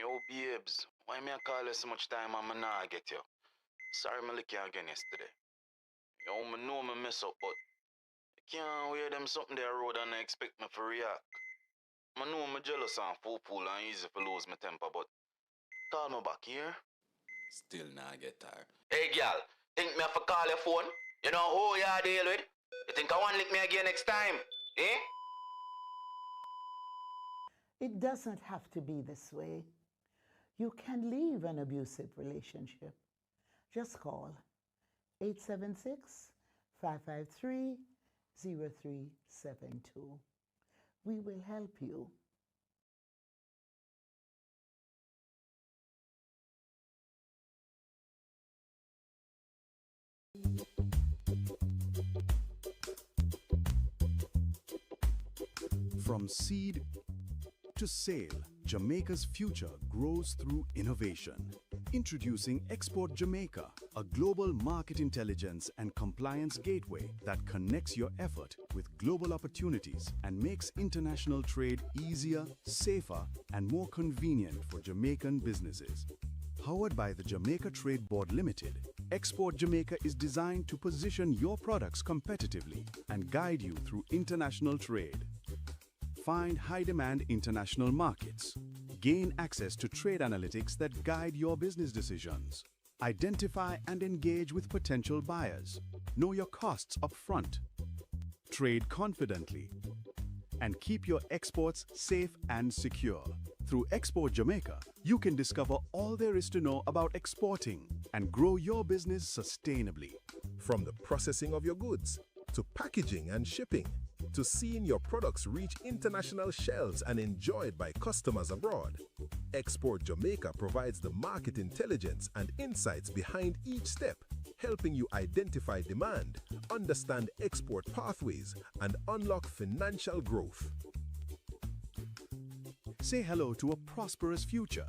Yo, babes, why me I call you so much time and me nah get you? Sorry me lick you again yesterday. Yo, me know me mess up, but I can't wear them something there road and I expect me to react. I know me jealous and fool and easy to lose my temper, but call me back here. Still nah get tired. Hey, girl, think me have to call your phone? You know who you deal with? You think I want to lick me again next time? Eh? It doesn't have to be this way. You can leave an abusive relationship. Just call 876-553-0372. We will help you. From seed to sail, Jamaica's future grows through innovation. Introducing Export Jamaica, a global market intelligence and compliance gateway that connects your effort with global opportunities and makes international trade easier, safer, and more convenient for Jamaican businesses. Powered by the Jamaica Trade Board Limited, Export Jamaica is designed to position your products competitively and guide you through international trade. Find high-demand international markets. Gain access to trade analytics that guide your business decisions. Identify and engage with potential buyers. Know your costs up front. Trade confidently. And keep your exports safe and secure. Through Export Jamaica, you can discover all there is to know about exporting and grow your business sustainably. From the processing of your goods, to packaging and shipping, to seeing your products reach international shelves and enjoyed by customers abroad, Export Jamaica provides the market intelligence and insights behind each step, helping you identify demand, understand export pathways, and unlock financial growth. Say hello to a prosperous future.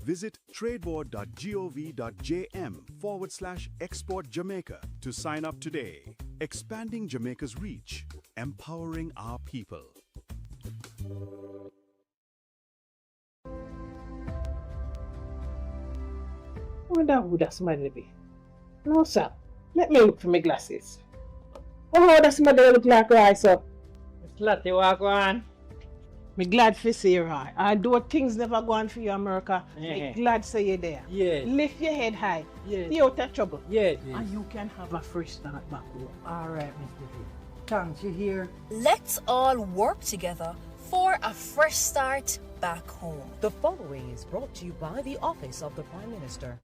Visit tradeboard.gov.jm/Export Jamaica to sign up today. Expanding Jamaica's reach, empowering our people. I wonder who that somebody be. No, sir. Let me look for my glasses. Oh, that somebody look like Rice up. It's Lottie walk on. Me glad for see you, Roy. Although things never go on for you, America, me glad to see you there. Yeah. Lift your head high. Yeah. Stay out of trouble. Yeah. And you can have a fresh start back home. All right, Mr. V. Thanks, you hear? Let's all work together for a fresh start back home. The following is brought to you by the Office of the Prime Minister.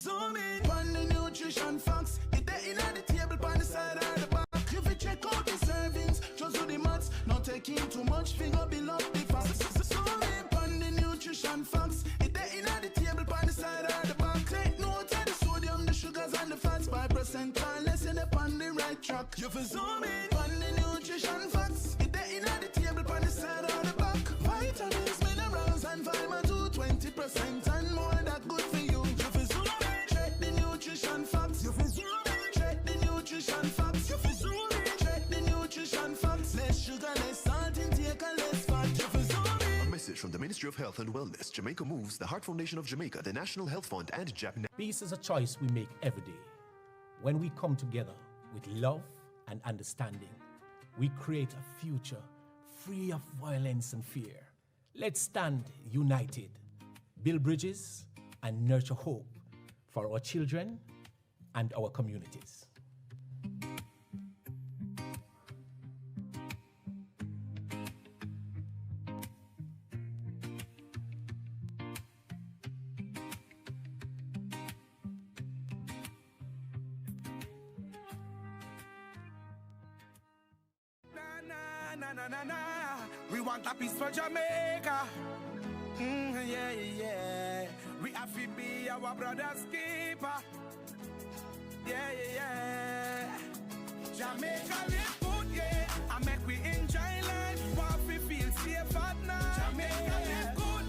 Zoom in on the nutrition facts. It there in the table on the side of the back. You fi check out the servings, just do the maths. Not taking too much, finger below the facts. Zoom in on the nutrition facts. It there in the table on the side of the back. Take note of the sodium, the sugars, and the fats. 5% or less in the on the right track. You fi zoom in on the nutrition facts. It there in the table on the side of the back. Vitamins, minerals, and vitamin 2, 20% and more. That good for you. You fi zoom in. Check the nutrition facts. You fi zoom in. Check the nutrition facts. You fi zoom in. Check the nutrition facts. Less sugar, less salt intake, and less fat. You fi zoom in. A message from the Ministry of Health and Wellness, Jamaica Moves, the Heart Foundation of Jamaica, the National Health Fund, and Japan. Peace is a choice we make every day. When we come together with love and understanding, we create a future free of violence and fear. Let's stand united, build bridges, and nurture hope for our children and our communities. We want a peace for Jamaica. Yeah. We have to be our brother's keeper. Yeah. Jamaica live good, yeah. I make we enjoy life. What we feel safe at night. Jamaica live good.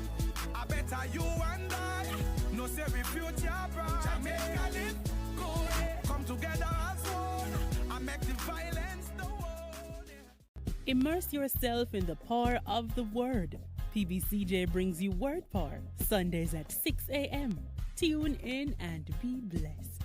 I better you and I. No say we future bright. Jamaica live good. Come together as one. I make the violence the world. Immerse yourself in the power of the Word. PBCJ brings you Word Power, Sundays at 6 a.m. Tune in and be blessed.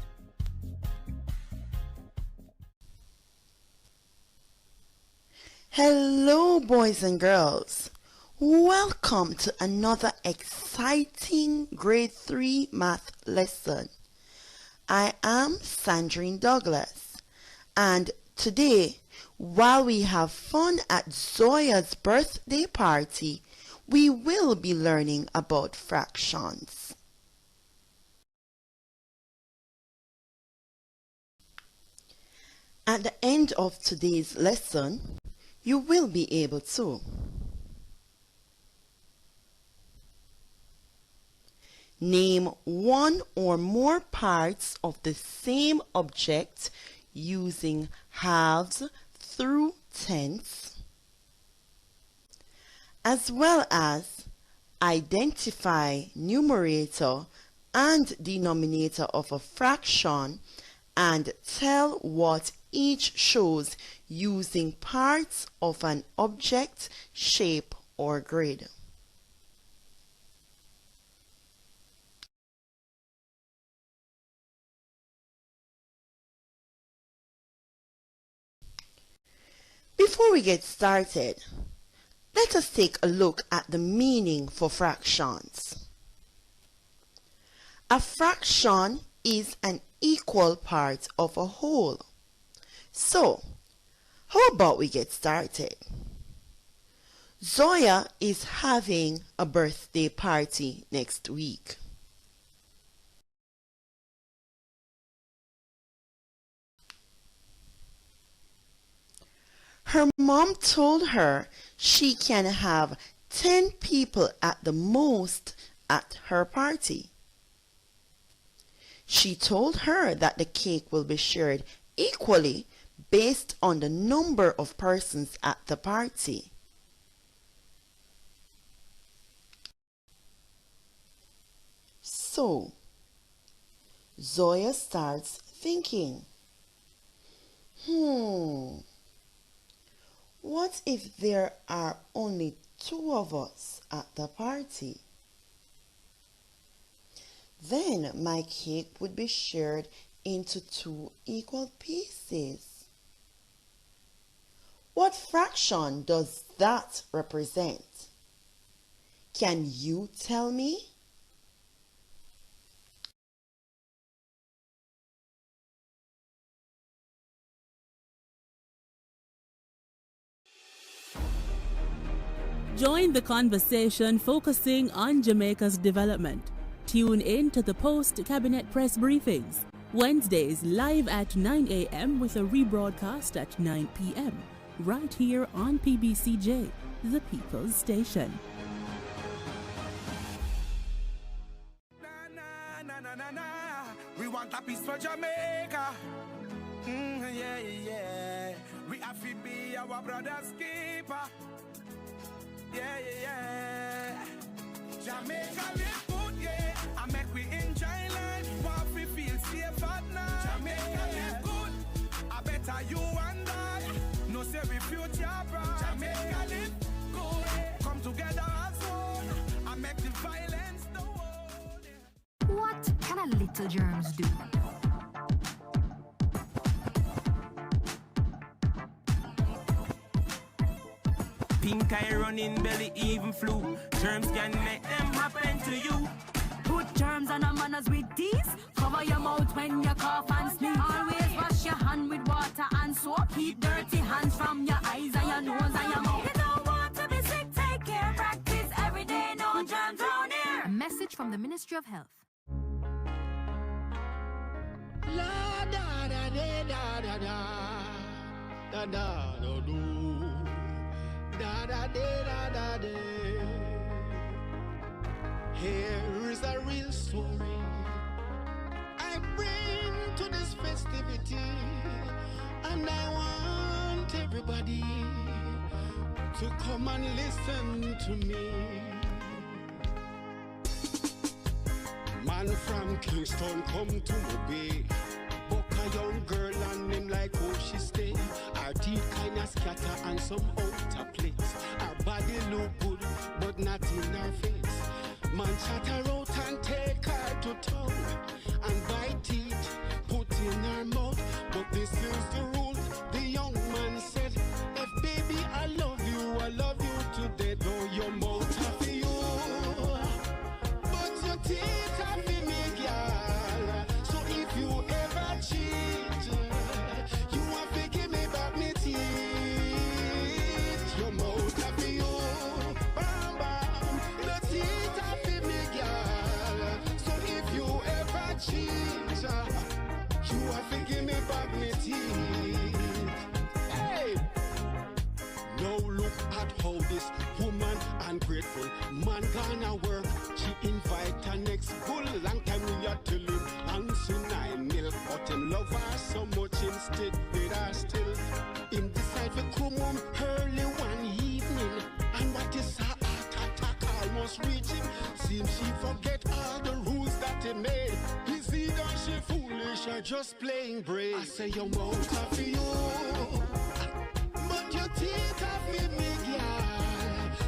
Hello, boys and girls. Welcome to another exciting grade 3 math lesson. I am Sandrine Douglas, and today, while we have fun at Zoya's birthday party, we will be learning about fractions. At the end of today's lesson, you will be able to name one or more parts of the same object using halves through tenths, as well as identify numerator and denominator of a fraction and tell what each shows using parts of an object, shape, or grid. Before we get started, let us take a look at the meaning for fractions. A fraction is an equal part of a whole. So, how about we get started? Zoya is having a birthday party next week. Her mom told her she can have 10 people at the most at her party. She told her that the cake will be shared equally based on the number of persons at the party. So, Zoya starts thinking, what if there are only 2 of us at the party? Then my cake would be shared into 2 equal pieces. What fraction does that represent? Can you tell me? Join the conversation focusing on Jamaica's development. Tune in to the post-cabinet press briefings. Wednesdays live at 9 a.m. with a rebroadcast at 9 p.m. right here on PBCJ, the People's Station. We want a piece for Jamaica. Yeah. We have to be our brother's keeper. Yeah. Jamaica live good, yeah. I make we enjoy life. Want we feel safe at night. Jamaica live good. I better you and I. No say we future bright. Jamaica live good. Come together as one. I make the violence the world. Yeah. What can a little germs do? Pink eye running belly even flu. Germs can make them happen to you. Put germs on our manners with these. Cover your mouth when you cough and sneeze. Always wash your hand with water and soap. Keep dirty hands from your eyes and your nose and your mouth. You don't want to be sick, take care. Practice every day, no germs around here. A message from the Ministry of Health. La da da da da da da da da do. Da da da da da. Here is a real story I bring to this festivity, and I want everybody to come and listen to me. Man from Kingston come to Mobay, a young girl and him like how she stay. Her teeth kinda scatter and some out of place. Her body look good, but not in her face. Man chat her out and take her to town and buy teeth, put in her mouth. But this is the rule. The young man said, if baby I love you today, though your mouth are for you, but your teeth are for me, girl. So if you ever cheat, you have to give me back me teeth. Your mouth are for you, bam bam. The teeth are for me, girl. So if you ever cheat, you have to give me back me teeth. Hey! Now look at how this woman ungrateful man gonna work. She invite her next bull. Long time we are till him answer 9 milk. But him love her so much him stick with her still. Him decide to come home early one evening. And what is her heart attack almost reach him. Seems she forget all the rules that he made. Is either she foolish or just playing brave? I say your mouth are for you, but your teeth are for me, girl.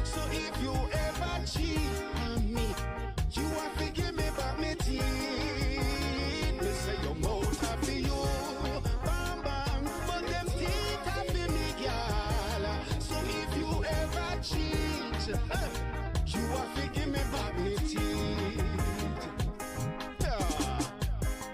So if you ever cheat on me, you have to give me back me teeth. Me say your mouth are for you, bam bam, but them teeth are for me, girl. So if you ever cheat, you have to give me back me teeth.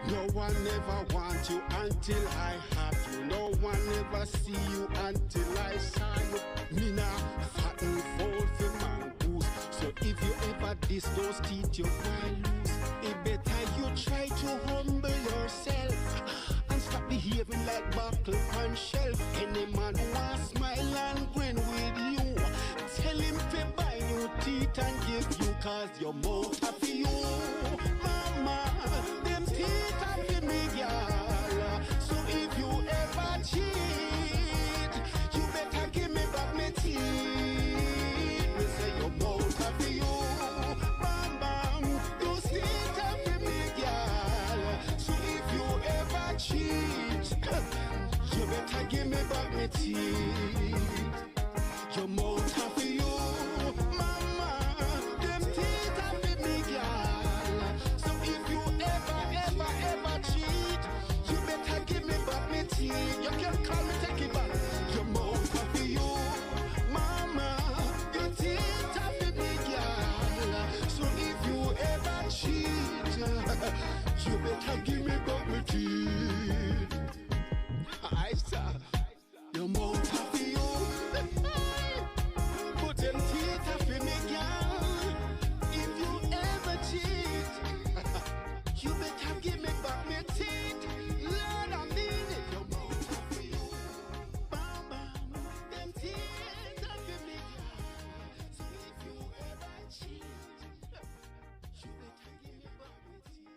No one ever want you until I have you. No one ever see you until I saw you. Me nah fatten fold for mangoose. So if you ever diss those teeth, you will lose. It better you try to humble yourself and stop behaving like buckle on shelf. Any man who wants smile and grin with you, tell him to buy new teeth and give you, cause your mouth are for you, mama. Them teeth are for me, girl. So if you ever cheat, you better give me back me teeth. Me say your mouth are for you, bam bam. Those teeth are for me, girl. So if you ever cheat, you better give me back me teeth. Your mouth are for you, mama. Them teeth are for me, girl. So if you ever cheat, you better give me back me teeth. You can call me, take it back. Your mouth are for you, mama. Your teeth are for me, girl. So if you ever cheat, you better give me back me teeth. I saw your mouth are for you. Put them teeth up in me, girl. If you ever cheat, you better give me back me teeth. Lord, I mean it. Your mouth up for you, bam bam. Them teeth up in me, girl. So if you ever cheat, you better give me back me teeth.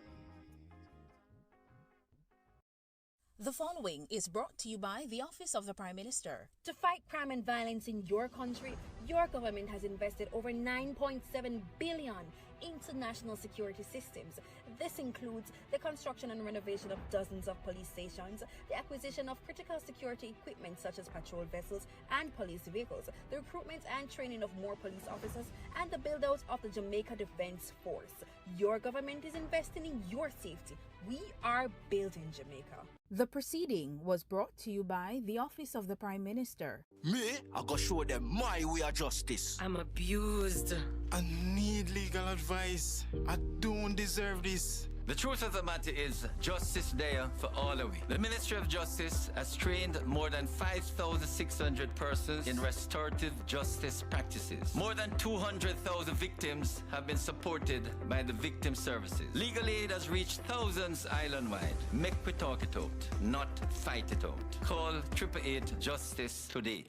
The following is brought to you by the Office of the Prime Minister. To fight crime and violence in your country, your government has invested over 9.7 billion into national security systems. This includes the construction and renovation of dozens of police stations, the acquisition of critical security equipment such as patrol vessels and police vehicles, the recruitment and training of more police officers, and the build-out of the Jamaica Defence Force. Your government is investing in your safety. We are building Jamaica. The proceeding was brought to you by the Office of the Prime Minister. Me, I go show them my way of justice. I'm abused. I need legal advice. I don't deserve this. The truth of the matter is, justice there for all of we. The Ministry of Justice has trained more than 5,600 persons in restorative justice practices. More than 200,000 victims have been supported by the victim services. Legal aid has reached thousands island-wide. Make we talk it out, not fight it out. Call 888 Justice today.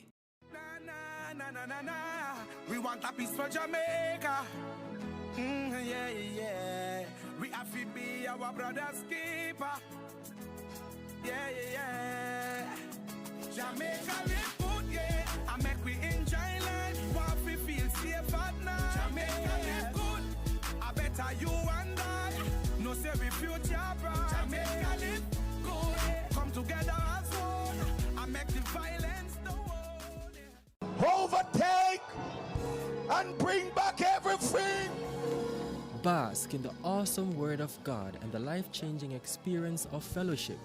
Na, na, na, na. We want a peace for Jamaica. Yeah, yeah. We have to be our brother's keeper. Yeah, yeah. Jamaica live good, yeah. I make we enjoy life. What we feel safe at night. Jamaica live good. I better you and I. No say we future bright. Jamaica live good, yeah. together as one and make the violence the one. Overtake and bring back everything. Bask in the awesome Word of God and the life-changing experience of fellowship.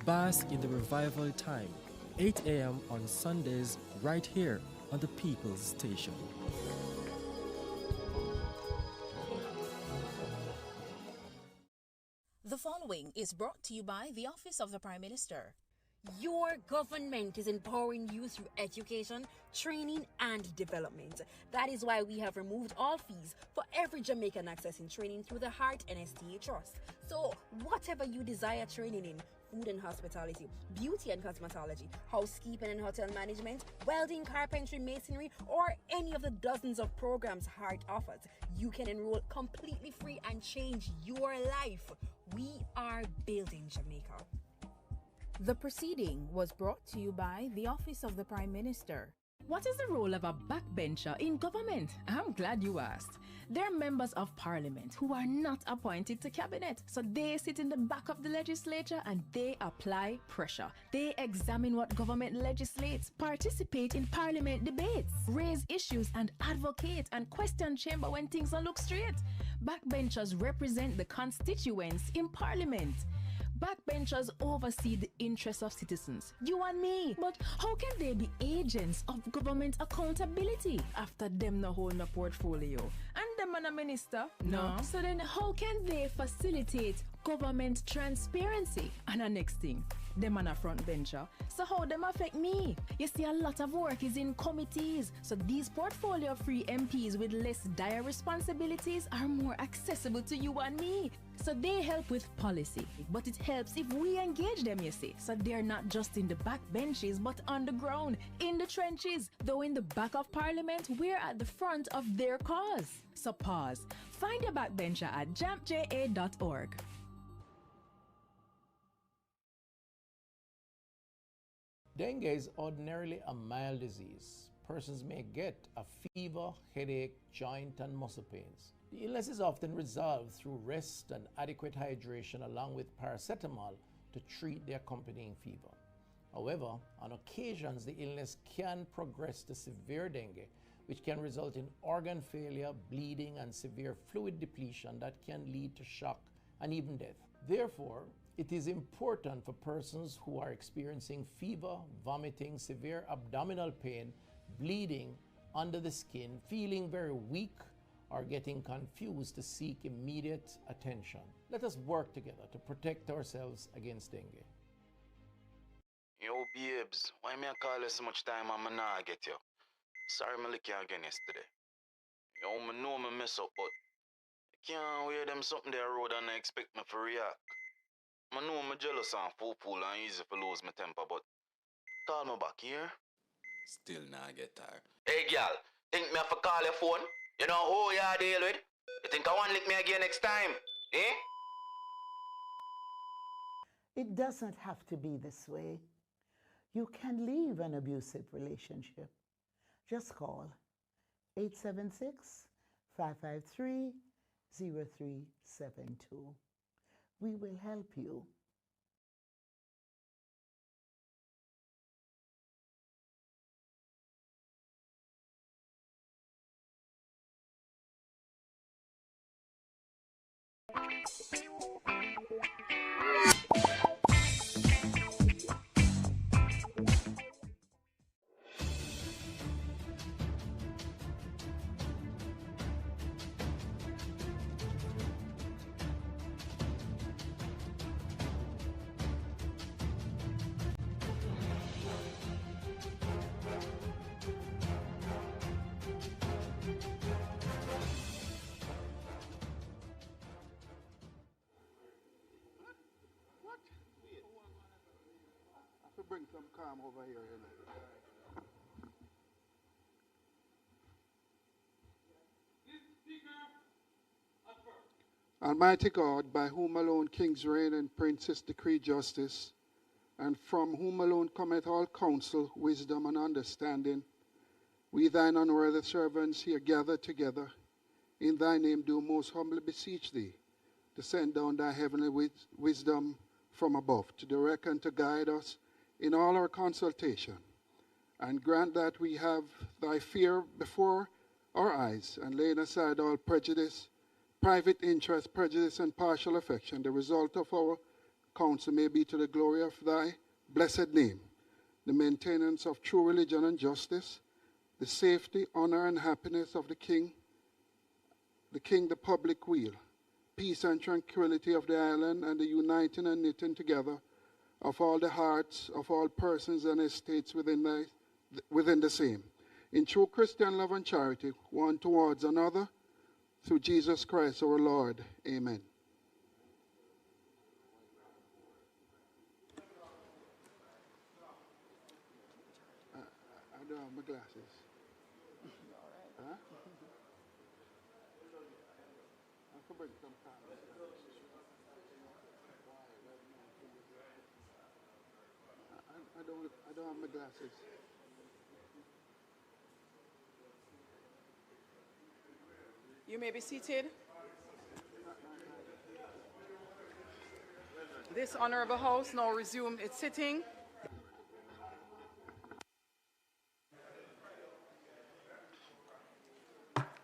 Bask in the revival time, 8 a.m. on Sundays, right here on the People's Station. The following is brought to you by the Office of the Prime Minister. Your government is empowering you through education, training, and development. That is why we have removed all fees for every Jamaican accessing training through the Heart NSTA Trust. So, whatever you desire training in, food and hospitality, beauty and cosmetology, housekeeping and hotel management, welding, carpentry, masonry, or any of the dozens of programs Heart offers, you can enroll completely free and change your life. We are building Jamaica. The proceeding was brought to you by the Office of the Prime Minister. What is the role of a backbencher in government? I'm glad you asked. They're members of parliament who are not appointed to cabinet. So they sit in the back of the legislature and they apply pressure. They examine what government legislates, participate in parliament debates, raise issues and advocate and question chamber when things don't look straight. Backbenchers represent the constituents in parliament. Backbenchers oversee the interests of citizens, you and me. But how can they be agents of government accountability after them no hold no portfolio? And them and a minister? No. So then how can they facilitate government transparency? And the next thing, them and a front bencher. So how them affect me? You see, a lot of work is in committees. So these portfolio-free MPs with less dire responsibilities are more accessible to you and me. So they help with policy, but it helps if we engage them, you see. So they're not just in the back benches, but on the ground, in the trenches. Though in the back of parliament, we're at the front of their cause. So pause. Find your backbencher at jampja.org. Dengue is ordinarily a mild disease. Persons may get a fever, headache, joint and muscle pains. The illness is often resolved through rest and adequate hydration along with paracetamol to treat the accompanying fever. However, on occasions the illness can progress to severe dengue, which can result in organ failure, bleeding and severe fluid depletion that can lead to shock and even death. Therefore, it is important for persons who are experiencing fever, vomiting, severe abdominal pain, bleeding under the skin, feeling very weak, or getting confused to seek immediate attention. Let us work together to protect ourselves against dengue. Yo, babes, why me I call you so much time and I not get you? Sorry me lick you again yesterday. Yo, me know me mess up, but I can't wear them something there road and I expect me to react. I know me jealous and fool and easy to lose my temper, but call me back here. Still not get tired. Hey, girl, think me have to call your phone? You know who you deal with? You think I want lick me again next time? Eh? It doesn't have to be this way. You can leave an abusive relationship. Just call 876-553-0372. We will help you. Bring some calm over here, Almighty God, by whom alone kings reign and princes decree justice, and from whom alone cometh all counsel, wisdom, and understanding, we thine unworthy servants here gathered together, in thy name do most humbly beseech thee, to send down thy heavenly wisdom, from above to direct and to guide us in all our consultation. And grant that we have thy fear before our eyes, and laying aside all prejudice, private interest, prejudice, and partial affection, the result of our counsel may be to the glory of thy blessed name, the maintenance of true religion and justice, the safety, honor, and happiness of the king, the public weal, peace and tranquility of the island, and the uniting and knitting together of all the hearts of all persons and estates within the same, in true Christian love and charity, one towards another, through Jesus Christ our Lord. Amen. I don't have my glasses. Huh? I could bring some cameras. I don't have my glasses. You may be seated. This honorable house now resumed its sitting.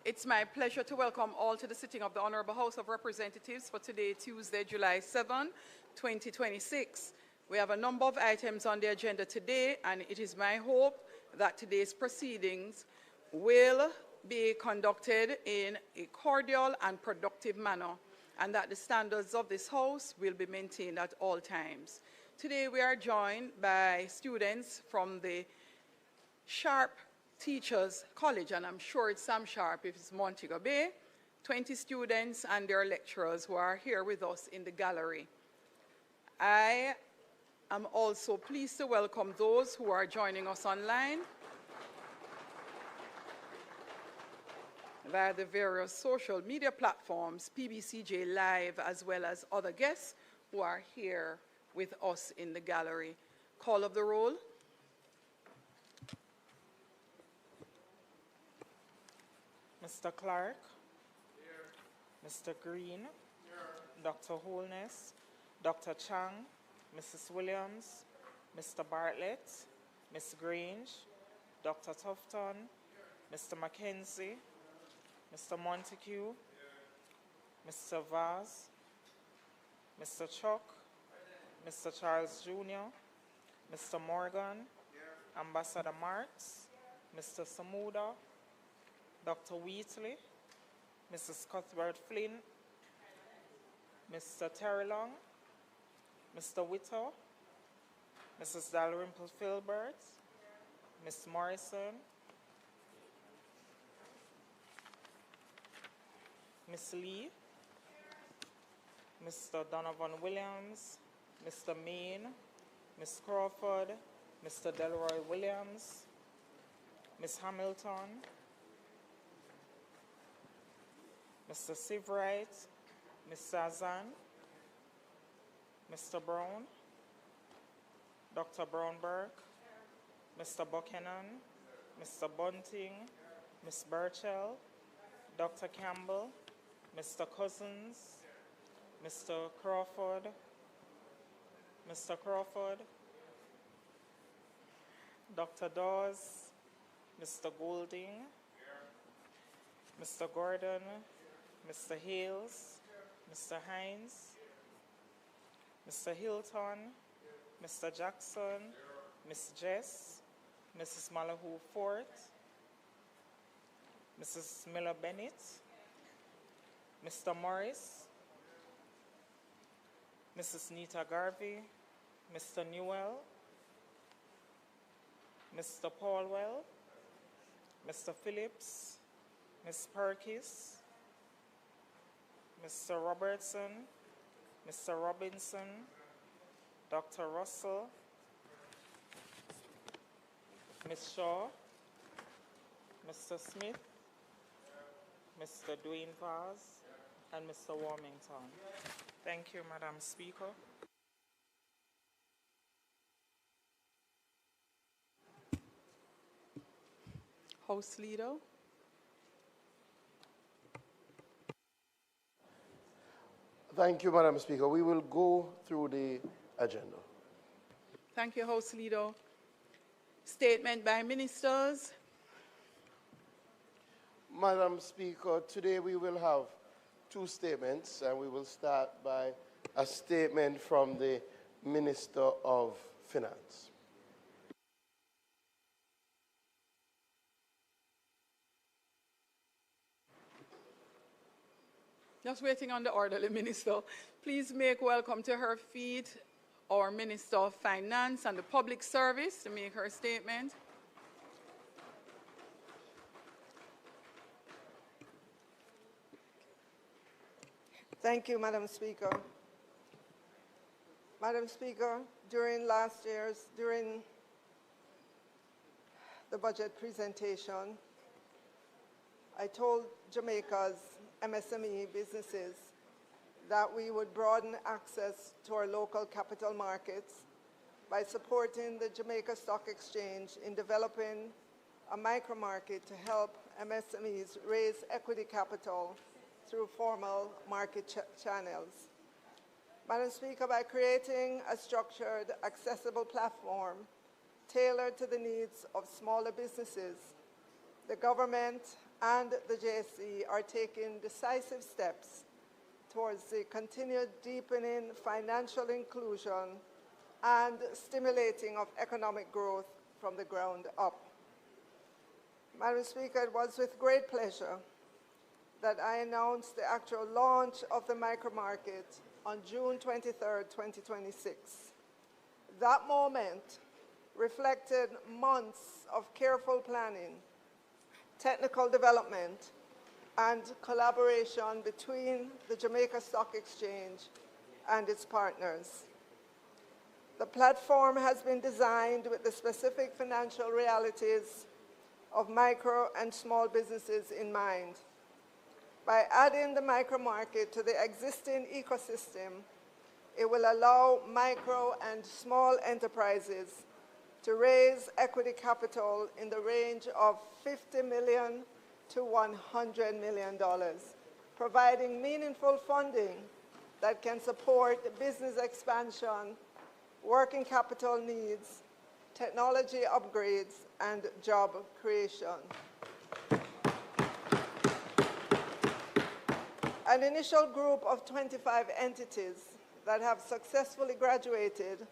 It's my pleasure to welcome all to the sitting of the Honorable House of Representatives for today, Tuesday, July 7, 2026. We have a number of items on the agenda today, and it is my hope that today's proceedings will be conducted in a cordial and productive manner, and that the standards of this House will be maintained at all times. Today we are joined by students from the Sharp Teachers College, and I'm sure it's Sam Sharp if it's Montego Bay, 20 students and their lecturers who are here with us in the gallery. I am also pleased to welcome those who are joining us online via the various social media platforms, PBCJ Live, as well as other guests who are here with us in the gallery. Call of the roll. Mr. Clark, Mr. Green, Dr. Holness, Dr. Chang, Mrs. Williams, Mr. Bartlett, Ms. Grange, Dr. Tufton, Mr. Mackenzie, Mr. Montague, Mr. Vaz, Mr. Chuck, Mr. Charles Jr., Mr. Morgan, Ambassador Marks, Mr. Samuda, Dr. Wheatley, Mrs. Cuthbert Flynn, Mr. Terry Long, Mr. Whittle, Mrs. Dalrymple Filbert, Ms. Morrison, Ms. Lee, Mr. Donovan Williams, Mr. Main, Ms. Crawford, Mr. Delroy Williams, Ms. Hamilton, Mr. Sivright, Ms. Sazan, Mr. Brown, Dr. Brownberg, Mr. Buchanan, Mr. Bunting, Ms. Burchell, Dr. Campbell, Mr. Cousins, Mr. Crawford, Dr. Dawes, Mr. Goulding, Mr. Gordon, Mr. Hales, Mr. Hines, Mr. Hilton, Mr. Jackson, Ms. Jess, Mrs. Malahoo Fort, Mrs. Miller Bennett, Mr. Morris, Mrs. Nita Garvey, Mr. Newell, Mr. Paulwell, Mr. Phillips, Ms. Perkis, Mr. Robertson, Mr. Robinson, Dr. Russell, Ms. Shaw, Mr. Smith, Mr. Dwayne Vaz, and Mr. Warmington. Thank you, Madam Speaker. House Leader. Thank you, Madam Speaker. We will go through the agenda. Thank you, House Leader. Statement by ministers. Madam Speaker, today we will have two statements, and we will start by a statement from the Minister of Finance. Just waiting on the orderly minister. Please make welcome to her feet our Minister of Finance and the Public Service to make her statement. Thank you, Madam Speaker. Madam Speaker, during the budget presentation, I told Jamaica's MSME businesses that we would broaden access to our local capital markets by supporting the Jamaica Stock Exchange in developing a micro-market to help MSMEs raise equity capital through formal market channels. Madam Speaker, by creating a structured, accessible platform tailored to the needs of smaller businesses, the government and the JSE are taking decisive steps towards the continued deepening financial inclusion and stimulating of economic growth from the ground up. Madam Speaker, it was with great pleasure that I announced the actual launch of the micro-market on June 23, 2026. That moment reflected months of careful planning, technical development, and collaboration between the Jamaica Stock Exchange and its partners. The platform has been designed with the specific financial realities of micro and small businesses in mind. By adding the micro-market to the existing ecosystem, it will allow micro and small enterprises to raise equity capital in the range of $50 million to $100 million, providing meaningful funding that can support business expansion, working capital needs, technology upgrades, and job creation. An initial group of 25 entities that have successfully graduated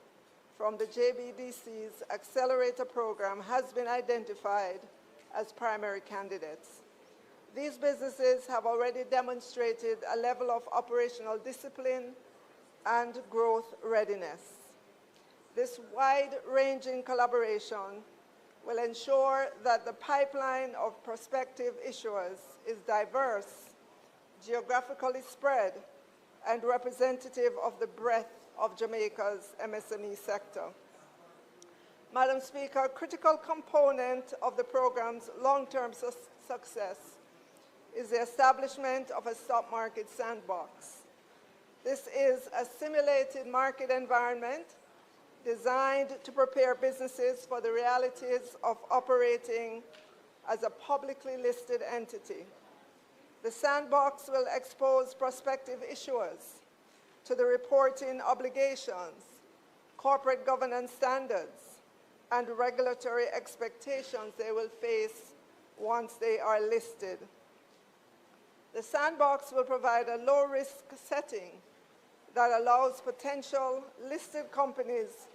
from the JBDC's Accelerator program has been identified as primary candidates. These businesses have already demonstrated a level of operational discipline and growth readiness. This wide-ranging collaboration will ensure that the pipeline of prospective issuers is diverse, geographically spread, and representative of the breadth of Jamaica's MSME sector. Madam Speaker, a critical component of the program's long-term success is the establishment of a stock market sandbox. This is a simulated market environment designed to prepare businesses for the realities of operating as a publicly listed entity. The sandbox will expose prospective issuers to the reporting obligations, corporate governance standards, and regulatory expectations they will face once they are listed. The sandbox will provide a low-risk setting that allows potential listed companies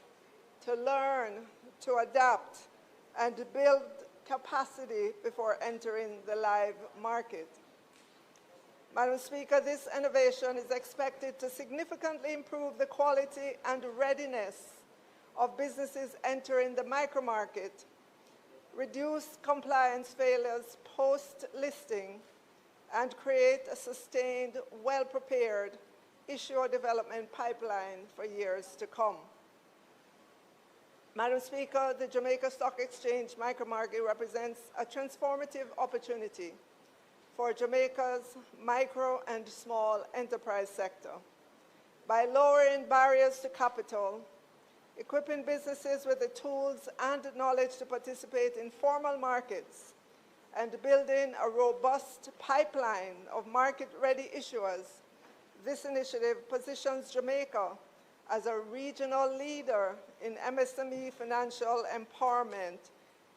to learn, to adapt, and to build capacity before entering the live market. Madam Speaker, this innovation is expected to significantly improve the quality and readiness of businesses entering the micro-market, reduce compliance failures post-listing, and create a sustained, well-prepared issuer development pipeline for years to come. Madam Speaker, the Jamaica Stock Exchange micro-market represents a transformative opportunity for Jamaica's micro and small enterprise sector. By lowering barriers to capital, equipping businesses with the tools and knowledge to participate in formal markets, and building a robust pipeline of market-ready issuers, This initiative positions Jamaica as a regional leader in MSME financial empowerment.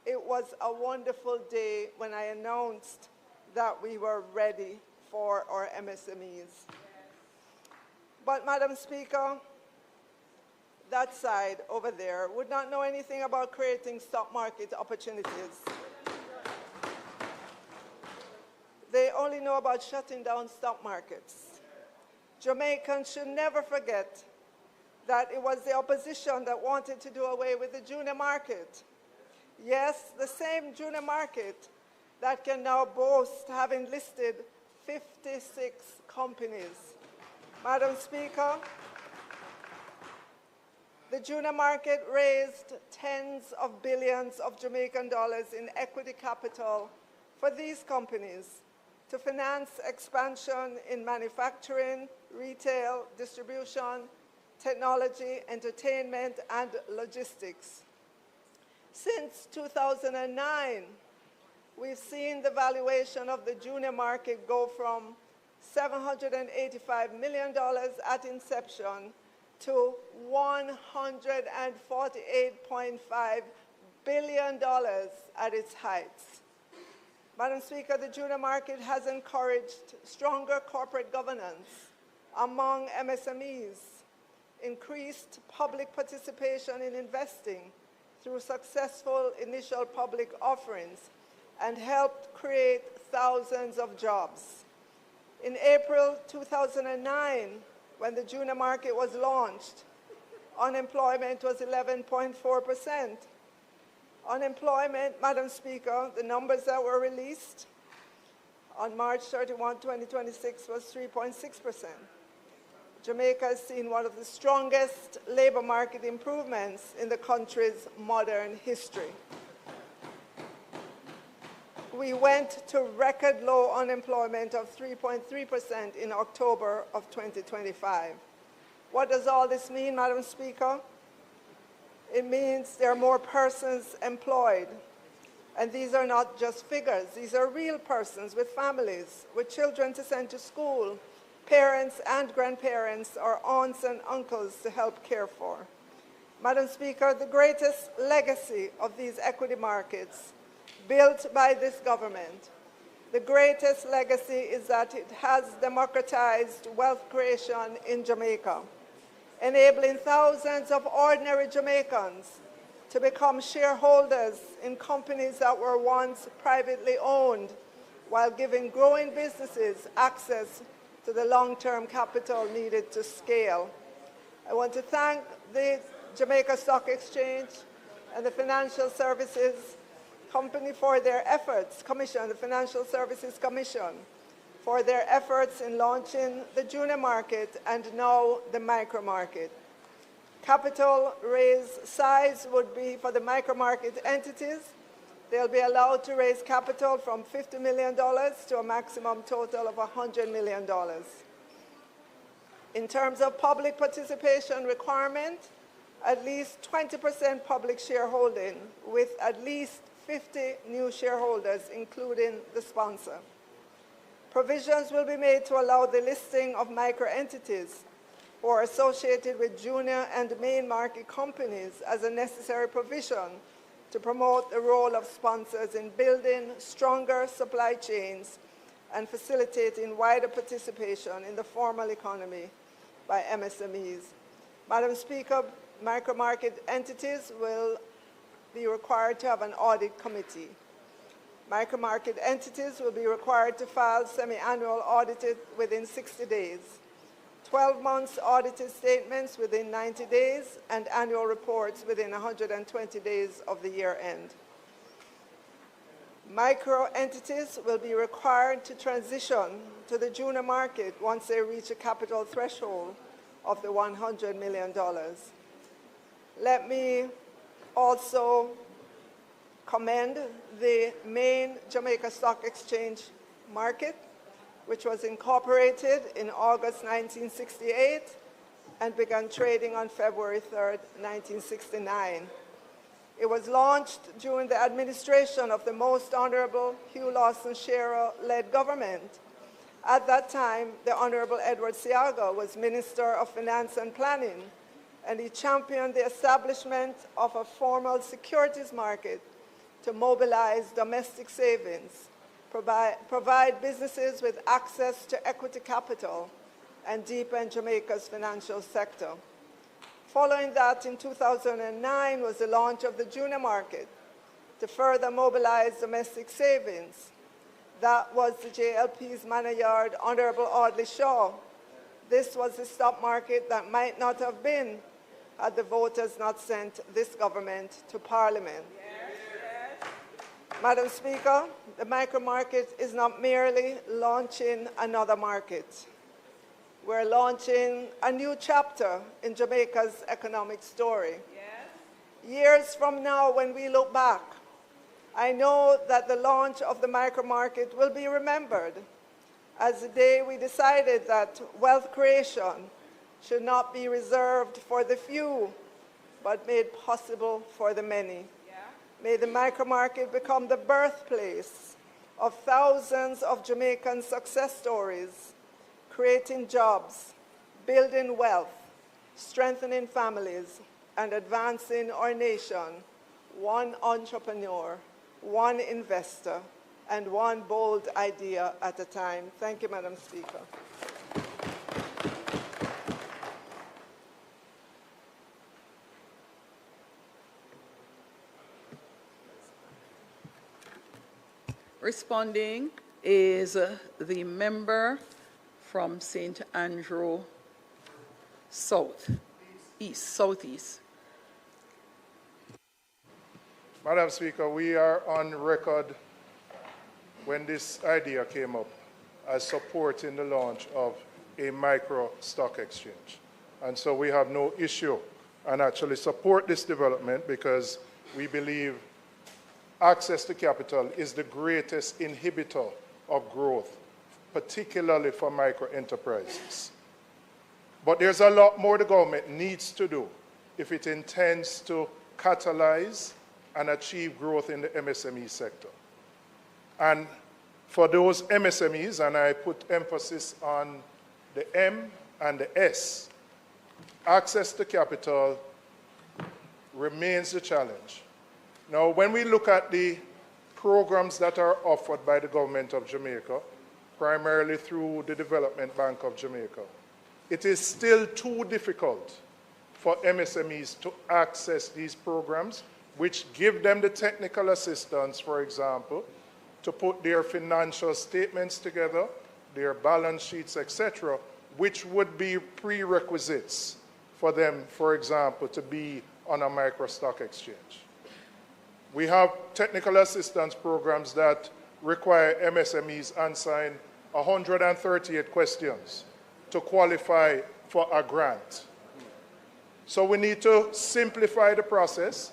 It was a wonderful day when I announced that we were ready for our MSMEs. But, Madam Speaker, that side over there would not know anything about creating stock market opportunities. They only know about shutting down stock markets. Jamaicans should never forget that it was the opposition that wanted to do away with the junior market. Yes, the same junior market that can now boast having listed 56 companies. Madam Speaker, the junior market raised tens of billions of Jamaican dollars in equity capital for these companies to finance expansion in manufacturing, retail, distribution, technology, entertainment, and logistics. Since 2009, we've seen the valuation of the junior market go from $785 million at inception to $148.5 billion at its heights. Madam Speaker, the junior market has encouraged stronger corporate governance among MSMEs, increased public participation in investing through successful initial public offerings, and helped create thousands of jobs. In April 2009, when the junior market was launched, unemployment was 11.4%. Unemployment, Madam Speaker, the numbers that were released on March 31, 2026 was 3.6%. Jamaica has seen one of the strongest labor market improvements in the country's modern history. We went to record low unemployment of 3.3% in October of 2025. What does all this mean, Madam Speaker? It means there are more persons employed. And these are not just figures. These are real persons with families, with children to send to school, parents and grandparents, or aunts and uncles to help care for. Madam Speaker, the greatest legacy of these equity markets built by this government, the greatest legacy is that it has democratized wealth creation in Jamaica, enabling thousands of ordinary Jamaicans to become shareholders in companies that were once privately owned, while giving growing businesses access to the long-term capital needed to scale. I want to thank the Jamaica Stock Exchange and the Financial Services Company for their efforts, the Financial Services Commission, for their efforts in launching the junior market and now the micro market. Capital raise size would be for the micro market entities. They'll be allowed to raise capital from $50 million to a maximum total of $100 million. In terms of public participation requirement, at least 20% public shareholding with at least 50 new shareholders, including the sponsor. Provisions will be made to allow the listing of micro-entities who are associated with junior and main market companies as a necessary provision to promote the role of sponsors in building stronger supply chains and facilitating wider participation in the formal economy by MSMEs. Madam Speaker, micro-market entities will be required to have an audit committee. Micro-market entities will be required to file semi-annual audited within 60 days, 12 months audited statements within 90 days, and annual reports within 120 days of the year end. Micro-entities will be required to transition to the junior market once they reach a capital threshold of the $100 million. Let me also commend the main Jamaica Stock Exchange market, which was incorporated in August 1968 and began trading on February 3rd, 1969. It was launched during the administration of the Most Honorable Hugh Lawson Shearer-led government At that time, the Honorable Edward Siaga was Minister of Finance and Planning, and he championed the establishment of a formal securities market to mobilize domestic savings, provide businesses with access to equity capital, and deepen Jamaica's financial sector. Following that, in 2009 was the launch of the junior market to further mobilize domestic savings. That was the JLP's man-of-yard, Honorable Audley Shaw. This was the stock market that might not have been had the voters not sent this government to Parliament. Madam Speaker, the micro-market is not merely launching another market. We're launching a new chapter in Jamaica's economic story. Years from now, when we look back, I know that the launch of the micro-market will be remembered as the day we decided that wealth creation should not be reserved for the few, but made possible for the many. May the micro-market become the birthplace of thousands of Jamaican success stories, creating jobs, building wealth, strengthening families, and advancing our nation, one entrepreneur, one investor, and one bold idea at a time. Thank you, Madam Speaker. Responding is the member from St. Andrew Southeast. Madam Speaker, we are on record when this idea came up as supporting the launch of a micro stock exchange. And so we have no issue and actually support this development because we believe access to capital is the greatest inhibitor of growth, particularly for micro enterprises. But there's a lot more the government needs to do if it intends to catalyze and achieve growth in the MSME sector. And for those MSMEs, and I put emphasis on the M and the S, access to capital remains the challenge. Now, when we look at the programs that are offered by the government of Jamaica, primarily through the Development Bank of Jamaica, it is still too difficult for MSMEs to access these programs, which give them the technical assistance, for example, to put their financial statements together, their balance sheets, etc., which would be prerequisites for them, for example, to be on a micro stock exchange. We have technical assistance programs that require MSMEs answering 138 questions to qualify for a grant. So we need to simplify the process,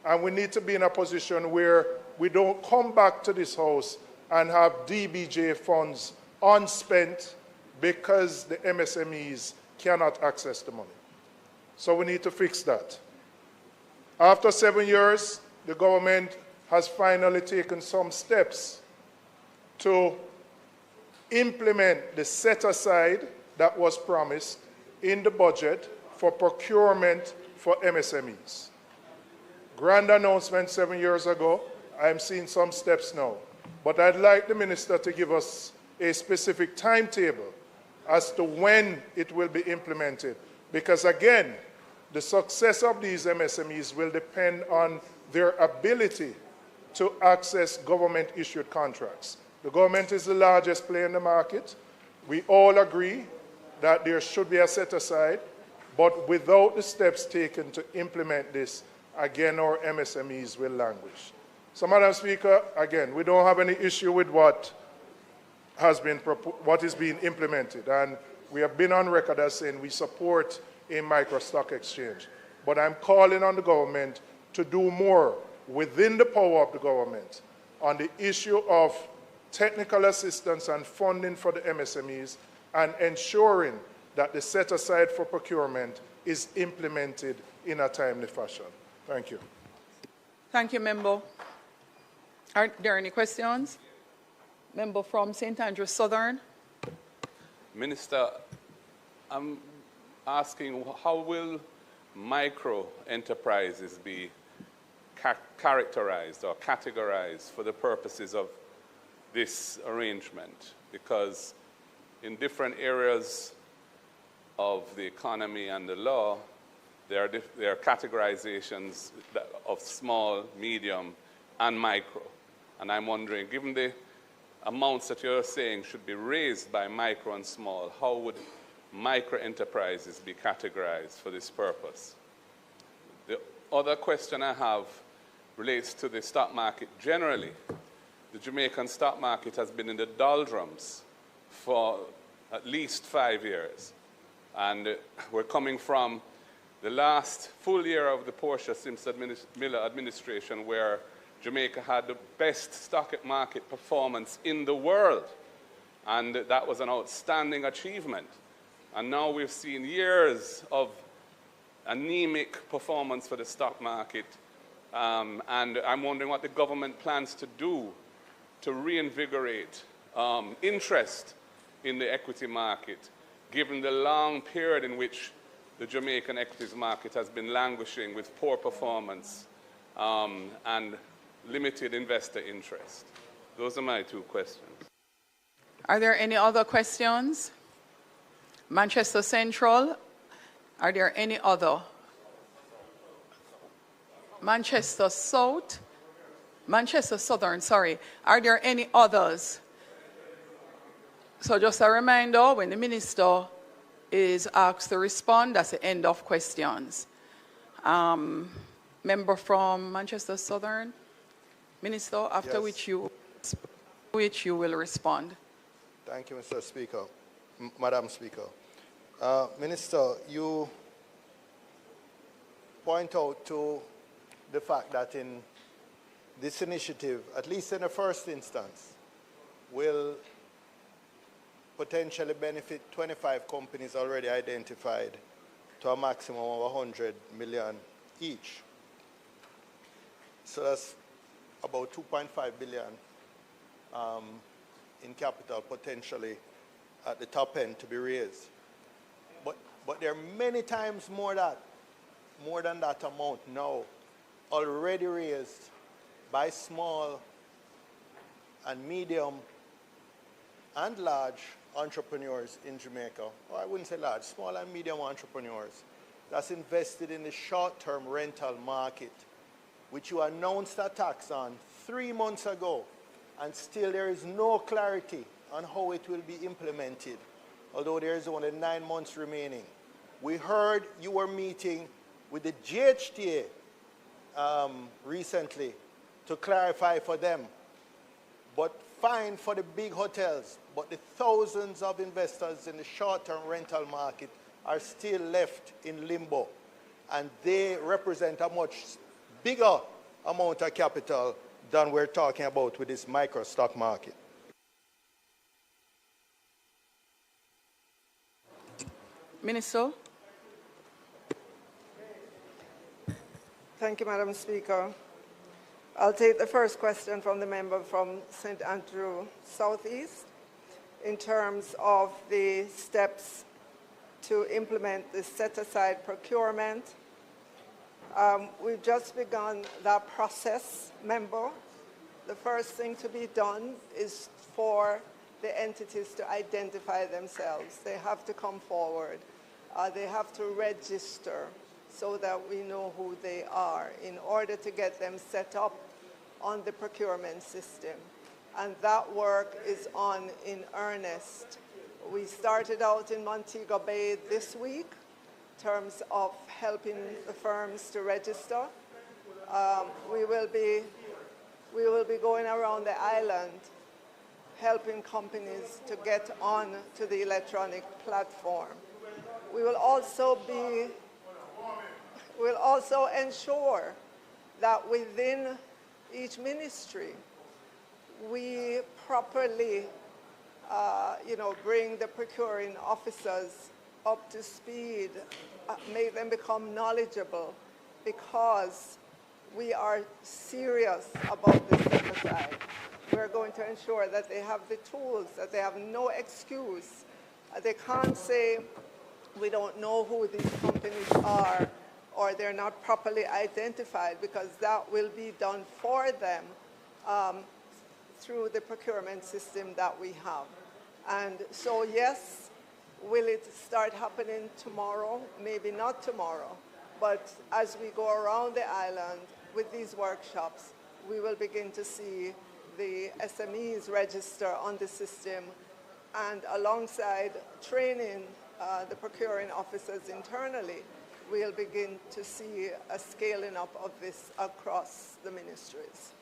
and we need to be in a position where we don't come back to this house and have DBJ funds unspent because the MSMEs cannot access the money. So we need to fix that. After 7 years, the government has finally taken some steps to implement the set-aside that was promised in the budget for procurement for MSMEs. Grand announcement 7 years ago. I'm seeing some steps now. But I'd like the minister to give us a specific timetable as to when it will be implemented. Because again, the success of these MSMEs will depend on their ability to access government-issued contracts. The government is the largest player in the market. We all agree that there should be a set-aside, but without the steps taken to implement this, again, our MSMEs will languish. So, Madam Speaker, again, we don't have any issue with what is being implemented, and we have been on record as saying we support a micro stock exchange. But I'm calling on the government to do more within the power of the government on the issue of technical assistance and funding for the MSMEs and ensuring that the set-aside for procurement is implemented in a timely fashion. Thank you. Thank you, Member. Are there any questions? Member from St. Andrew Southern. Minister, I'm asking how will micro enterprises be characterized or categorized for the purposes of this arrangement? Because in different areas of the economy and the law, there are categorizations of small, medium, and micro. And I'm wondering, given the amounts that you're saying should be raised by micro and small, how would micro enterprises be categorized for this purpose? The other question I have relates to the stock market generally. The Jamaican stock market has been in the doldrums for at least 5 years. And we're coming from the last full year of the Portia Simpson Miller administration, where Jamaica had the best stock market performance in the world. And that was an outstanding achievement. And now we've seen years of anemic performance for the stock market. And I'm wondering what the government plans to do to reinvigorate interest in the equity market, given the long period in which the Jamaican equities market has been languishing with poor performance and limited investor interest. Those are my two questions. Are there any other questions? Manchester Central, are there any other? Manchester South, Manchester Southern, sorry. Are there any others? So just a reminder, when the minister is asked to respond, that's the end of questions. Member from Manchester Southern, Minister, after Yes. which you will respond. Thank you, Mr. Speaker. Madam Speaker. Minister, you point out to the fact that in this initiative, at least in the first instance, will potentially benefit 25 companies already identified to a maximum of 100 million each. So that's about 2.5 billion in capital potentially at the top end to be raised. But there are many times more than that amount now already raised by small and medium and large entrepreneurs in Jamaica, or I wouldn't say large, small and medium entrepreneurs that's invested in the short-term rental market, which you announced a tax on 3 months ago, and still there is no clarity on how it will be implemented, although there is only 9 months remaining. We heard you were meeting with the GHTA recently to clarify for them, but fine for the big hotels, but the thousands of investors in the short-term rental market are still left in limbo, and they represent a much bigger amount of capital than we're talking about with this micro stock market. Minister. Thank you, Madam Speaker. I'll take the first question from the member from St. Andrew Southeast in terms of the steps to implement the set-aside procurement. We've just begun that process, member. The first thing to be done is for the entities to identify themselves. They have to come forward. They have to register so that we know who they are in order to get them set up on the procurement system. And that work is on in earnest. We started out in Montego Bay this week in terms of helping the firms to register. We will be going around the island helping companies to get on to the electronic platform. We'll also ensure that within each ministry, we properly bring the procuring officers up to speed, make them become knowledgeable, because we are serious about this set-aside. We're going to ensure that they have the tools, that they have no excuse, They can't say, we don't know who these companies are, or they're not properly identified, because that will be done for them through the procurement system that we have. And so, yes, will it start happening tomorrow? Maybe not tomorrow, but as we go around the island with these workshops, we will begin to see the SMEs register on the system, and alongside training the procuring officers internally, we'll begin to see a scaling up of this across the ministries.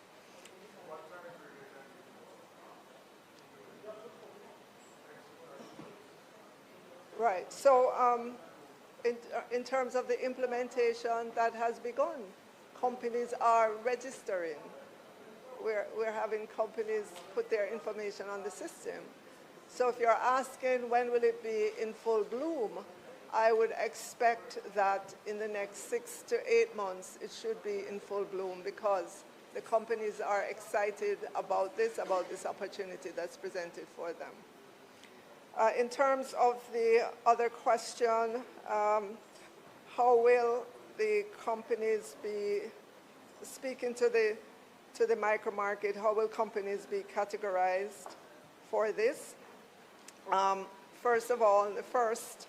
Right, so in terms of the implementation, that has begun. Companies are registering. We're having companies put their information on the system. So if you're asking when will it be in full bloom, I would expect that in the next 6 to 8 months it should be in full bloom, because the companies are excited about this opportunity that's presented for them. In terms of the other question, how will the companies be, speaking to the micro market, how will companies be categorized for this? First of all, the first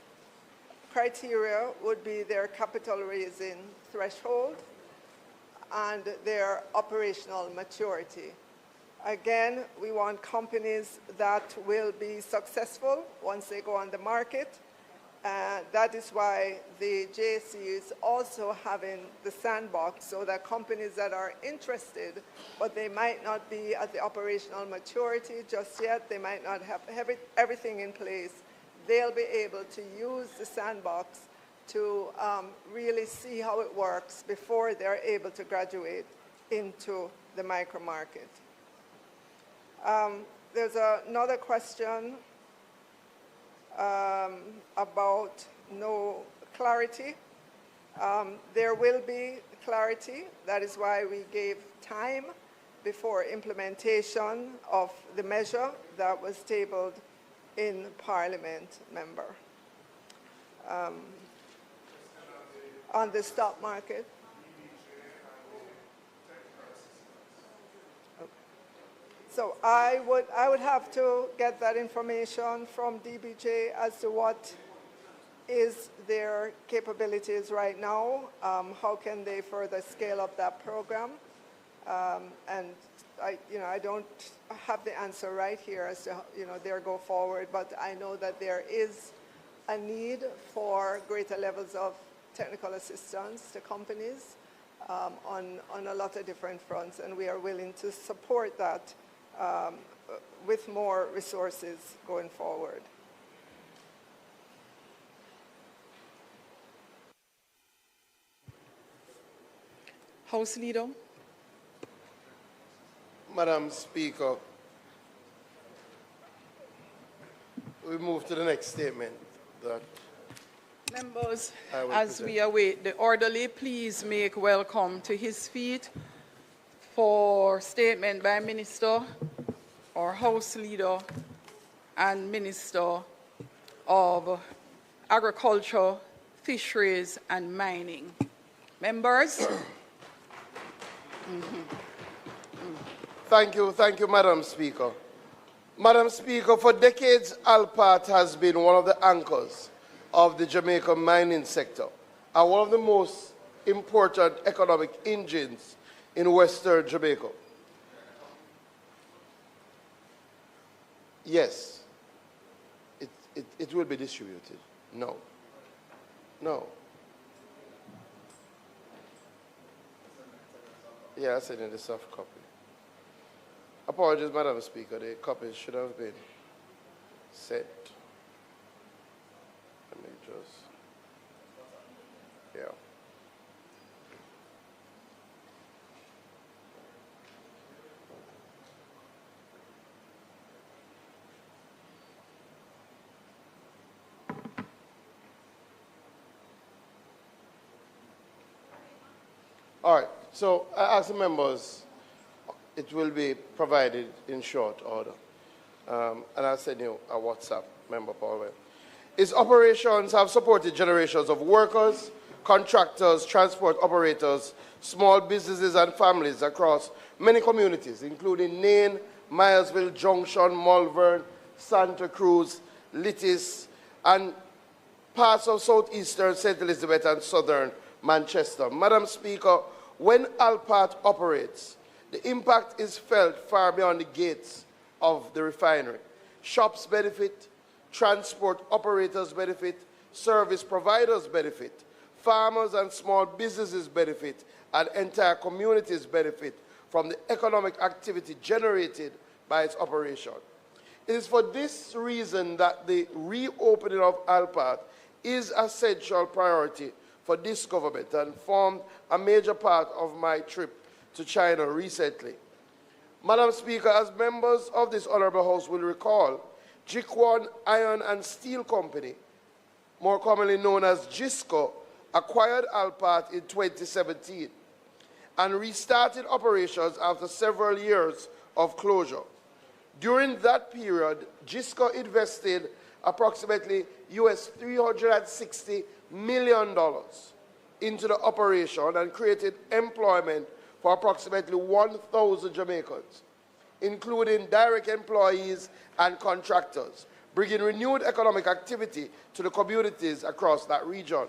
criteria would be their capital raising threshold and their operational maturity. Again, we want companies that will be successful once they go on the market. That is why the JC is also having the sandbox, so that companies that are interested, but they might not be at the operational maturity just yet, they might not have everything in place, they'll be able to use the sandbox to really see how it works before they're able to graduate into the micro market. There's another question about no clarity. There will be clarity. That is why we gave time before implementation of the measure that was tabled in Parliament, member. On the stock market. So I would have to get that information from DBJ as to what is their capabilities right now, how can they further scale up that program, and I don't have the answer right here as to their go forward, but I know that there is a need for greater levels of technical assistance to companies on a lot of different fronts, and we are willing to support that with more resources going forward. House Leader. Madam Speaker, we move to the next statement. That Members, as we await the orderly, please make welcome to his feet for statement by Minister or House Leader and Minister of Agriculture, Fisheries and Mining. Members. Thank you, Madam Speaker. Madam Speaker, for decades, Alpat has been one of the anchors of the Jamaican mining sector and one of the most important economic engines in Western Jamaica. Yes, it will be distributed. No. Yeah, I said in the soft copy. Apologies, Madam Speaker, the copy should have been sent. Let me just, yeah. All right, so I ask the members, it will be provided in short order. And I'll send you a WhatsApp, Member Powell. Its operations have supported generations of workers, contractors, transport operators, small businesses and families across many communities, including Nain, Milesville, Junction, Malvern, Santa Cruz, Littis, and parts of southeastern St. Elizabeth and southern Manchester. Madam Speaker, when Alpat operates, the impact is felt far beyond the gates of the refinery. Shops benefit, transport operators benefit, service providers benefit, farmers and small businesses benefit, and entire communities benefit from the economic activity generated by its operation. It is for this reason that the reopening of Alpat is a central priority for this government and formed a major part of my trip to China recently. Madam Speaker, as members of this Honourable House will recall, Jikwon Iron and Steel Company, more commonly known as JISCO, acquired Alpat in 2017 and restarted operations after several years of closure. During that period, JISCO invested approximately US $360 million into the operation and created employment for approximately 1,000 Jamaicans, including direct employees and contractors, bringing renewed economic activity to the communities across that region.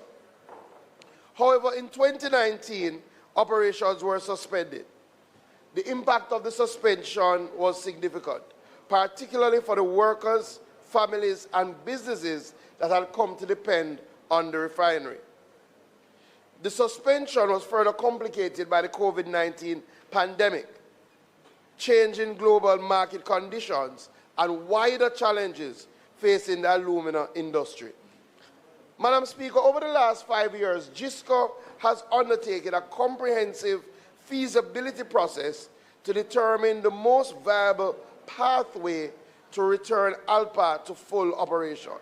However, in 2019, operations were suspended. The impact of the suspension was significant, particularly for the workers, families, and businesses that had come to depend on the refinery. The suspension was further complicated by the COVID-19 pandemic, changing global market conditions, and wider challenges facing the alumina industry. Madam Speaker, over the last 5 years, JISCO has undertaken a comprehensive feasibility process to determine the most viable pathway to return Alpat to full operation.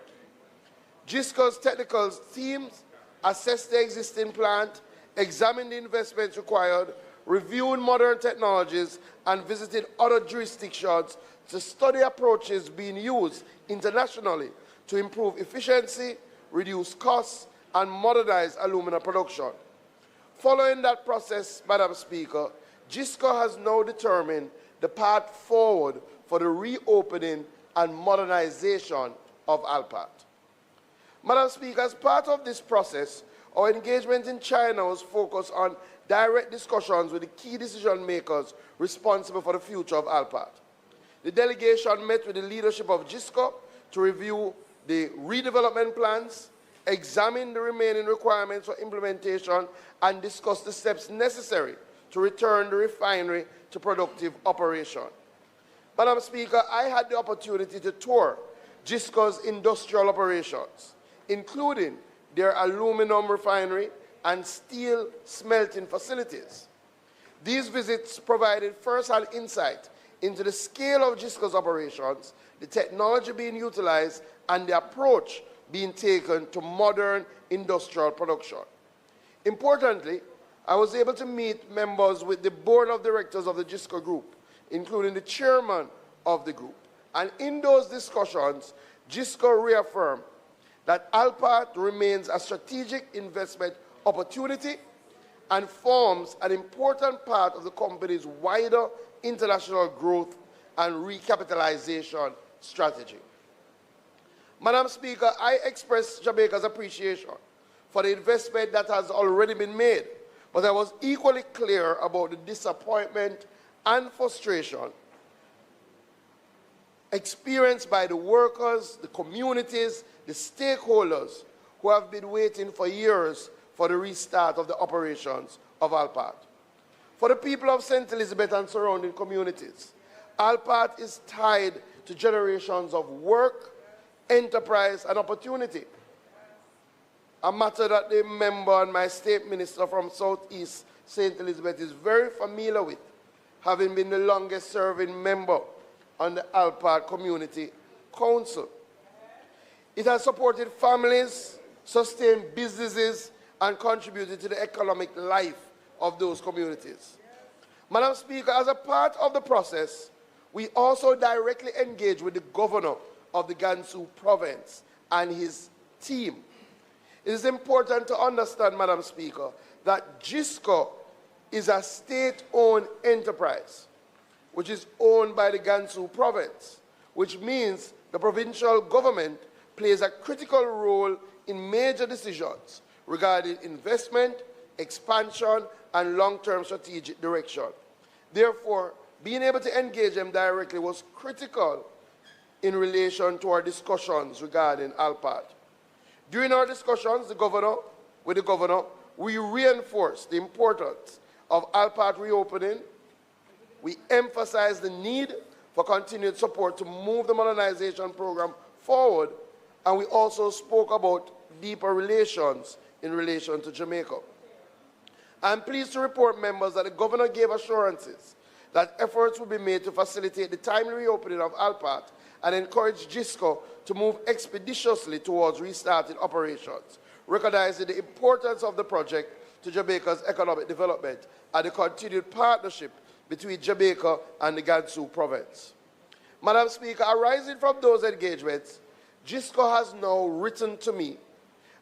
JISCO's technical teams assessed the existing plant, examined the investments required, reviewed modern technologies, and visited other jurisdictions to study approaches being used internationally to improve efficiency, reduce costs, and modernize alumina production. Following that process, Madam Speaker, JISCO has now determined the path forward for the reopening and modernization of Alpat. Madam Speaker, as part of this process, our engagement in China was focused on direct discussions with the key decision makers responsible for the future of Alpat. The delegation met with the leadership of JISCO to review the redevelopment plans, examine the remaining requirements for implementation, and discuss the steps necessary to return the refinery to productive operation. Madam Speaker, I had the opportunity to tour JISCO's industrial operations, including their aluminum refinery and steel smelting facilities. These visits provided first-hand insight into the scale of JISCO's operations, the technology being utilized, and the approach being taken to modern industrial production. Importantly, I was able to meet members with the board of directors of the JISCO Group, including the chairman of the group. And in those discussions, JISCO reaffirmed that Alpat remains a strategic investment opportunity and forms an important part of the company's wider international growth and recapitalization strategy. Madam Speaker, I express Jamaica's appreciation for the investment that has already been made, but I was equally clear about the disappointment and frustration experienced by the workers, the communities, the stakeholders who have been waiting for years for the restart of the operations of Alpat. For the people of St. Elizabeth and surrounding communities, Alpat is tied to generations of work, enterprise, and opportunity. A matter that the member and my state minister from Southeast St. Elizabeth is very familiar with, having been the longest serving member on the Alpat Community Council. It has supported families, sustained businesses, and contributed to the economic life of those communities. Madam Speaker, as a part of the process, we also directly engage with the governor of the Gansu province and his team. It is important to understand, Madam Speaker, that GISCO is a state-owned enterprise, which is owned by the Gansu province, which means the provincial government plays a critical role in major decisions regarding investment, expansion, and long-term strategic direction. Therefore, being able to engage them directly was critical in relation to our discussions regarding ALPAT. During our discussions with the governor, we reinforced the importance of ALPAT reopening. We emphasized the need for continued support to move the modernization program forward, and we also spoke about deeper relations in relation to Jamaica. I'm pleased to report, members, that the governor gave assurances that efforts will be made to facilitate the timely reopening of ALPAT and encourage GISCO to move expeditiously towards restarting operations, recognizing the importance of the project to Jamaica's economic development and the continued partnership between Jamaica and the Gansu province. Madam Speaker, arising from those engagements, GISCO has now written to me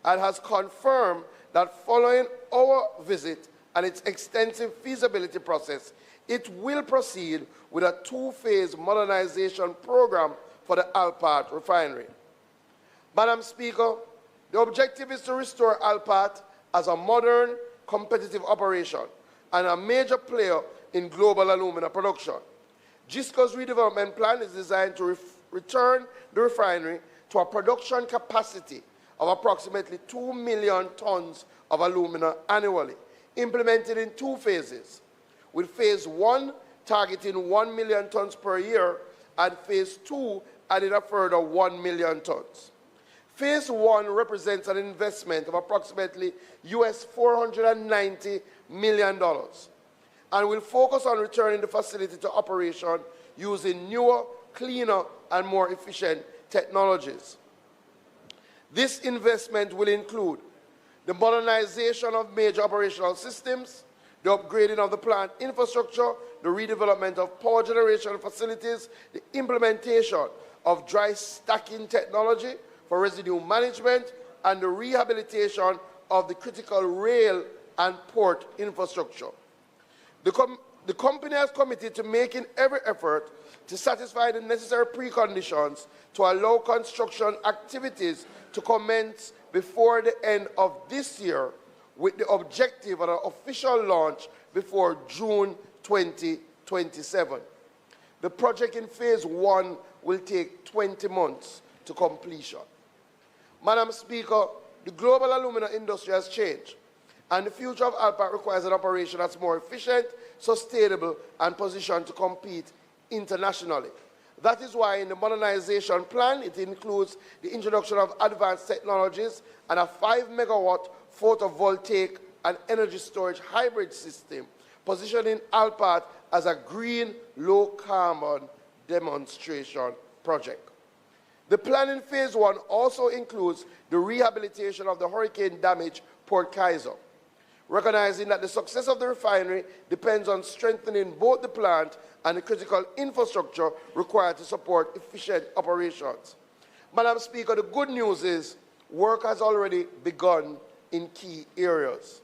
and has confirmed that following our visit and its extensive feasibility process, it will proceed with a two-phase modernization program for the ALPAT refinery. Madam Speaker, the objective is to restore ALPAT as a modern, competitive operation and a major player in global alumina production. GISCO's redevelopment plan is designed to return the refinery to a production capacity of approximately 2 million tons of alumina annually, implemented in two phases, with phase 1 targeting 1 million tons per year and phase 2 adding a further 1 million tons. Phase 1 represents an investment of approximately US $490 million and will focus on returning the facility to operation using newer, cleaner, and more efficient technologies. This investment will include the modernization of major operational systems, the upgrading of the plant infrastructure, the redevelopment of power generation facilities, the implementation of dry stacking technology for residue management, and the rehabilitation of the critical rail and port infrastructure. The company has committed to making every effort to satisfy the necessary preconditions to allow construction activities to commence before the end of this year, with the objective of an official launch before June 2027. The project in phase 1 will take 20 months to completion. Madam Speaker, the global alumina industry has changed, and the future of ALPAT requires an operation that's more efficient, sustainable, and positioned to compete internationally. That is why in the modernization plan, it includes the introduction of advanced technologies and a 5-megawatt photovoltaic and energy storage hybrid system, positioning ALPAT as a green, low-carbon demonstration project. The plan in phase 1 also includes the rehabilitation of the hurricane-damaged Port Kaiser, recognizing that the success of the refinery depends on strengthening both the plant and the critical infrastructure required to support efficient operations. Madam Speaker, the good news is work has already begun in key areas.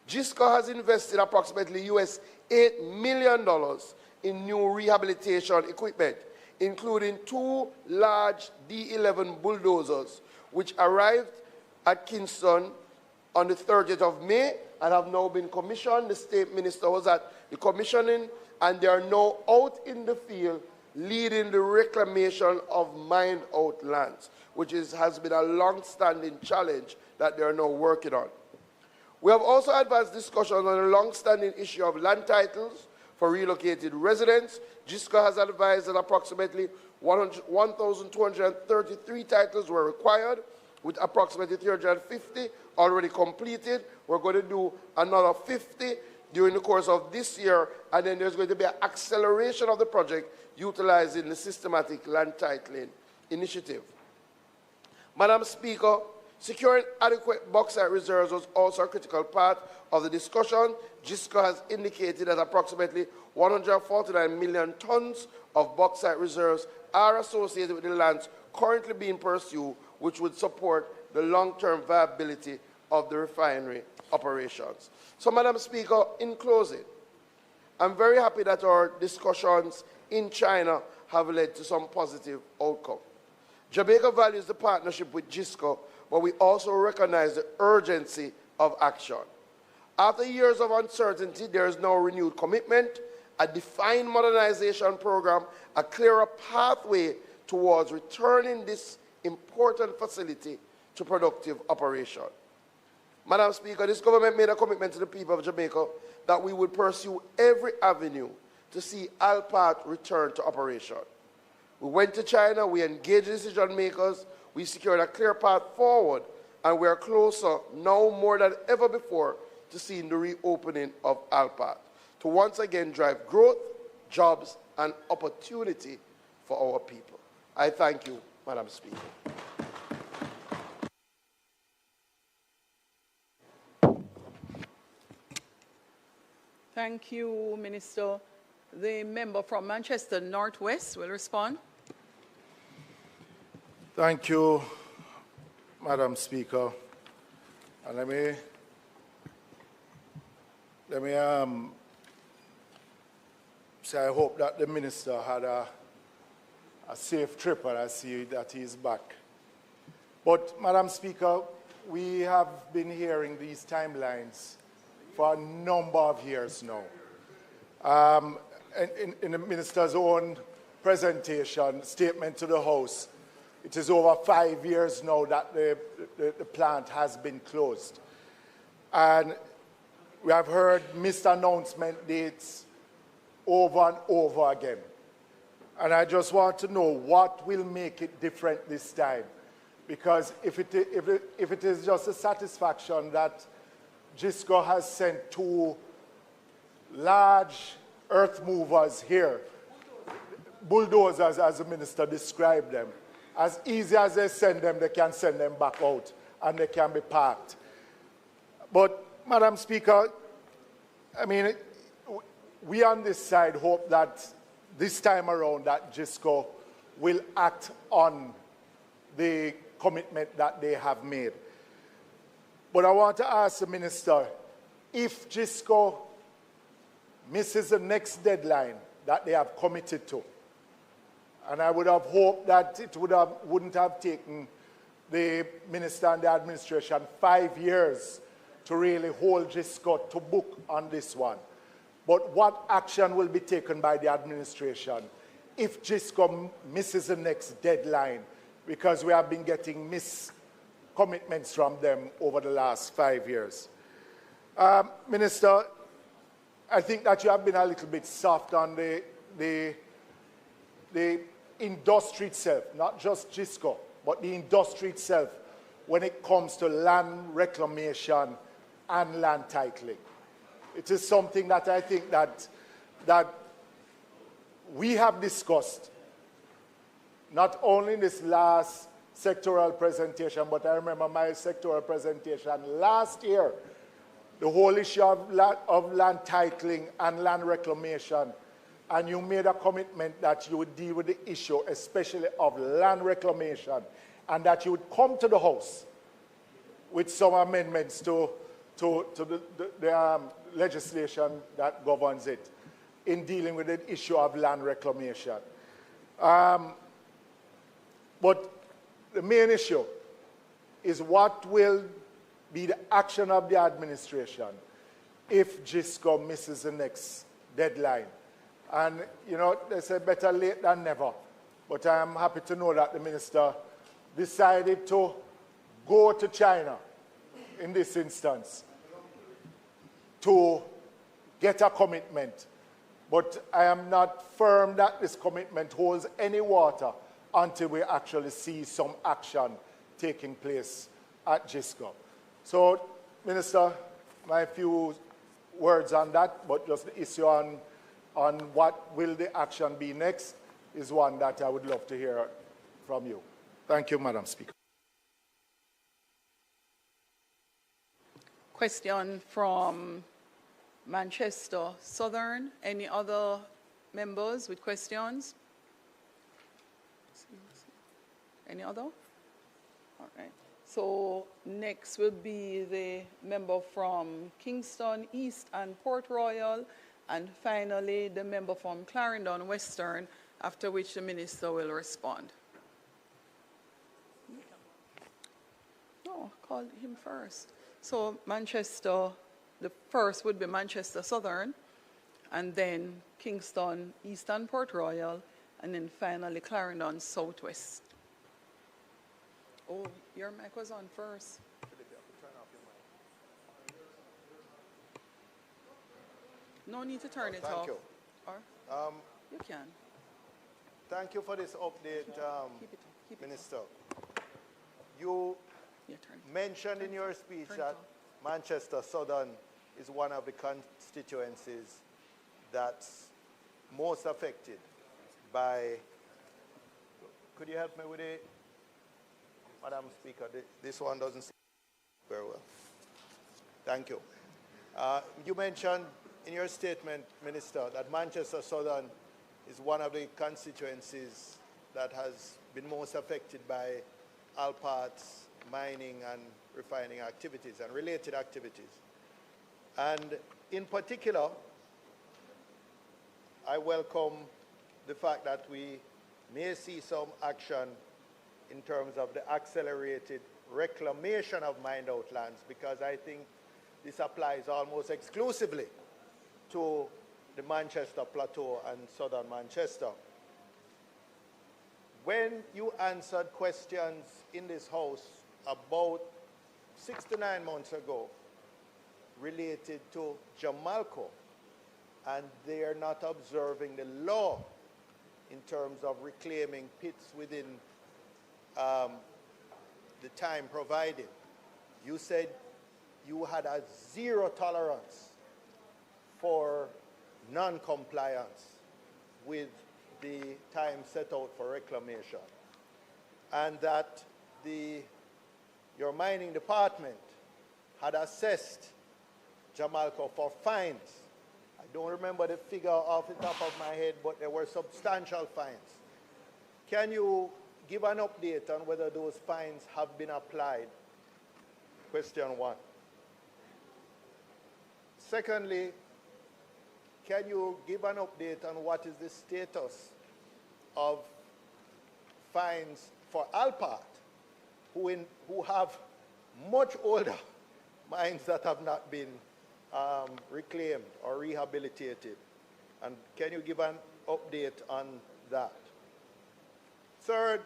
GISCO has invested approximately US $8 million in new rehabilitation equipment, including 2 large D11 bulldozers, which arrived at Kingston on the 30th of May and have now been commissioned. The State Minister was at the commissioning, and they are now out in the field leading the reclamation of mined-out lands, which has been a long-standing challenge that they are now working on. We have also advanced discussions on a long-standing issue of land titles for relocated residents. GISCO has advised that approximately 1,233 titles were required, with approximately 350 already completed. We're going to do another 50 during the course of this year, and then there's going to be an acceleration of the project utilizing the systematic land titling initiative. Madam Speaker, securing adequate bauxite reserves was also a critical part of the discussion. GISCO has indicated that approximately 149 million tons of bauxite reserves are associated with the lands currently being pursued, which would support the long-term viability of the refinery operations. So, Madam Speaker, in closing, I'm very happy that our discussions in China have led to some positive outcome. Jamaica values the partnership with GISCO, but we also recognize the urgency of action. After years of uncertainty, there is now renewed commitment, a defined modernization program, a clearer pathway towards returning this important facility to productive operation. Madam Speaker, this government made a commitment to the people of Jamaica that we would pursue every avenue to see Alpat return to operation. We went to China, we engaged decision makers, we secured a clear path forward, and we are closer now more than ever before to seeing the reopening of Alpat, to once again drive growth, jobs, and opportunity for our people. I thank you, Madam Speaker. Thank you, Minister. The member from Manchester Northwest will respond. Thank you, Madam Speaker. And let me say I hope that the Minister had a safe trip, and I see that he is back. But, Madam Speaker, we have been hearing these timelines for a number of years now. In the Minister's own presentation, statement to the House, it is over 5 years now that the plant has been closed. And we have heard missed announcement dates over and over again. And I just want to know what will make it different this time. Because if it is just a satisfaction that GISCO has sent 2 large earth movers here, bulldozers as the Minister described them, as easy as they send them, they can send them back out and they can be parked. But, Madam Speaker, I mean, we on this side hope that this time around that GISCO will act on the commitment that they have made. But I want to ask the Minister, if GISCO misses the next deadline that they have committed to, and I would have hoped that it wouldn't have taken the Minister and the administration 5 years to really hold GISCO to book on this one. But what action will be taken by the administration if GISCO misses the next deadline? Because we have been getting miscommitments from them over the last 5 years. Minister, I think that you have been a little bit soft on the industry itself, not just GISCO, but the industry itself when it comes to land reclamation and land titling. It is something that I think that we have discussed, not only in this last sectoral presentation, but I remember my sectoral presentation last year, the whole issue of land titling and land reclamation, and you made a commitment that you would deal with the issue, especially of land reclamation, and that you would come to the House with some amendments to the legislation that governs it in dealing with the issue of land reclamation. But the main issue is what will be the action of the administration if GISCO misses the next deadline. And, you know, they say better late than never. But I am happy to know that the Minister decided to go to China in this instance to get a commitment. But I am not firm that this commitment holds any water until we actually see some action taking place at GISCO. So, Minister, my few words on that, but just the issue on what will the action be next is one that I would love to hear from you. Thank you, Madam Speaker. Question from Manchester Southern. Any other members with questions? Any other? All right. So next will be the member from Kingston East and Port Royal, and finally the member from Clarendon Western, after which the minister will respond. No, call him first. So Manchester, the first would be Manchester Southern, and then Kingston East and Port Royal, and then finally Clarendon Southwest. Oh, your mic was on first. No need to turn it off. Thank you. Or you can. Thank you for this update, Keep it Minister. You mentioned in your speech that Manchester Southern is one of the constituencies that's most affected by, could you help me with it, Madam Speaker? This one doesn't seem very well. Thank you. You mentioned in your statement, Minister, that Manchester Southern is one of the constituencies that has been most affected by Alpart's mining and refining activities and related activities. And in particular, I welcome the fact that we may see some action in terms of the accelerated reclamation of mined out lands, because I think this applies almost exclusively to the Manchester Plateau and southern Manchester. When you answered questions in this House about 6 to 9 months ago related to Jamalco, and they are not observing the law in terms of reclaiming pits within the time provided, you said you had a zero tolerance for non-compliance with the time set out for reclamation, and that your mining department had assessed Jamalco for fines. I don't remember the figure off the top of my head, but there were substantial fines. Can you give an update on whether those fines have been applied? Question one. Secondly, can you give an update on what is the status of fines for Alpart, who have much older mines that have not been reclaimed or rehabilitated? And can you give an update on that? Third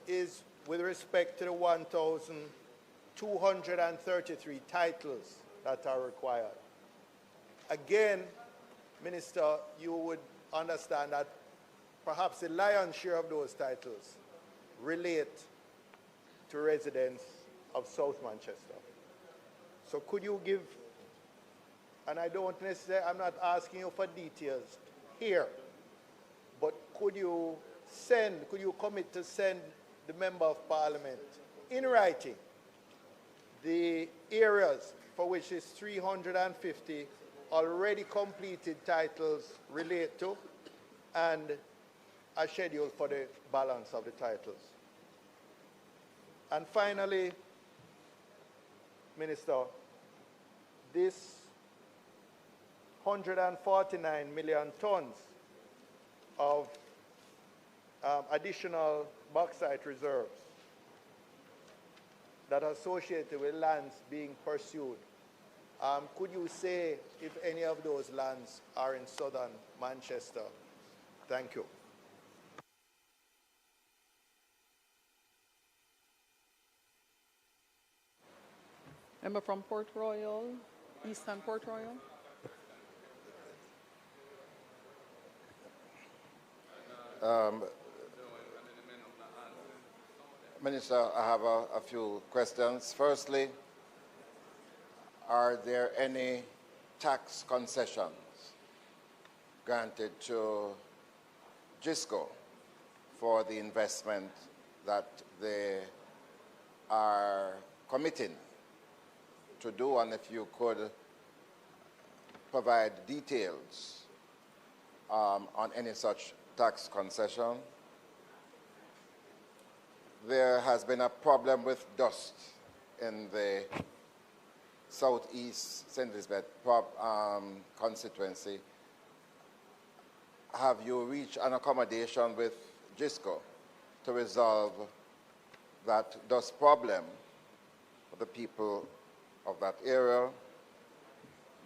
is with respect to the 1,233 titles that are required. Again, Minister, you would understand that perhaps the lion's share of those titles relate to residents of South Manchester. So could you give, and I don't necessarily, I'm not asking you for details here, but could you commit to send the Member of Parliament in writing the areas for which this 350 already completed titles relate to, and a schedule for the balance of the titles? And finally, Minister, this 149 million tons of additional bauxite reserves that are associated with lands being pursued, could you say if any of those lands are in southern Manchester? Thank you. Member from Port Royal, Eastern Port Royal. Minister, I have a few questions. Firstly, are there any tax concessions granted to GISCO for the investment that they are committing to do, and if you could provide details on any such tax concession? there has been a problem with dust in the southeast St. Elizabeth constituency. Have you reached an accommodation with GISCO to resolve that dust problem for the people of that area?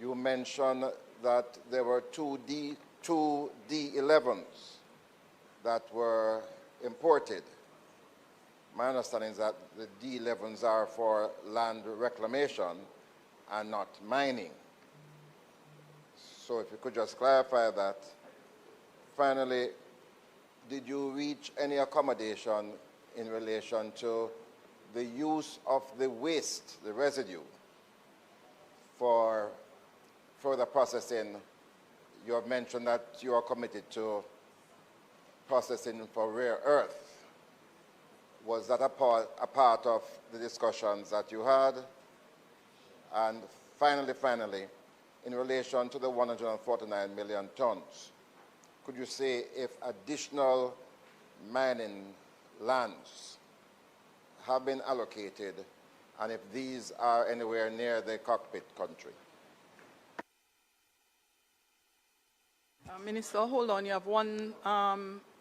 You mentioned that there were two D11s that were imported. My understanding is that the D11s are for land reclamation and not mining. So if you could just clarify that. Finally, did you reach any accommodation in relation to the use of the waste, the residue, for further processing? You have mentioned that you are committed to processing for rare earth. Was that a part of the discussions that you had? And finally, in relation to the 149 million tons, could you say if additional mining lands have been allocated and if these are anywhere near the cockpit country? Minister, hold on. You have one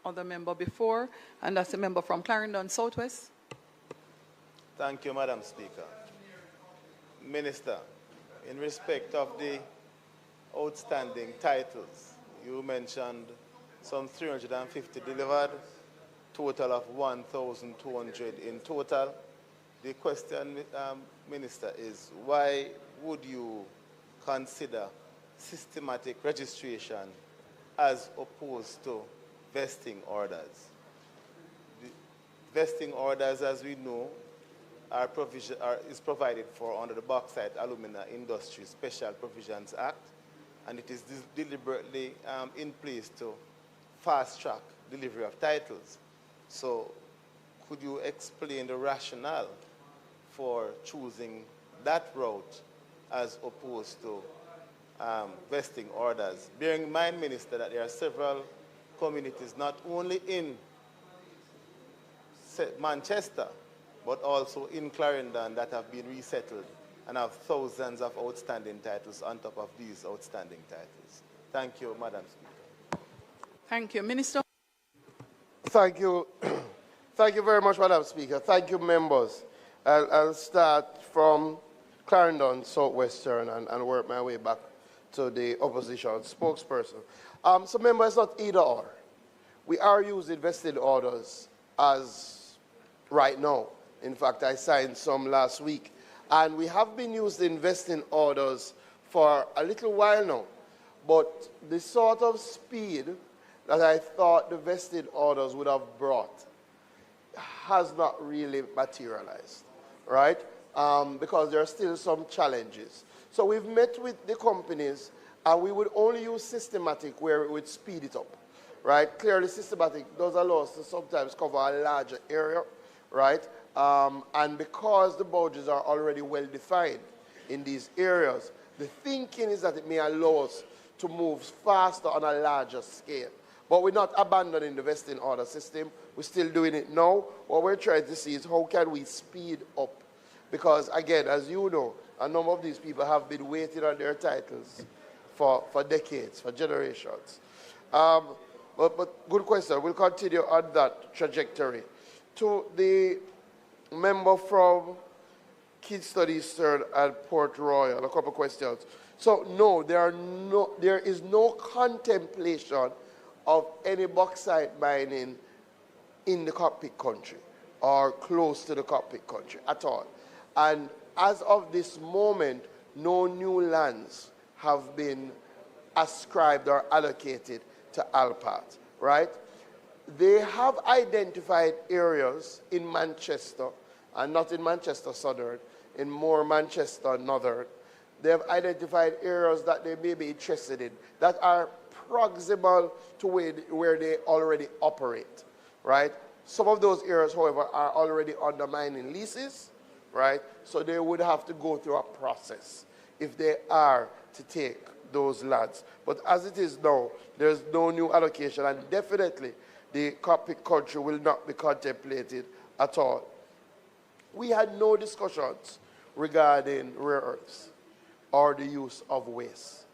other member before, and that's a member from Clarendon Southwest. Thank you, Madam Speaker. Minister, in respect of the outstanding titles, you mentioned some 350 delivered, total of 1,200 in total. The question, Minister, is why would you consider systematic registration as opposed to vesting orders? The vesting orders, as we know, is provided for under the Bauxite Alumina Industry Special Provisions Act, and it is deliberately in place to fast-track delivery of titles. So could you explain the rationale for choosing that route as opposed to vesting orders? Bearing in mind, Minister, that there are several communities, not only in Manchester, but also in Clarendon, that have been resettled and have thousands of outstanding titles on top of these outstanding titles. Thank you, Madam Speaker. Thank you. Minister. Thank you. Thank you very much, Madam Speaker. Thank you, members. I'll start from Clarendon Southwestern and work my way back to the opposition spokesperson. So, members, not either or. We are using vested orders as right now. In fact, I signed some last week. And we have been using vesting orders for a little while now. But the sort of speed that I thought the vested orders would have brought has not really materialized, right? Because there are still some challenges. So we've met with the companies, and we would only use systematic where it would speed it up, right? Clearly, systematic does allow us to sometimes cover a larger area, right? And because the boundaries are already well defined in these areas, the thinking is that it may allow us to move faster on a larger scale. But we're not abandoning the vesting order system. We're still doing it now. What we're trying to see is how can we speed up? Because, again, as you know, a number of these people have been waiting on their titles for decades, for generations. But good question. We'll continue on that trajectory. To the member from Kids Studies Eastern and Port Royal, a couple of questions. So, no, there is no contemplation of any bauxite mining in the cockpit country or close to the cockpit country at all. And as of this moment, no new lands have been ascribed or allocated to Alpat, right? They have identified areas in Manchester, and not in Manchester Southern, in more Manchester Northern. They have identified areas that they may be interested in that are proximal to where they already operate, right? Some of those areas, however, are already under mining leases, right? So they would have to go through a process if they are to take those lands. But as it is now, there's no new allocation, and definitely the cockpit country will not be contemplated at all. We had no discussions regarding rare earths or the use of waste.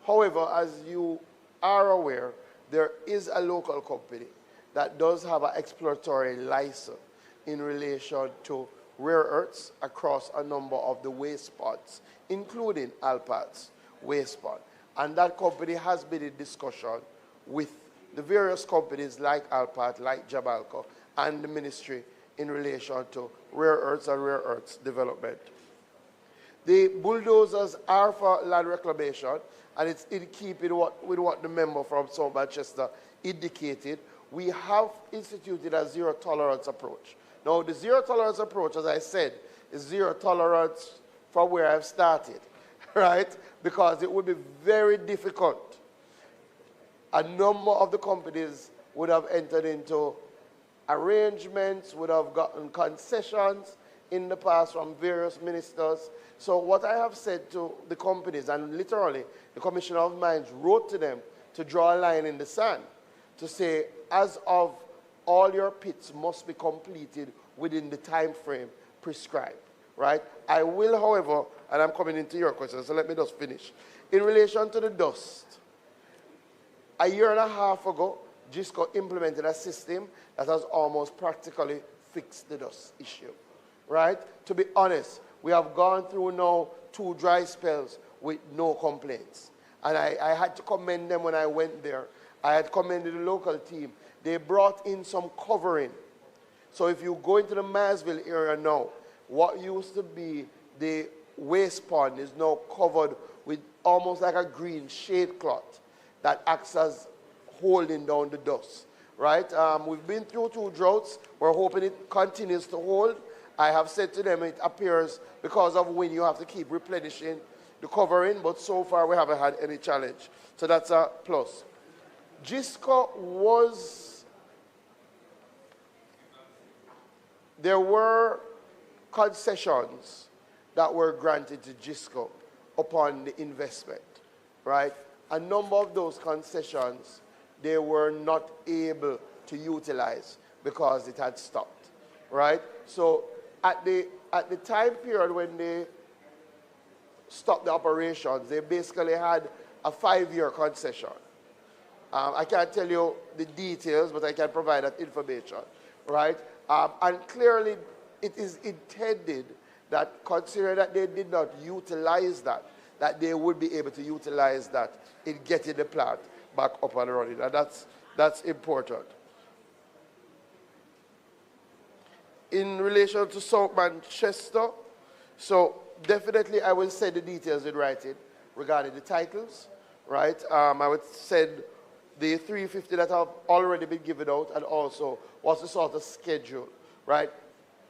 However, as you are aware, there is a local company that does have an exploratory license in relation to rare earths across a number of the waste spots, including Alpat's waste spot. And that company has been in discussion with the various companies like Alpat, like Jabalco, and the ministry in relation to rare earths and rare earths development. The bulldozers are for land reclamation, and it's in keeping with what the member from South Manchester indicated. We have instituted a zero tolerance approach. Now, the zero tolerance approach, as I said, is zero tolerance from where I've started, right? Because it would be very difficult. A number of the companies would have entered into arrangements, would have gotten concessions in the past from various ministers. So what I have said to the companies, and literally the Commissioner of Mines wrote to them to draw a line in the sand, to say, as of all your pits must be completed within the time frame prescribed, right? I will, however, and I'm coming into your question, so let me just finish. In relation to the dust, a year and a half ago, GISCO implemented a system that has almost practically fixed the dust issue, right? To be honest, we have gone through now 2 dry spells with no complaints. And I had to commend them when I went there. I had commended the local team. They brought in some covering. So if you go into the Marsville area now, what used to be the waste pond is now covered with almost like a green shade cloth that acts as holding down the dust, right? We've been through 2 droughts. We're hoping it continues to hold. I have said to them, it appears because of wind, you have to keep replenishing the covering, but so far we haven't had any challenge. So that's a plus. GISCO was, there were concessions that were granted to GISCO upon the investment, right? A number of those concessions, they were not able to utilize because it had stopped, right? So at the time period when they stopped the operations, they basically had a 5-year concession. I can't tell you the details, but I can provide that information, right? And clearly, it is intended that, considering that they did not utilize that they would be able to utilize that in getting the plant back up and running. And that's important. In relation to South Manchester, so definitely I will send the details in writing regarding the titles, right? I would send the 350 that have already been given out, and also what's the sort of schedule, right?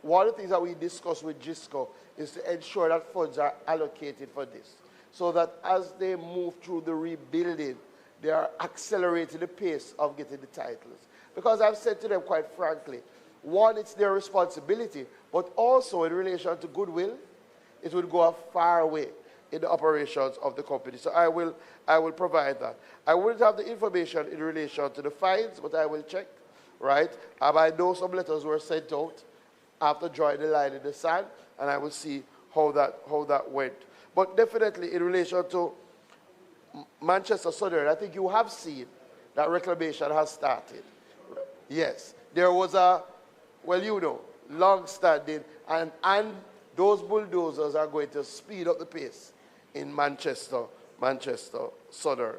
One of the things that we discussed with GISCO is to ensure that funds are allocated for this, so that as they move through the rebuilding, they are accelerating the pace of getting the titles. Because I've said to them quite frankly, one, it's their responsibility, but also in relation to goodwill, it would go a far way in the operations of the company. So I will provide that. I wouldn't have the information in relation to the fines, but I will check, right? I know some letters were sent out after drawing the line in the sand, and I will see how that went. But definitely in relation to Manchester Southern, I think you have seen that reclamation has started. Yes, there was a, well, you know, long-standing, and those bulldozers are going to speed up the pace in Manchester Southern.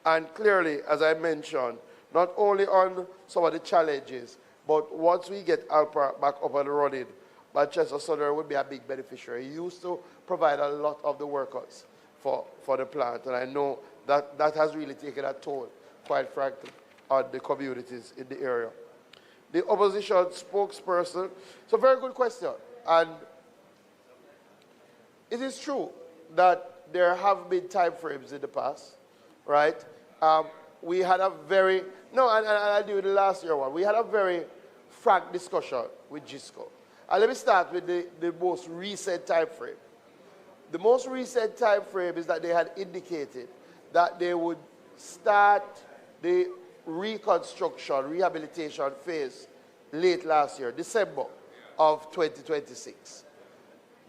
And clearly, as I mentioned, not only on some of the challenges, but once we get Alpha back up and running, Manchester Southern would be a big beneficiary. It used to provide a lot of the workers for the plant, and I know that has really taken a toll, quite frankly, on the communities in the area. The opposition spokesperson, it's a very good question, and it is true that there have been time frames in the past, right? We had a very, no, and I do the last year one, we had a very frank discussion with GISCO. And let me start with the most recent time frame. The most recent time frame is that they had indicated that they would start the reconstruction, rehabilitation phase late last year, December of 2026.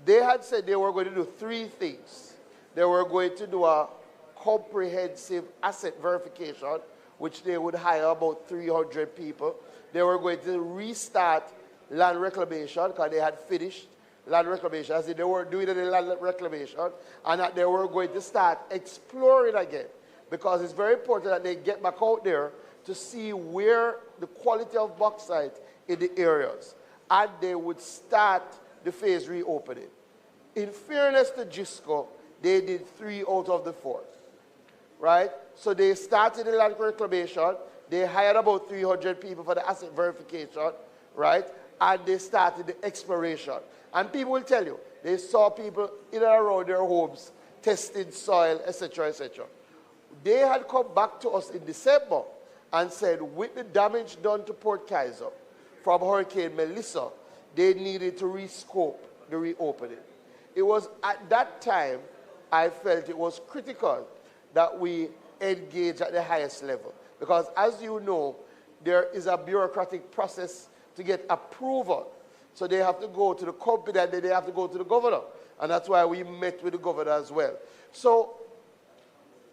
They had said they were going to do three things. They were going to do a comprehensive asset verification, which they would hire about 300 people. They were going to restart land reclamation because they had finished land reclamation. As if they were doing any land reclamation, and that they were going to start exploring again, because it's very important that they get back out there to see where the quality of bauxite in the areas, and they would start the phase reopening. In fairness to GISCO, they did 3 out of the 4, right? So they started the land reclamation, they hired about 300 people for the asset verification, right? And they started the exploration. And people will tell you, they saw people in and around their homes testing soil, etc., etc. They had come back to us in December and said, with the damage done to Port Kaiser from Hurricane Melissa, they needed to rescope the reopening. It was at that time I felt it was critical that we engage at the highest level. Because as you know, there is a bureaucratic process to get approval. So they have to go to the company and then they have to go to the governor. And that's why we met with the governor as well. So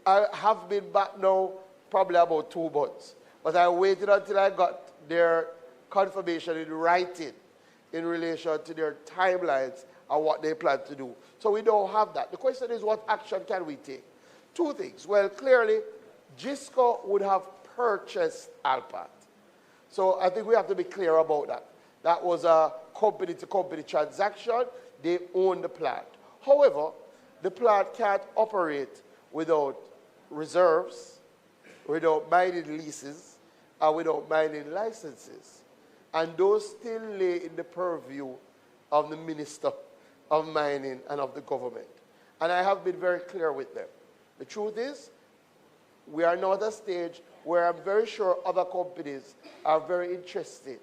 I have been back now probably about 2 months. But I waited until I got their confirmation in writing in relation to their timelines and what they plan to do. So we don't have that. The question is, what action can we take? 2 things. Well, clearly, GISCO would have purchased Alpat. So I think we have to be clear about that. That was a company-to-company transaction. They own the plant. However, the plant can't operate without reserves, without mining leases, and without mining licenses. And those still lay in the purview of the Minister of Mining and of the government. And I have been very clear with them. The truth is, we are now at a stage where I'm very sure other companies are very interested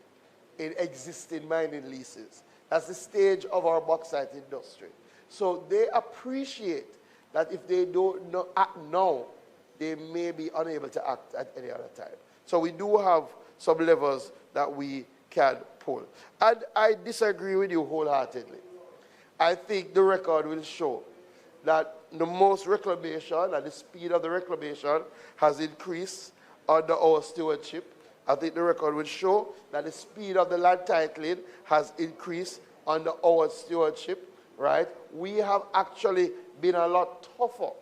in existing mining leases. That's the stage of our bauxite industry. So they appreciate that if they don't act now, they may be unable to act at any other time. So we do have some levers that we can pull. And I disagree with you wholeheartedly. I think the record will show that the most reclamation and the speed of the reclamation has increased under our stewardship. I think the record will show that the speed of the land titling has increased under our stewardship, right? We have actually been a lot tougher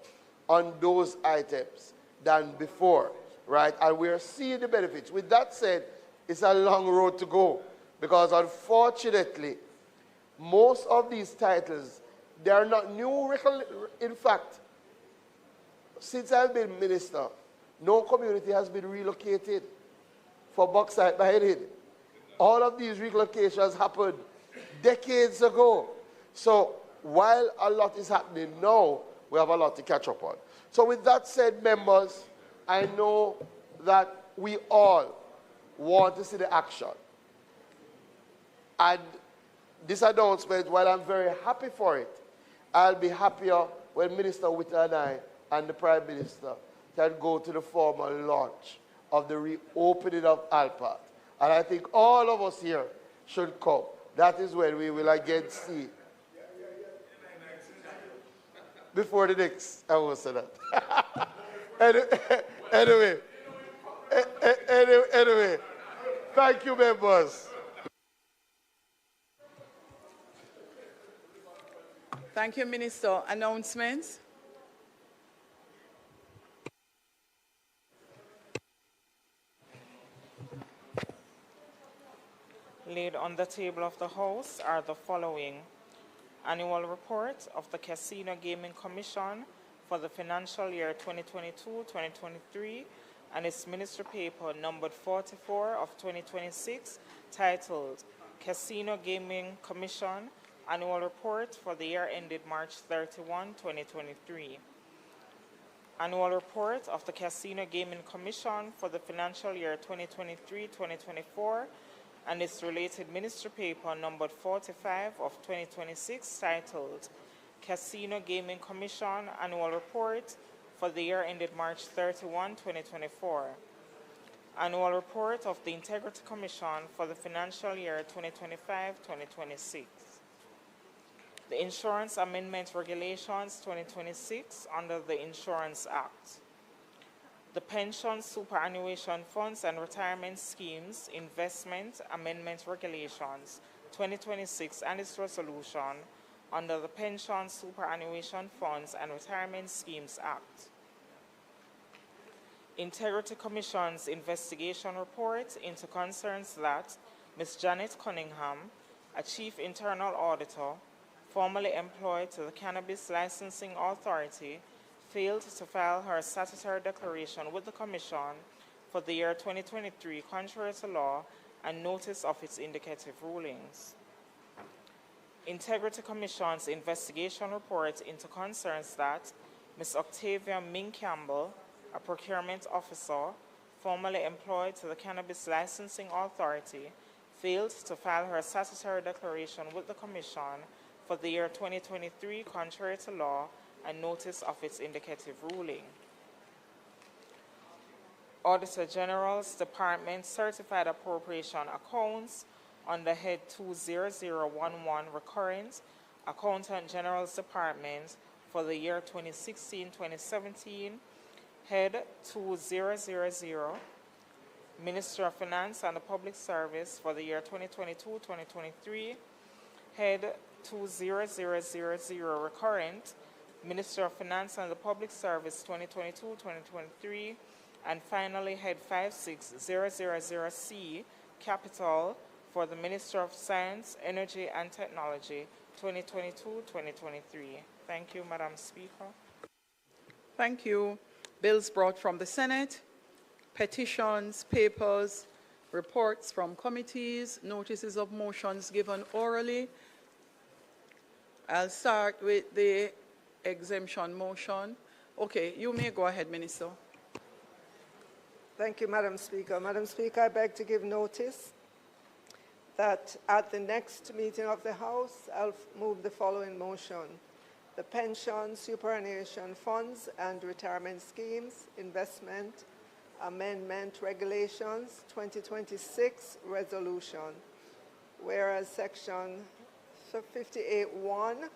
on those items than before, right? And we're seeing the benefits. With that said, it's a long road to go, because unfortunately, most of these titles, they are not new. In fact, since I've been minister, no community has been relocated for bauxite mining. All of these relocations happened decades ago. So while a lot is happening now, we have a lot to catch up on. So with that said, members, I know that we all want to see the action. And this announcement, while I'm very happy for it, I'll be happier when Minister Whittle and I and the Prime Minister can go to the formal launch of the reopening of Alpat. And I think all of us here should come. That is when we will again see. Before the next, I will say that. Anyway, thank you, members. Thank you, Minister. Announcements? Laid on the table of the House are the following: Annual Report of the Casino Gaming Commission for the financial year 2022-2023 and its Ministry Paper numbered 44 of 2026, titled Casino Gaming Commission Annual Report for the year ended March 31, 2023. Annual Report of the Casino Gaming Commission for the financial year 2023-2024 and its related Ministry Paper numbered 45 of 2026, titled Casino Gaming Commission Annual Report for the year ended March 31, 2024. Annual report of the Integrity Commission for the financial year 2025-2026. The Insurance Amendment Regulations 2026 under the Insurance Act. The Pension Superannuation Funds and Retirement Schemes Investment Amendment Regulations 2026 and its resolution under the Pension Superannuation Funds and Retirement Schemes Act. Integrity Commission's investigation report into concerns that Ms. Janet Cunningham, a Chief Internal Auditor, formerly employed to the Cannabis Licensing Authority, failed to file her statutory declaration with the Commission for the year 2023 contrary to law and notice of its indicative rulings. Integrity Commission's investigation report into concerns that Ms. Octavia Ming Campbell, a procurement officer formerly employed to the Cannabis Licensing Authority, failed to file her statutory declaration with the Commission for the year 2023 contrary to law and notice of its indicative ruling. Auditor General's Department Certified Appropriation Accounts under Head 20011 Recurrent, Accountant General's Department for the year 2016-2017, Head 2000, Ministry of Finance and the Public Service for the year 2022-2023, Head 20000 Recurrent, Ministry of Finance and the Public Service 2022-2023, and finally Head 56000C, Capital for the Ministry of Science, Energy and Technology 2022-2023. Thank you, Madam Speaker. Thank you. Bills brought from the Senate, petitions, papers, reports from committees, notices of motions given orally. I'll start with the exemption motion. Okay, you may go ahead, Minister. Thank you, Madam Speaker. Madam Speaker, I beg to give notice that at the next meeting of the House, I'll move the following motion. The Pension Superannuation Funds and Retirement Schemes Investment Amendment Regulations 2026 Resolution, whereas Section 58(1)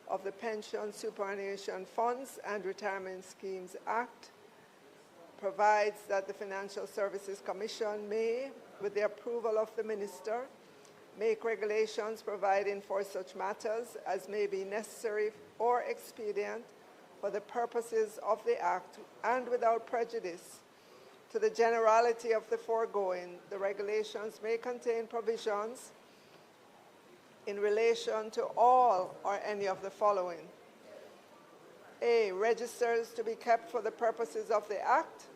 of the Pension Superannuation Funds and Retirement Schemes Act provides that the Financial Services Commission may, with the approval of the Minister, make regulations providing for such matters as may be necessary or expedient for the purposes of the Act and without prejudice to the generality of the foregoing. The regulations may contain provisions in relation to all or any of the following. A, registers to be kept for the purposes of the Act.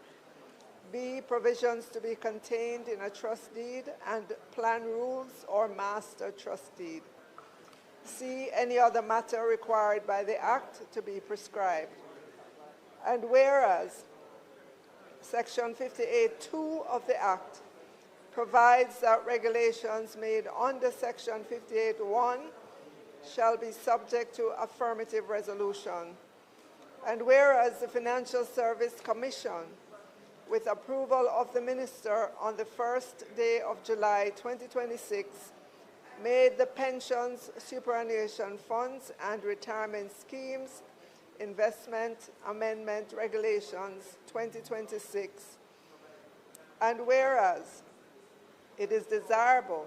B, provisions to be contained in a trust deed and plan rules or master trust deed. C, any other matter required by the Act to be prescribed. And whereas Section 58(2) of the Act provides that regulations made under Section 58(1) shall be subject to affirmative resolution. And whereas the Financial Service Commission, with approval of the Minister on the first day of July 2026, made the Pensions, Superannuation Funds and Retirement Schemes Investment Amendment Regulations 2026. And whereas it is desirable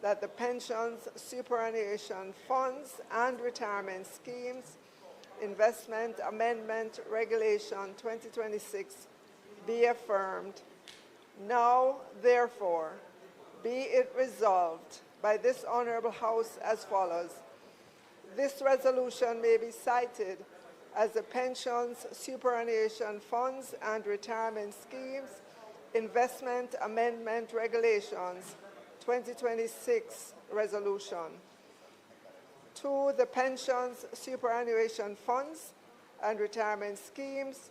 that the Pensions, Superannuation Funds and Retirement Schemes Investment Amendment Regulation 2026 be affirmed, now, therefore, be it resolved by this Honourable House as follows. This resolution may be cited as the Pensions, Superannuation Funds and Retirement Schemes Investment Amendment Regulations 2026 Resolution. 2, the Pensions, Superannuation Funds and Retirement Schemes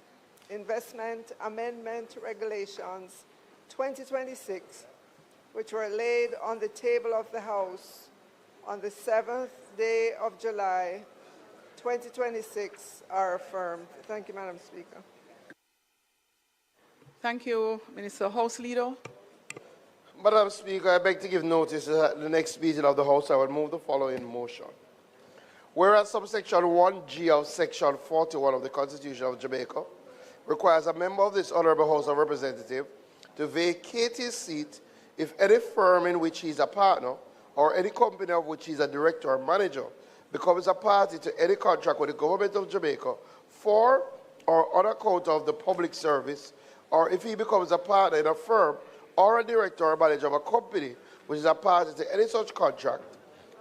Investment Amendment Regulations 2026, which were laid on the table of the House on the 7th day of July 2026, are affirmed. Thank you, Madam Speaker. Thank you, Minister. House Leader. Madam Speaker, I beg to give notice that at the next meeting of the House, I will move the following motion. Whereas subsection 1G of section 41 of the Constitution of Jamaica requires a member of this Honorable House of Representatives to vacate his seat if any firm in which he is a partner or any company of which he is a director or manager becomes a party to any contract with the government of Jamaica for or on account of the public service, or if he becomes a partner in a firm or a director or manager of a company which is a party to any such contract,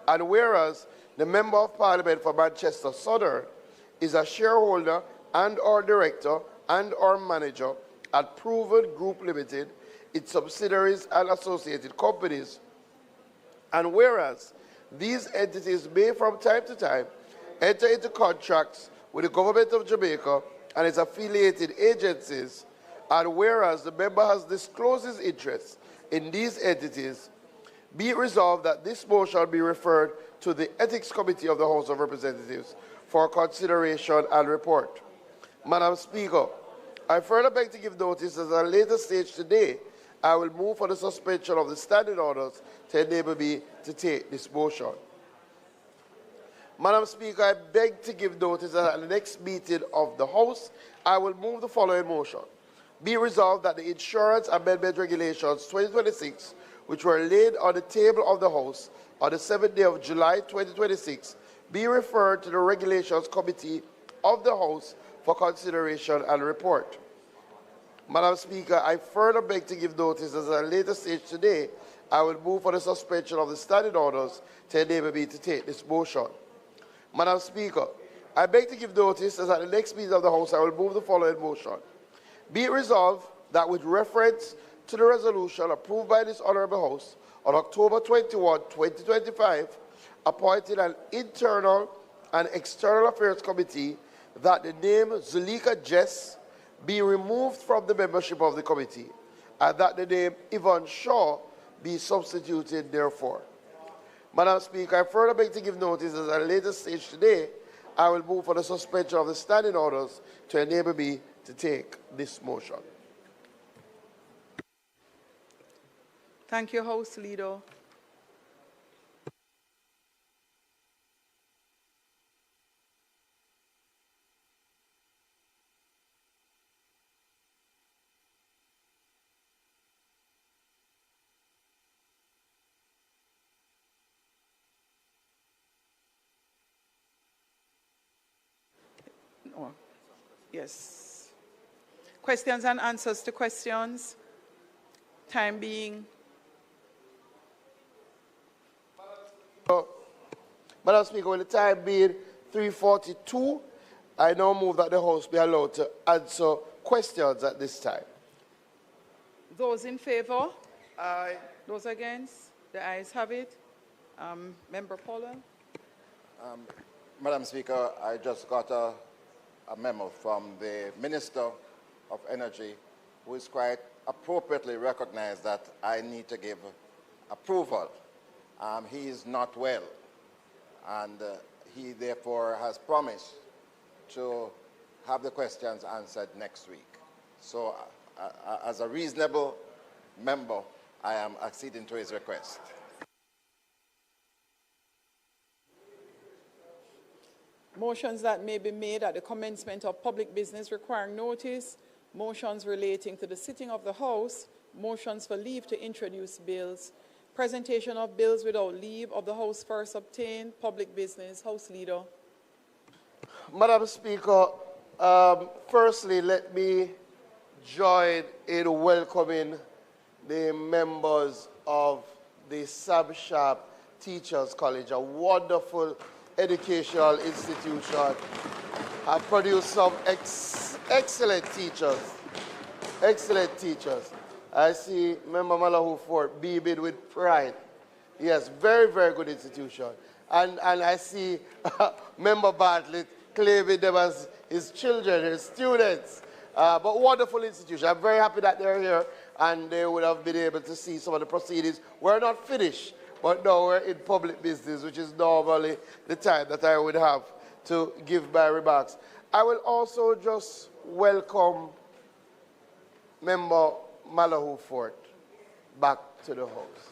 and whereas the Member of Parliament for Manchester Southern is a shareholder and or director and or manager at Proven Group Limited, its subsidiaries and associated companies, and whereas these entities may from time to time enter into contracts with the government of Jamaica and its affiliated agencies, and whereas the member has disclosed his interest in these entities, be it resolved that this motion be referred to the Ethics Committee of the House of Representatives for consideration and report. Madam Speaker, I further beg to give notice at a later stage today, I will move for the suspension of the standing orders to enable me to take this motion. Madam Speaker, I beg to give notice that at the next meeting of the House, I will move the following motion. Be resolved that the Insurance Amendment Regulations 2026, which were laid on the table of the House on the 7th day of July 2026, be referred to the Regulations Committee of the House for consideration and report. Madam Speaker, I further beg to give notice that at a later stage today, I will move for the suspension of the standing orders to enable me to take this motion. Madam Speaker, I beg to give notice that at the next meeting of the House, I will move the following motion. Be it resolved that with reference to the resolution approved by this Honourable House on October 21, 2025, appointing an internal and external affairs committee, that the name Zulika Jess be removed from the membership of the committee, and that the name Yvonne Shaw be substituted therefore. Madam Speaker, I further beg to give notice that at a later stage today, I will move for the suspension of the standing orders to enable me to take this motion. Thank you, House Leader. No. Yes. Questions and answers to questions. Time being. Madam Speaker, with the time being 3:42, I now move that the House be allowed to answer questions at this time. Those in favour? Aye. Those against? The ayes have it. Member Paula? Madam Speaker, I just got a memo from the Minister of Energy, who is quite appropriately recognized that I need to give approval. He is not well, and he therefore has promised to have the questions answered next week. So as a reasonable member, I am acceding to his request. Motions that may be made at the commencement of public business requiring notice, motions relating to the sitting of the House, motions for leave to introduce bills, presentation of bills without leave of the House first obtained, public business. House Leader. Madam Speaker, firstly, let me join in welcoming the members of the Sam Sharp Teachers College, a wonderful educational institution. Have produced some excellent teachers. Excellent teachers. I see Member Malahoo Fort beaming with pride. Yes, very, very good institution. And I see Member Bartlett claiming them as his children, his students. But wonderful institution. I'm very happy that they're here and they would have been able to see some of the proceedings. We're not finished, but now we're in public business, which is normally the time that I would have to give my remarks. I will also just welcome Member Malahoo Fort back to the House.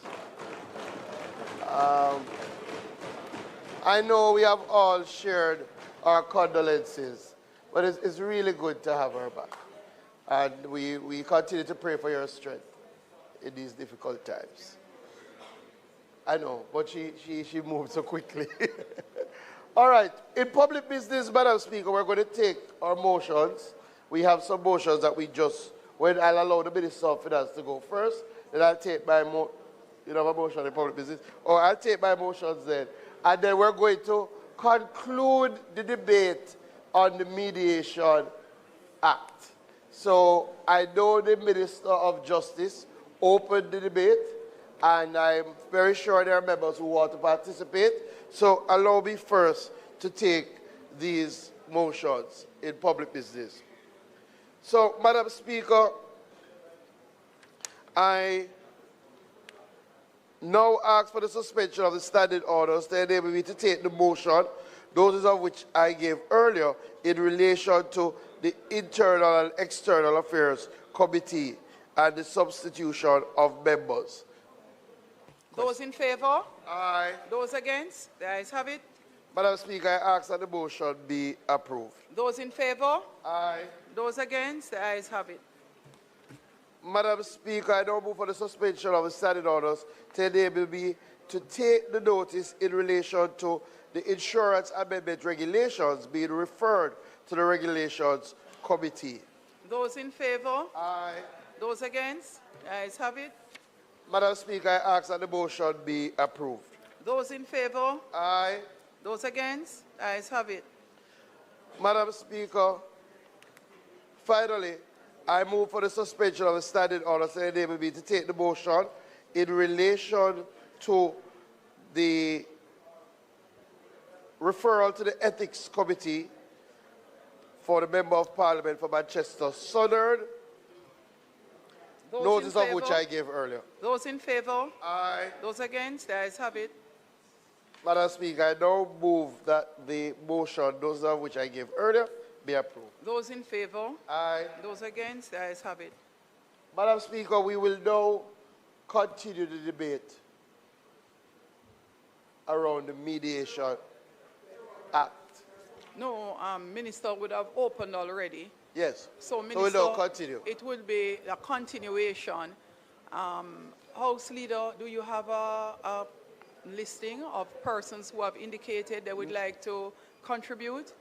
I know we have all shared our condolences, but it's really good to have her back. And we continue to pray for your strength in these difficult times. I know, but she moved so quickly. All right, in public business, Madam Speaker, we're going to take our motions. We have some motions that we just, when I'll allow the Minister of Finance to go first, then I'll take my you know, a motion in public business, or I'll take my motions then. And then we're going to conclude the debate on the Mediation Act. So I know the Minister of Justice opened the debate, and I'm very sure there are members who want to participate. So allow me first to take these motions in public business. So, Madam Speaker, I now ask for the suspension of the standing orders to enable me to take the motion, those of which I gave earlier, in relation to the Internal and External Affairs Committee and the substitution of members. Those in favor? Aye. Those against? The ayes have it. Madam Speaker, I ask that the motion be approved. Those in favor? Aye. Those against? The ayes have it. Madam Speaker, I now move for the suspension of the standing orders to enable me to take the notice in relation to the insurance amendment regulations being referred to the Regulations Committee. Those in favor? Aye. Those against? The ayes have it. Madam Speaker, I ask that the motion be approved. Those in favor? Aye. Those against? The ayes have it. Madam Speaker, finally, I move for the suspension of the standing orders to enable me to take the motion in relation to the referral to the Ethics Committee for the Member of Parliament for Manchester Southern, notice of which I gave earlier. Those in favor? Aye. Those against? The ayes have it. Madam Speaker, I now move that the motion, those of which I gave earlier, be approved. Those in favor? Aye. Those against? The ayes have it. Madam Speaker, we will now continue the debate around the Mediation Act. No, Minister would have opened already. Yes. So, Minister, we'll now continue. It will be a continuation. House Leader, do you have a listing of persons who have indicated they would like to contribute?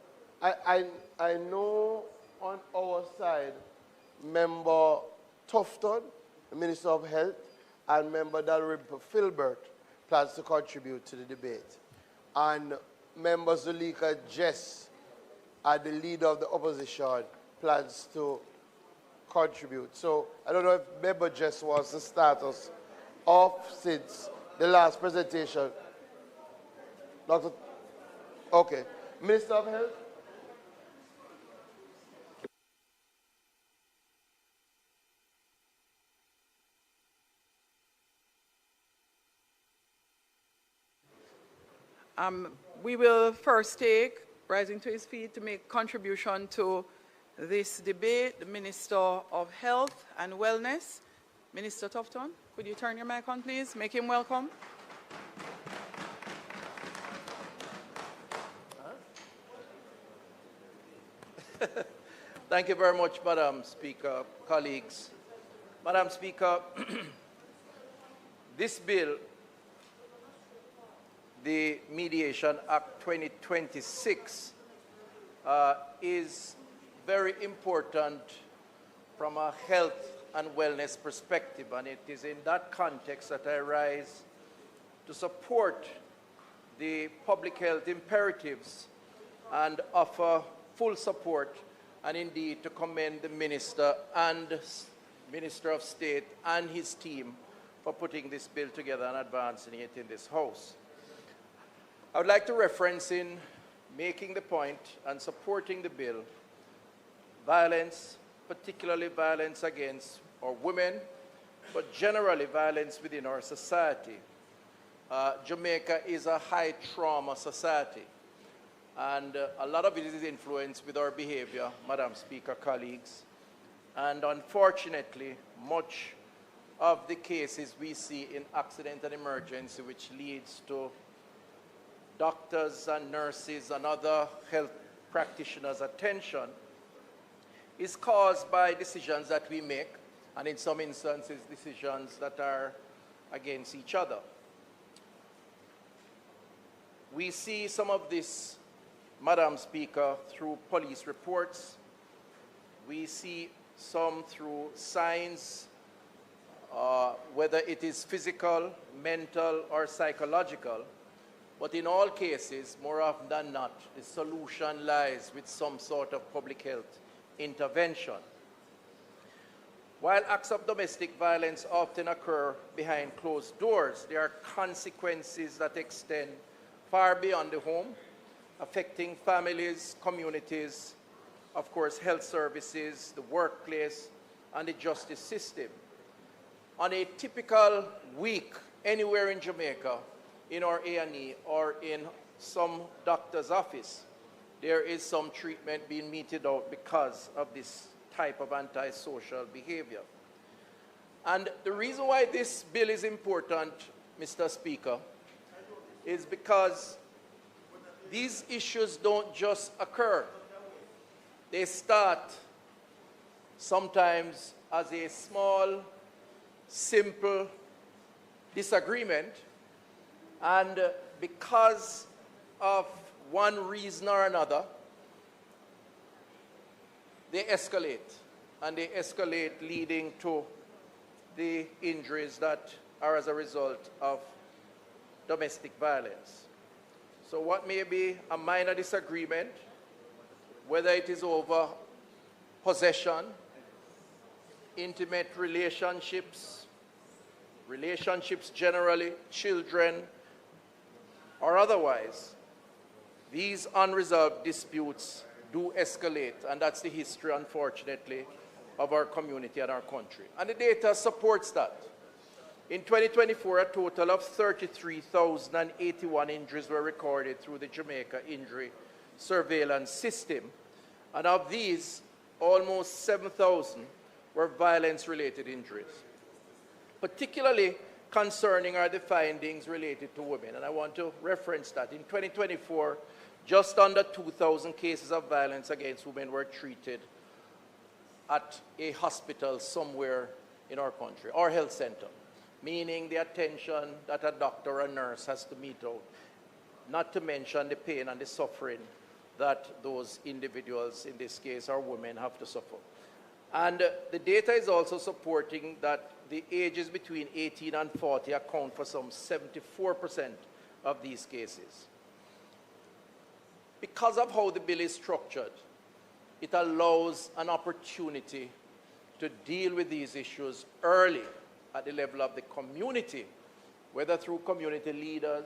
I know on our side, Member Tufton, the Minister of Health, and Member Dalrymple Filbert plans to contribute to the debate. And Member Zulika Jess, the leader of the opposition, plans to contribute. So I don't know if Member Jess wants to start us off since the last presentation. Dr. Okay. Minister of Health? We will first take, rising to his feet to make contribution to this debate, the Minister of Health and Wellness. Minister Tufton, could you turn your mic on, please? Make him welcome. Thank you very much, Madam Speaker, colleagues. Madam Speaker, this bill, the Mediation Act 2026, is very important from a health and wellness perspective, and it is in that context that I rise to support the public health imperatives and offer full support, and indeed to commend the Minister and Minister of State and his team for putting this bill together and advancing it in this House. I would like to reference, in making the point and supporting the bill, violence, particularly violence against our women, but generally violence within our society. Jamaica is a high trauma society, and a lot of it is influenced with our behavior, Madam Speaker, colleagues. And unfortunately, much of the cases we see in accident and emergency, which leads to doctors and nurses and other health practitioners' attention, is caused by decisions that we make, and in some instances, decisions that are against each other. We see some of this, Madam Speaker, through police reports. We see some through signs, whether it is physical, mental, or psychological. But in all cases, more often than not, the solution lies with some sort of public health intervention. While acts of domestic violence often occur behind closed doors, there are consequences that extend far beyond the home, affecting families, communities, of course, health services, the workplace, and the justice system. On a typical week anywhere in Jamaica, in our A&E or in some doctor's office, there is some treatment being meted out because of this type of antisocial behavior. And the reason why this bill is important, Mr. Speaker, is because these issues don't just occur. They start sometimes as a small, simple disagreement, and because of one reason or another, they escalate, and they escalate leading to the injuries that are as a result of domestic violence. So what may be a minor disagreement, whether it is over possession, intimate relationships, relationships generally, children, or otherwise, these unresolved disputes do escalate, and that's the history, unfortunately, of our community and our country. And the data supports that. In 2024, a total of 33,081 injuries were recorded through the Jamaica Injury Surveillance System, and of these, almost 7,000 were violence-related injuries. Particularly concerning are the findings related to women, and I want to reference that. In 2024, just under 2,000 cases of violence against women were treated at a hospital somewhere in our country, or health center, meaning the attention that a doctor or nurse has to mete out, not to mention the pain and the suffering that those individuals, in this case our women, have to suffer. And the data is also supporting that the ages between 18 and 40 account for some 74% of these cases. Because of how the bill is structured, it allows an opportunity to deal with these issues early at the level of the community, whether through community leaders,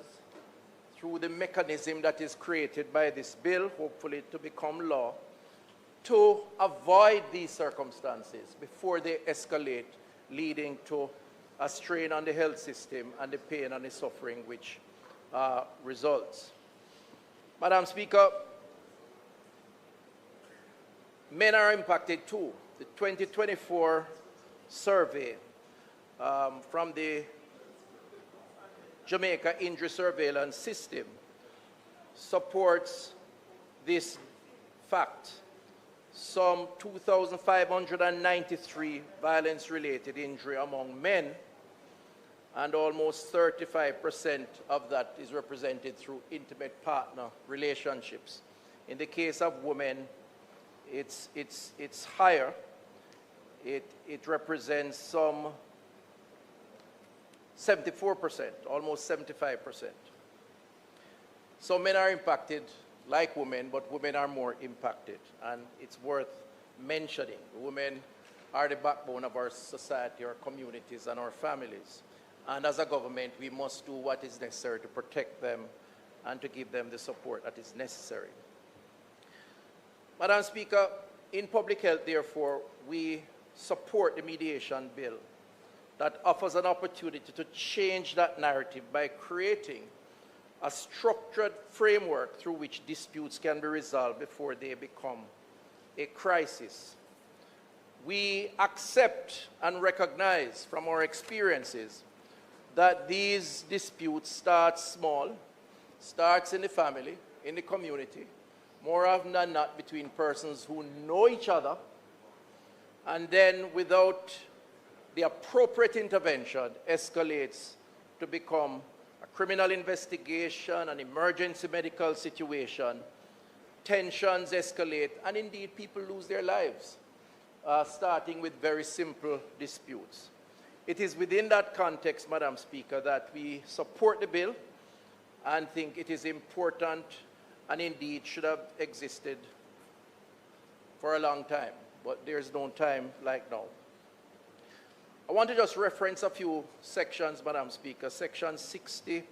through the mechanism that is created by this bill, hopefully to become law, to avoid these circumstances before they escalate, leading to a strain on the health system and the pain and the suffering which results. Madam Speaker, men are impacted too. The 2024 survey from the Jamaica Injury Surveillance System supports this fact. Some 2,593 violence-related injury among men, and almost 35% of that is represented through intimate partner relationships. In the case of women, it's higher. It represents some 74%, almost 75%. So men are impacted like women, but women are more impacted, and it's worth mentioning. Women are the backbone of our society, our communities, and our families. And as a government, we must do what is necessary to protect them and to give them the support that is necessary. Madam Speaker, in public health, therefore, we support the mediation bill that offers an opportunity to change that narrative by creating a structured framework through which disputes can be resolved before they become a crisis. we accept and recognize from our experiences that these disputes start small, starts in the family, in the community, more often than not between persons who know each other, and then without the appropriate intervention escalates to become a criminal investigation, an emergency medical situation, tensions escalate, and indeed people lose their lives, starting with very simple disputes. It is within that context, Madam Speaker, that we support the bill and think it is important and indeed should have existed for a long time, but there's no time like now. I want to just reference a few sections, Madam Speaker. Section 60,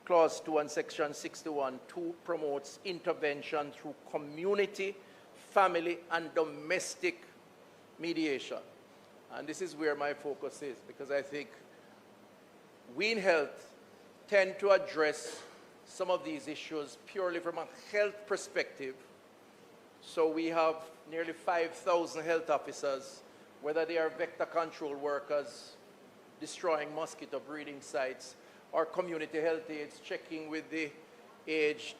Clause 2 and Section 61, 2 promotes intervention through community, family, and domestic mediation. And this is where my focus is, because I think we in health tend to address some of these issues purely from a health perspective. So we have nearly 5,000 health officers, whether they are vector control workers destroying mosquito breeding sites, or community health aides checking with the aged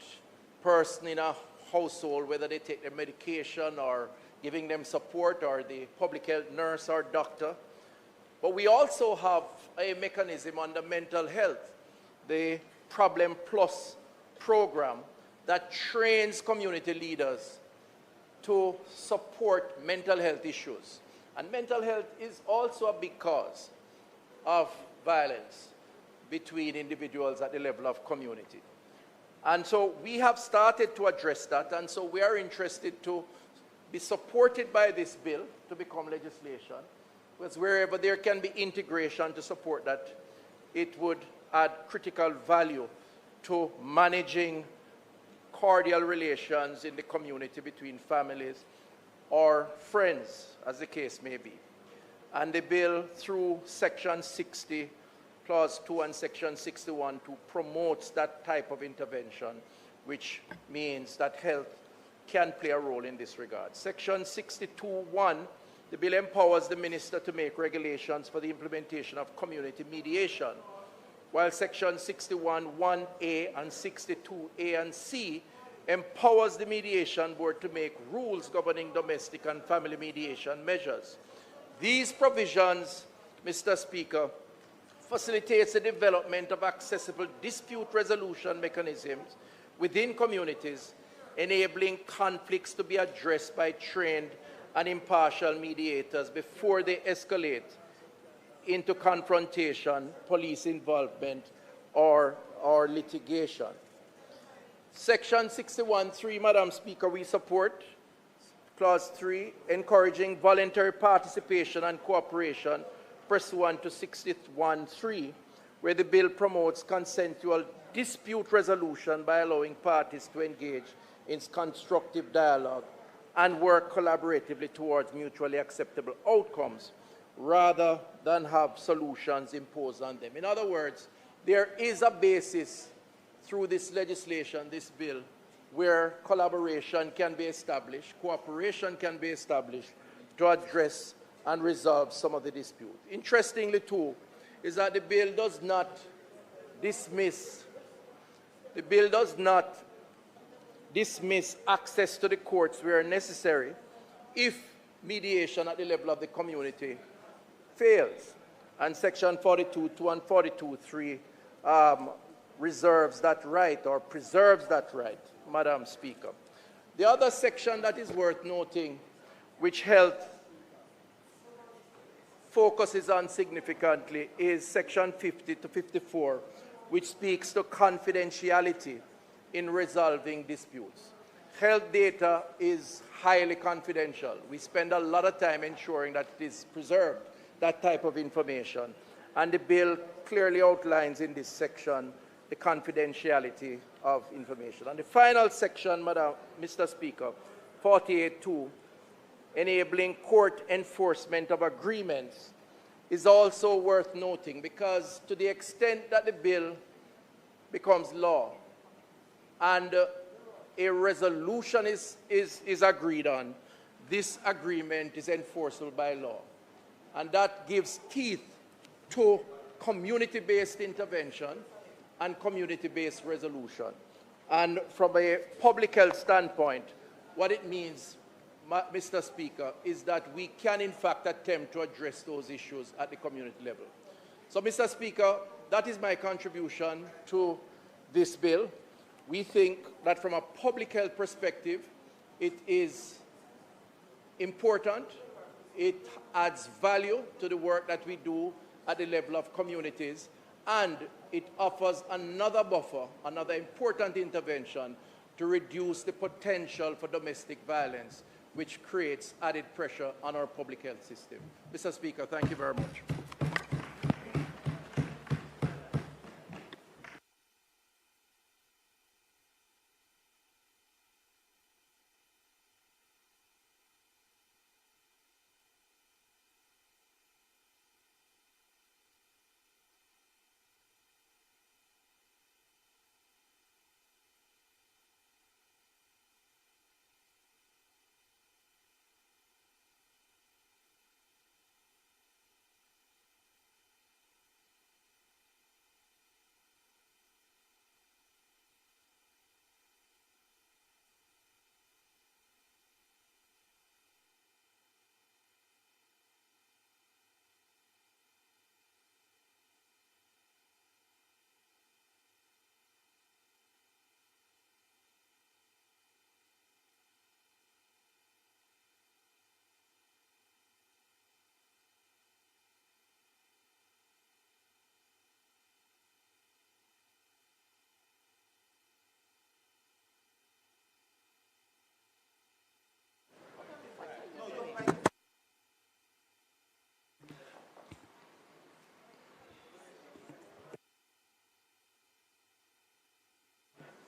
person in a household, whether they take their medication or giving them support, or the public health nurse or doctor. But we also have a mechanism under mental health, the Problem Plus program that trains community leaders to support mental health issues. And mental health is also a big cause of violence between individuals at the level of community. And so we have started to address that, and so we are interested to be supported by this bill to become legislation, because wherever there can be integration to support that, it would add critical value to managing cordial relations in the community between families or friends, as the case may be. And the bill, through Section 60, Clause 2 and Section 61, promotes that type of intervention, which means that health can play a role in this regard. Section 62(1), the bill empowers the minister to make regulations for the implementation of community mediation, while Section 61(1)(a) and 62(a) and (c) empowers the mediation board to make rules governing domestic and family mediation measures. These provisions, Mr. Speaker, facilitates the development of accessible dispute resolution mechanisms within communities, enabling conflicts to be addressed by trained and impartial mediators before they escalate into confrontation, police involvement, or litigation. Section 61(3), Madam Speaker, we support. Clause 3, encouraging voluntary participation and cooperation pursuant to 61(3), where the bill promotes consensual dispute resolution by allowing parties to engage in constructive dialogue and work collaboratively towards mutually acceptable outcomes, rather than have solutions imposed on them. In other words, there is a basis through this legislation, this bill, where collaboration can be established, cooperation can be established to address and resolve some of the dispute. Interestingly, too, is that the bill does not dismiss access to the courts where necessary if mediation at the level of the community fails. And Section 42(2) and 42(3) reserves that right, or preserves that right, Madam Speaker. The other section that is worth noting, which health focuses on significantly, is Section 50 to 54, which speaks to confidentiality in resolving disputes. Health data is highly confidential. We spend a lot of time ensuring that it is preserved, that type of information. And the bill clearly outlines in this section the confidentiality of information. And the final section, Mr. Speaker, 48(2), enabling court enforcement of agreements, is also worth noting, because to the extent that the bill becomes law and a resolution is agreed on, this agreement is enforceable by law. And that gives teeth to community-based intervention and community-based resolution. And from a public health standpoint, what it means, Mr. Speaker, is that we can in fact attempt to address those issues at the community level. So, Mr. Speaker, that is my contribution to this bill. We think that from a public health perspective, it is important. It adds value to the work that we do at the level of communities, and it offers another buffer, another important intervention to reduce the potential for domestic violence, which creates added pressure on our public health system. Mr. Speaker, thank you very much.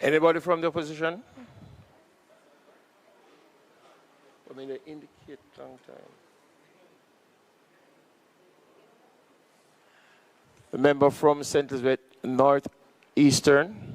Anybody from the opposition? I mean, they indicate long time. The member from St. Elizabeth Northeastern.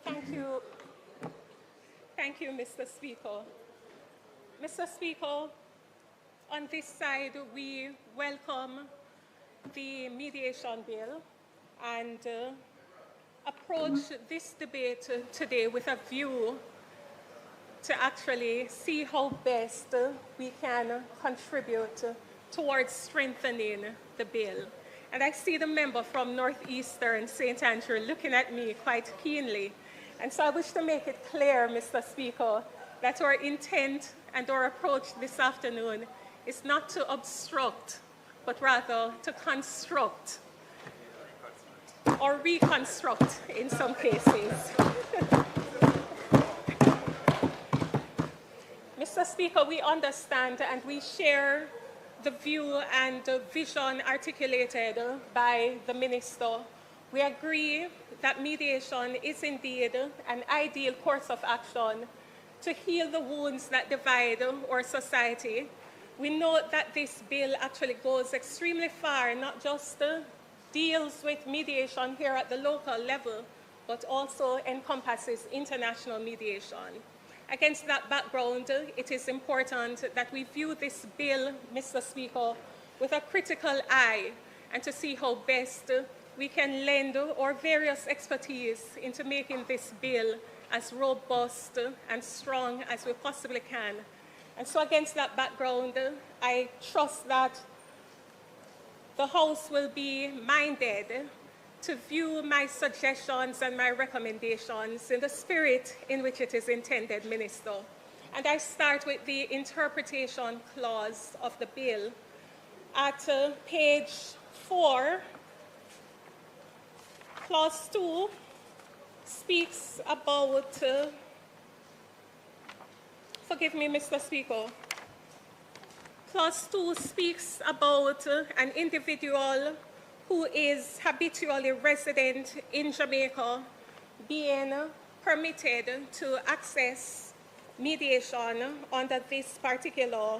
Thank you. Thank you, Mr. Speaker. Mr. Speaker, on this side, we welcome the mediation bill and approach this debate today with a view to actually see how best we can contribute towards strengthening the bill. And I see the member from Northeastern St. Andrew looking at me quite keenly. And so I wish to make it clear, Mr. Speaker, that our intent and our approach this afternoon is not to obstruct, but rather to construct or reconstruct in some cases. Mr. Speaker, we understand and we share the view and the vision articulated by the Minister. We agree that mediation is indeed an ideal course of action to heal the wounds that divide our society. We note that this bill actually goes extremely far, not just deals with mediation here at the local level, but also encompasses international mediation. Against that background, it is important that we view this bill, Mr. Speaker, with a critical eye and to see how best we can lend our various expertise into making this bill as robust and strong as we possibly can. And so against that background, I trust that the House will be minded to view my suggestions and my recommendations in the spirit in which it is intended, Minister. And I start with the interpretation clause of the bill. At page 4, clause 2 speaks about, forgive me, Mr. Speaker. Clause 2 speaks about an individual who is habitually resident in Jamaica being permitted to access mediation under this particular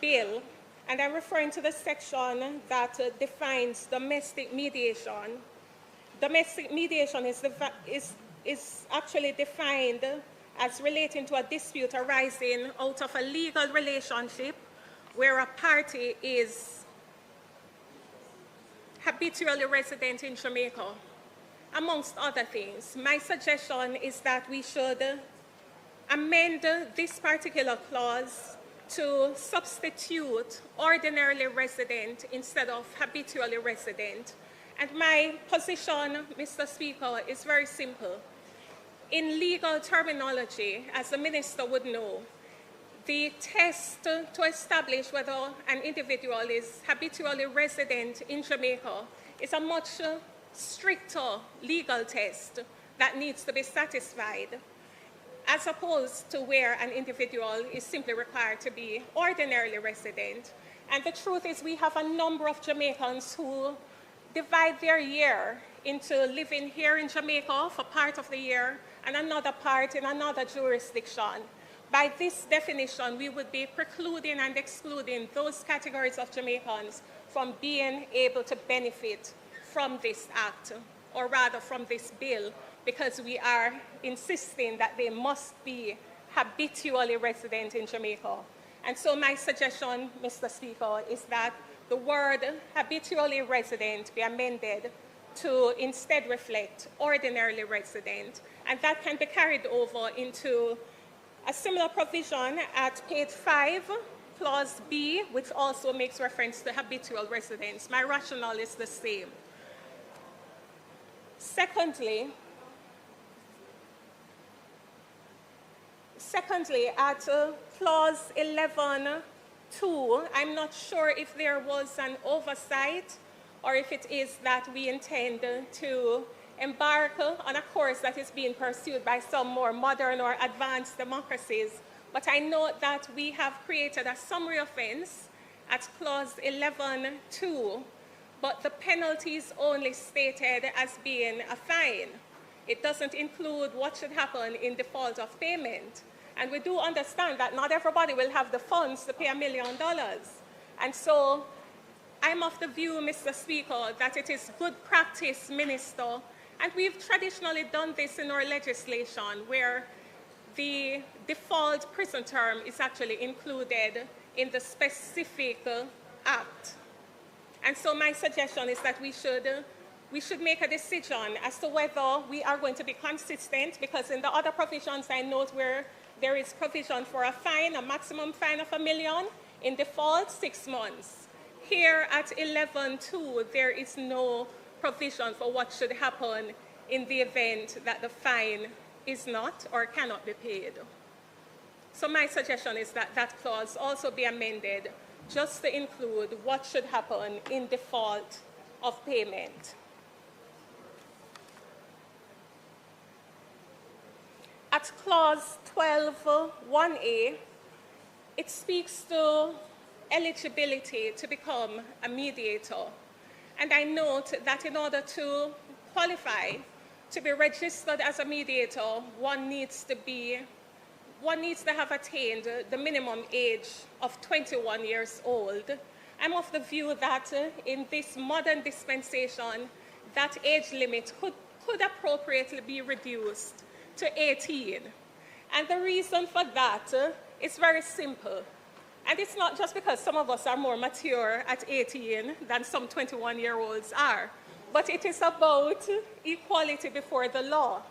bill. And I'm referring to the section that defines domestic mediation. Domestic mediation is actually defined as relating to a dispute arising out of a legal relationship where a party is habitually resident in Jamaica, amongst other things. My suggestion is that we should amend this particular clause to substitute ordinarily resident instead of habitually resident. And my position, Mr. Speaker, is very simple. In legal terminology, as the Minister would know, the test to establish whether an individual is habitually resident in Jamaica is a much stricter legal test that needs to be satisfied, as opposed to where an individual is simply required to be ordinarily resident. And the truth is we have a number of Jamaicans who divide their year into living here in Jamaica for part of the year and another part in another jurisdiction. By this definition, we would be precluding and excluding those categories of Jamaicans from being able to benefit from this act, or rather from this bill, because we are insisting that they must be habitually resident in Jamaica. And so my suggestion, Mr. Speaker, is that the word habitually resident be amended to instead reflect ordinarily resident, and that can be carried over into a similar provision at page 5, clause B, which also makes reference to habitual residents. My rationale is the same. Secondly, at clause 11.2, I'm not sure if there was an oversight or if it is that we intend to embark on a course that is being pursued by some more modern or advanced democracies. But I note that we have created a summary offense at clause 11.2, but the penalty is only stated as being a fine. It doesn't include what should happen in default of payment. And we do understand that not everybody will have the funds to pay $1 million. And so I'm of the view, Mr. Speaker, that it is good practice, Minister, and we've traditionally done this in our legislation where the default prison term is actually included in the specific act. And so my suggestion is that we should make a decision as to whether we are going to be consistent, because in the other provisions I note where there is provision for a fine, a maximum fine of $1 million, in default 6 months. Here at 11.2, there is no provision for what should happen in the event that the fine is not or cannot be paid. So my suggestion is that that clause also be amended just to include what should happen in default of payment. At clause 12.1a, it speaks to eligibility to become a mediator. And I note that in order to qualify to be registered as a mediator, one needs to have attained the minimum age of 21 years old. I'm of the view that in this modern dispensation, that age limit could appropriately be reduced to 18. And the reason for that is very simple. And it's not just because some of us are more mature at 18 than some 21-year-olds are, but it is about equality before the law.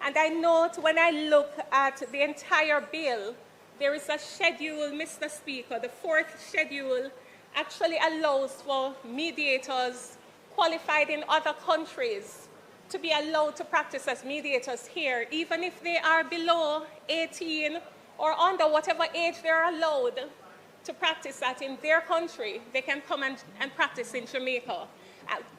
And I note when I look at the entire bill, there is a schedule, Mr. Speaker, the fourth schedule actually allows for mediators qualified in other countries to be allowed to practice as mediators here, even if they are below 18 or under whatever age they're allowed to practice that in their country, they can come and practice in Jamaica.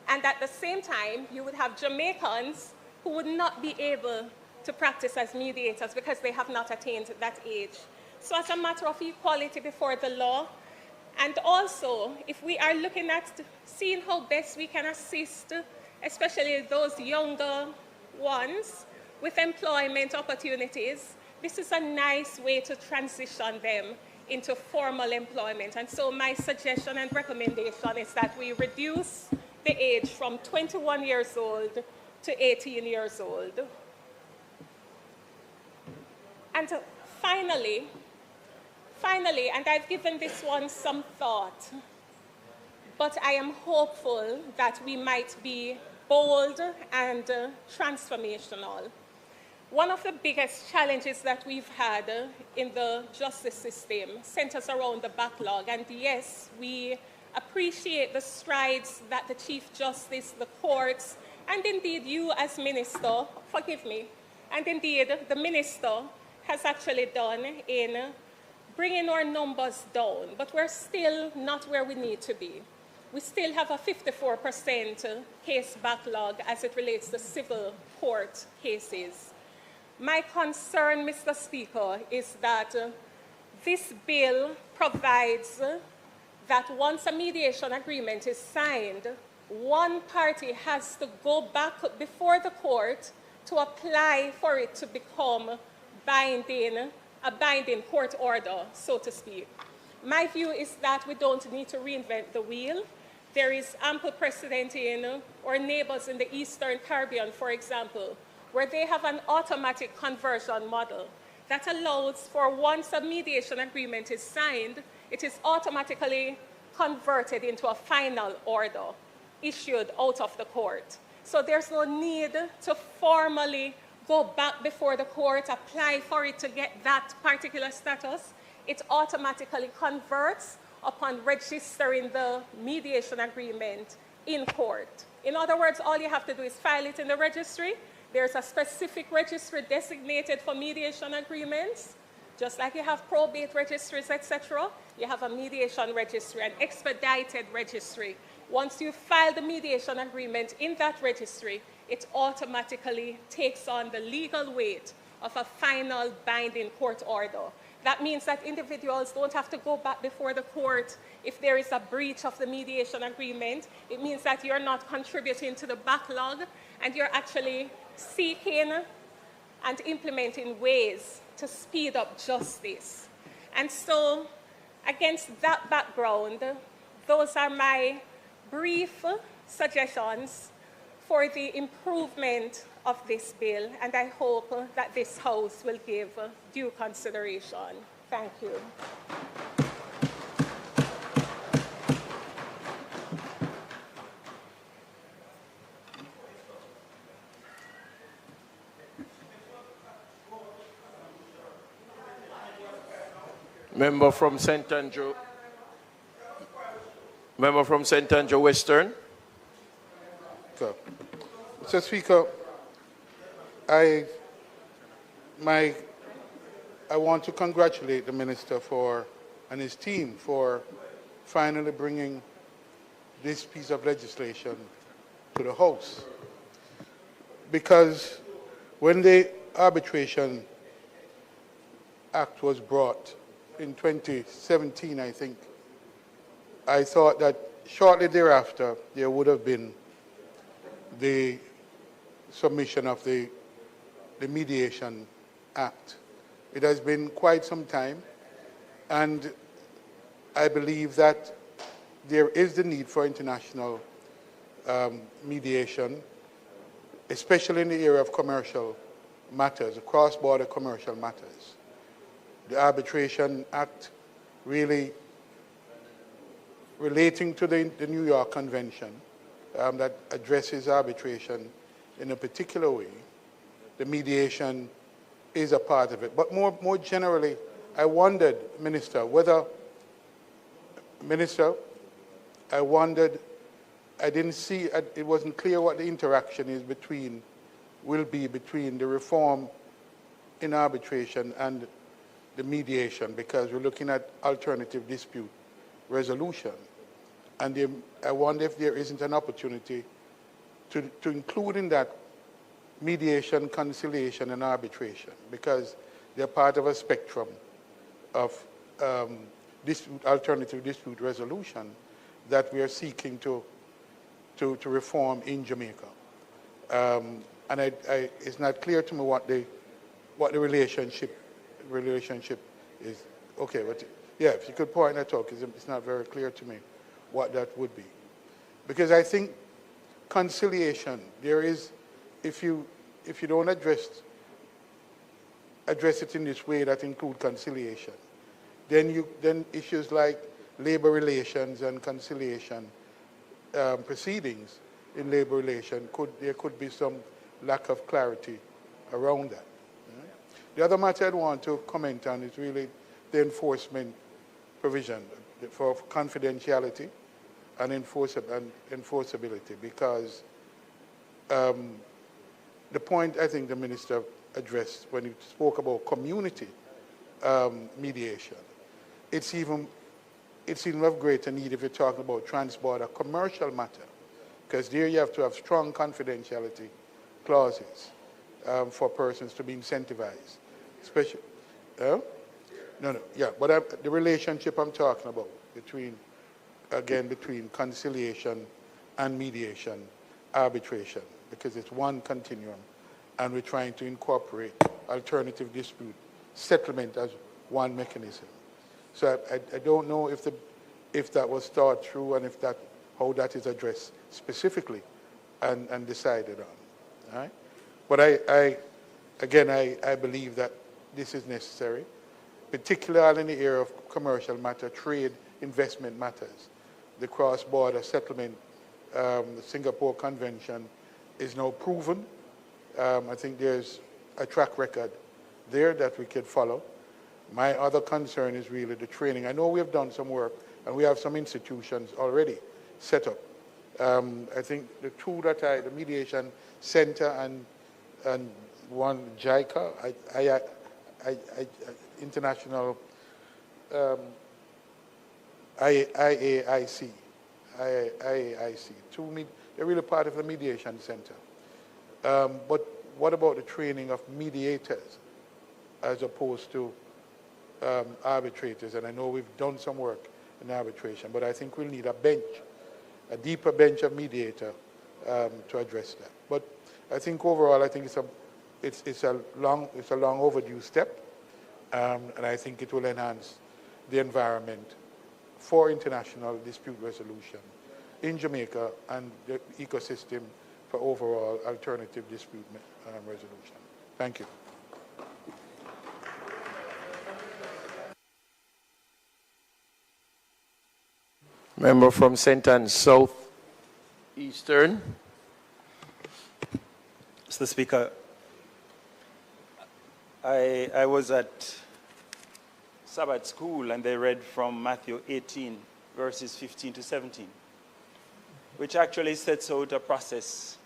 And at the same time, you would have Jamaicans who would not be able to practice as mediators because they have not attained that age. So as a matter of equality before the law, and also if we are looking at seeing how best we can assist, especially those younger ones with employment opportunities, this is a nice way to transition them into formal employment. And so my suggestion and recommendation is that we reduce the age from 21 years old to 18 years old. And finally, and I've given this one some thought, but I am hopeful that we might be bold and transformational. One of the biggest challenges that we've had in the justice system centers around the backlog. And yes, we appreciate the strides that the Chief Justice, the courts, and indeed you as Minister, forgive me, and indeed the Minister has actually done in bringing our numbers down. But we're still not where we need to be. We still have a 54% case backlog as it relates to civil court cases. My concern, Mr. Speaker, is that this bill provides that once a mediation agreement is signed, one party has to go back before the court to apply for it to become binding, a binding court order, so to speak. My view is that we don't need to reinvent the wheel. There is ample precedent in our neighbors in the Eastern Caribbean, for example, where they have an automatic conversion model that allows for once a mediation agreement is signed, it is automatically converted into a final order issued out of the court. So there's no need to formally go back before the court, apply for it to get that particular status. It automatically converts upon registering the mediation agreement in court. In other words, all you have to do is file it in the registry. There's a specific registry designated for mediation agreements. Just like you have probate registries, etc., you have a mediation registry, an expedited registry. Once you file the mediation agreement in that registry, it automatically takes on the legal weight of a final binding court order. That means that individuals don't have to go back before the court if there is a breach of the mediation agreement. It means that you're not contributing to the backlog and you're actually seeking and implementing ways to speed up justice. And so, against that background, those are my brief suggestions for the improvement of this bill, and I hope that this House will give due consideration. Thank you. Member from St. Andrew. Member from St. Andrew Western. Mr. Speaker, I want to congratulate the Minister and his team for finally bringing this piece of legislation to the House. Because when the Arbitration Act was brought in 2017, I think, I thought that shortly thereafter there would have been the submission of the Mediation Act. It has been quite some time, and I believe that there is the need for international mediation, especially in the area of commercial matters, cross-border commercial matters. The Arbitration Act really relating to the New York Convention that addresses arbitration in a particular way, the mediation is a part of it. But more generally, I wondered, Minister, I wondered, I didn't see, it wasn't clear what the interaction is will be between the reform in arbitration and the mediation, because we're looking at alternative dispute resolution. And I wonder if there isn't an opportunity to include in that mediation, conciliation, and arbitration, because they're part of a spectrum of alternative dispute resolution that we are seeking to reform in Jamaica. And it's not clear to me what the relationship is. Okay, but yeah, if you could point that out, because it's not very clear to me what that would be. Because I think conciliation, there is, if you don't address it in this way that include conciliation, then issues like labor relations and conciliation proceedings in labor relation, there could be some lack of clarity around that. The other matter I'd want to comment on is really the enforcement provision for confidentiality and enforceability, because the point I think the Minister addressed when he spoke about community mediation, it's even of greater need if you're talking about trans-border commercial matter, because there you have to have strong confidentiality clauses for persons to be incentivized. Especially, but the relationship I'm talking about between conciliation and mediation, arbitration, because it's one continuum, and we're trying to incorporate alternative dispute settlement as one mechanism. So I don't know if that was thought through and how that is addressed specifically and decided on. All right? But I believe that this is necessary, particularly in the area of commercial matter, trade, investment matters. The cross-border settlement, the Singapore Convention is now proven. I think there's a track record there that we could follow. My other concern is really the training. I know we have done some work, and we have some institutions already set up. I think the two the Mediation Center and one JICA, International IAIC, they're really part of the Mediation Center. But what about the training of mediators as opposed to arbitrators? And I know we've done some work in arbitration, but I think we'll need a deeper bench of mediator to address that. But I think overall, I think it's a long overdue step, and I think it will enhance the environment for international dispute resolution in Jamaica and the ecosystem for overall alternative dispute resolution. Thank you. Member from St. Anne's South Eastern. Mr. Speaker, I was at Sabbath school and they read from Matthew 18, verses 15 to 17, which actually sets out a process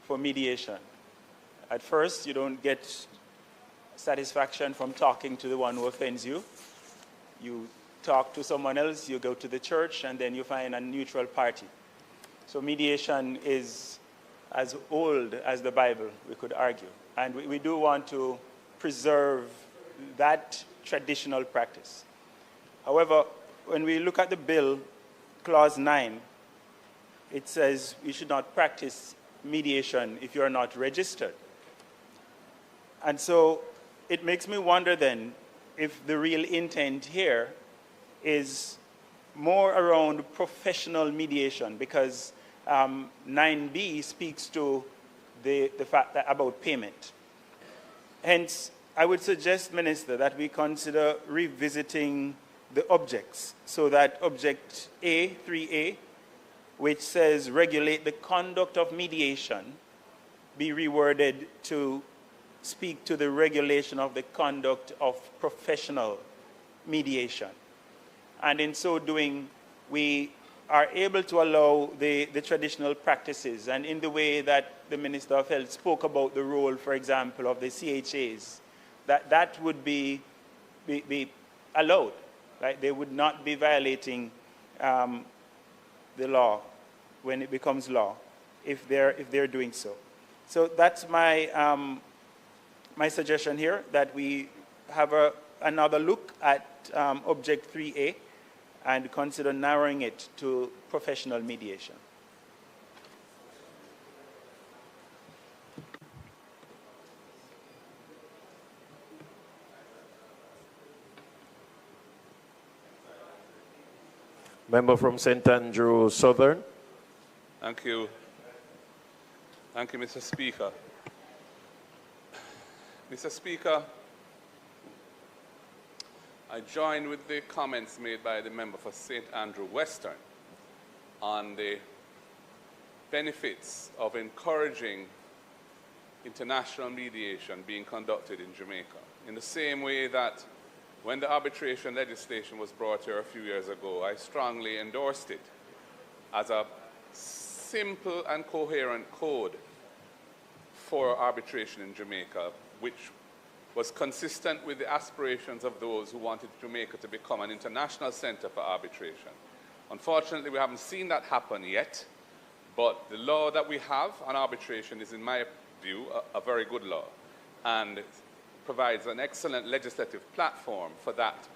for mediation. At first, you don't get satisfaction from talking to the one who offends you. You talk to someone else, you go to the church, and then you find a neutral party. So mediation is as old as the Bible, we could argue. And we do want to preserve that traditional practice. However, when we look at the bill, clause 9, it says you should not practice mediation if you are not registered. And so it makes me wonder then if the real intent here is more around professional mediation, because 9b speaks to the fact that about payment. Hence, I would suggest, Minister, that we consider revisiting the objects so that object A, 3A, which says regulate the conduct of mediation, be reworded to speak to the regulation of the conduct of professional mediation. And in so doing, we are able to allow the traditional practices, and in the way that the Minister of Health spoke about the role, for example, of the CHAs, that would be allowed. Right? They would not be violating the law when it becomes law if they're doing so. So that's my my suggestion here, that we have another look at Object 3A and consider narrowing it to professional mediation. Member from St. Andrew Southern. Thank you. Thank you, Mr. Speaker. Mr. Speaker, I join with the comments made by the member for St. Andrew Western on the benefits of encouraging international mediation being conducted in Jamaica. In the same way that when the arbitration legislation was brought here a few years ago, I strongly endorsed it as a simple and coherent code for arbitration in Jamaica, which was consistent with the aspirations of those who wanted Jamaica to become an international center for arbitration. Unfortunately, we haven't seen that happen yet, but the law that we have on arbitration is, in my view, a very good law, and provides an excellent legislative platform for that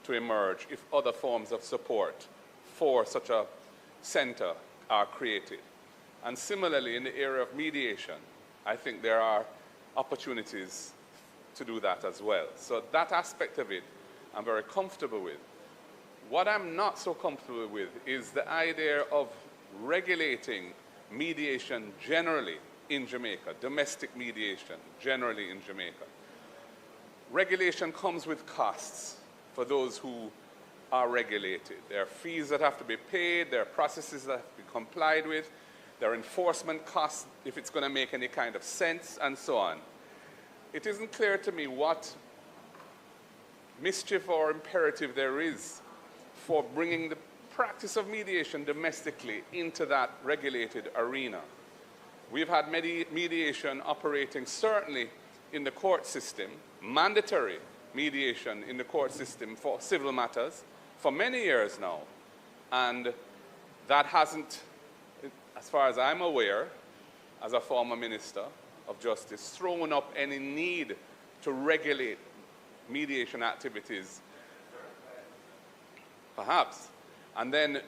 to emerge if other forms of support for such a center are created. And similarly, in the area of mediation, I think there are opportunities to do that as well. So that aspect of it, I'm very comfortable with. What I'm not so comfortable with is the idea of regulating mediation generally in Jamaica, domestic mediation generally in Jamaica. Regulation comes with costs for those who are regulated. There are fees that have to be paid, there are processes that have to be complied with, there are enforcement costs if it's going to make any kind of sense, and so on. It isn't clear to me what mischief or imperative there is for bringing the practice of mediation domestically into that regulated arena. We've had mediation operating certainly in the court system, mandatory mediation in the court system for civil matters for many years now. And that hasn't, as far as I'm aware, as a former minister of justice, thrown up any need to regulate mediation activities, perhaps. And then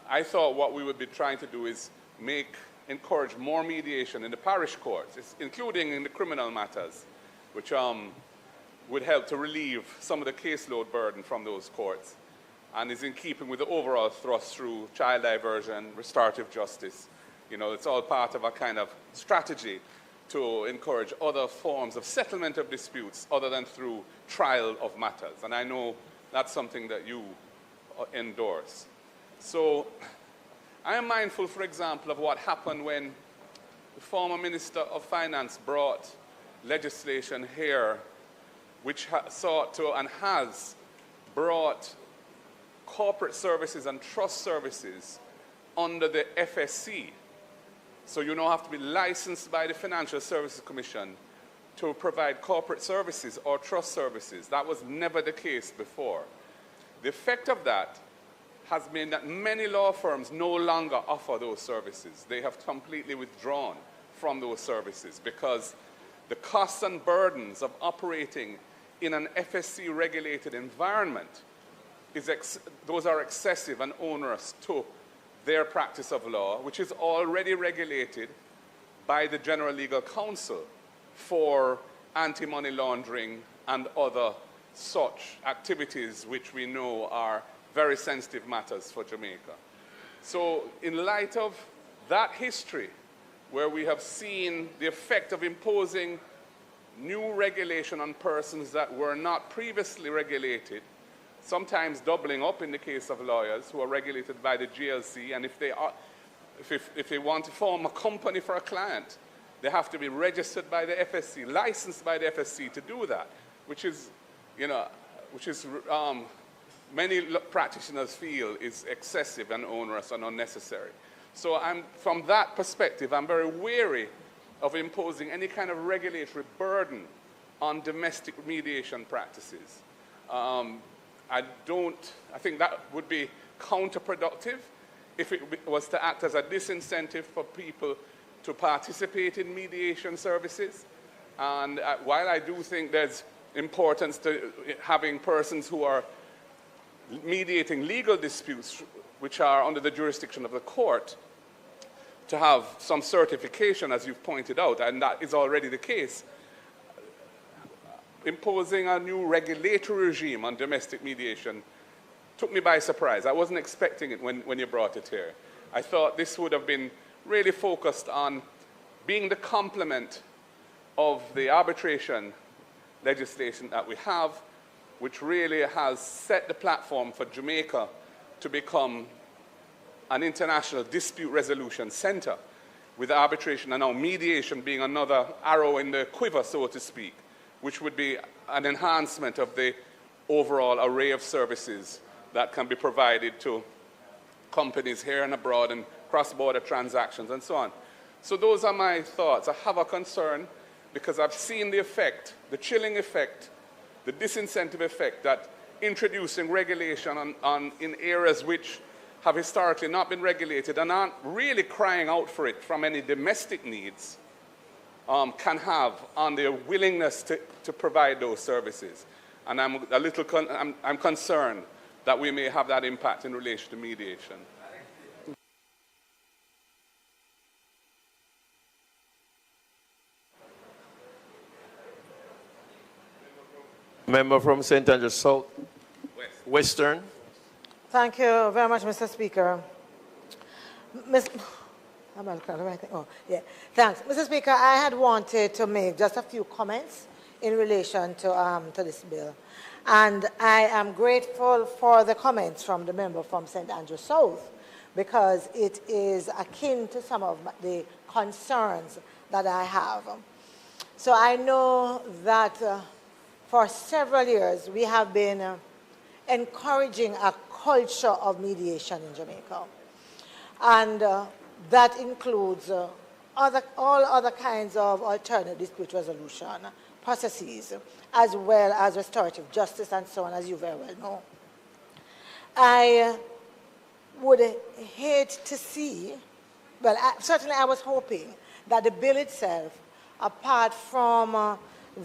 I thought what we would be trying to do is encourage more mediation in the parish courts, including in the criminal matters, which would help to relieve some of the caseload burden from those courts, and is in keeping with the overall thrust through child diversion, restorative justice. You know, it's all part of a kind of strategy to encourage other forms of settlement of disputes other than through trial of matters. And I know that's something that you endorse. So I am mindful, for example, of what happened when the former Minister of Finance brought legislation here which sought to and has brought corporate services and trust services under the FSC. So you now have to be licensed by the Financial Services Commission to provide corporate services or trust services. That was never the case before. The effect of that has been that many law firms no longer offer those services. They have completely withdrawn from those services because the costs and burdens of operating in an FSC-regulated environment, those are excessive and onerous to their practice of law, which is already regulated by the General Legal Counsel for anti-money laundering and other such activities which we know are very sensitive matters for Jamaica. So in light of that history, where we have seen the effect of imposing new regulation on persons that were not previously regulated, sometimes doubling up in the case of lawyers who are regulated by the GLC, and if they want to form a company for a client, they have to be registered by the FSC, licensed by the FSC to do that, which is, many practitioners feel is excessive and onerous and unnecessary. So from that perspective, I'm very wary of imposing any kind of regulatory burden on domestic mediation practices. I think that would be counterproductive if it was to act as a disincentive for people to participate in mediation services. And while I do think there's importance to having persons who are mediating legal disputes which are under the jurisdiction of the court to have some certification, as you've pointed out, and that is already the case, imposing a new regulatory regime on domestic mediation took me by surprise. I wasn't expecting it when you brought it here. I thought this would have been really focused on being the complement of the arbitration legislation that we have, which really has set the platform for Jamaica to become an international dispute resolution center, with arbitration and now mediation being another arrow in the quiver, so to speak, which would be an enhancement of the overall array of services that can be provided to companies here and abroad and cross-border transactions and so on. So those are my thoughts. I have a concern because I've seen the effect, the chilling effect, the disincentive effect that introducing regulation in areas which have historically not been regulated and aren't really crying out for it from any domestic needs can have on their willingness to provide those services. And I'm concerned that we may have that impact in relation to mediation. Member from St. Andrews South, Western. Thank you very much, Mr. Speaker. Thanks. Mr. Speaker, I had wanted to make just a few comments in relation to this bill. And I am grateful for the comments from the member from St. Andrews South, because it is akin to some of the concerns that I have. So I know that for several years we have been encouraging a culture of mediation in Jamaica. And that includes all other kinds of alternative dispute resolution processes, as well as restorative justice and so on, as you very well know. I would hate to see, well, certainly I was hoping that the bill itself, apart from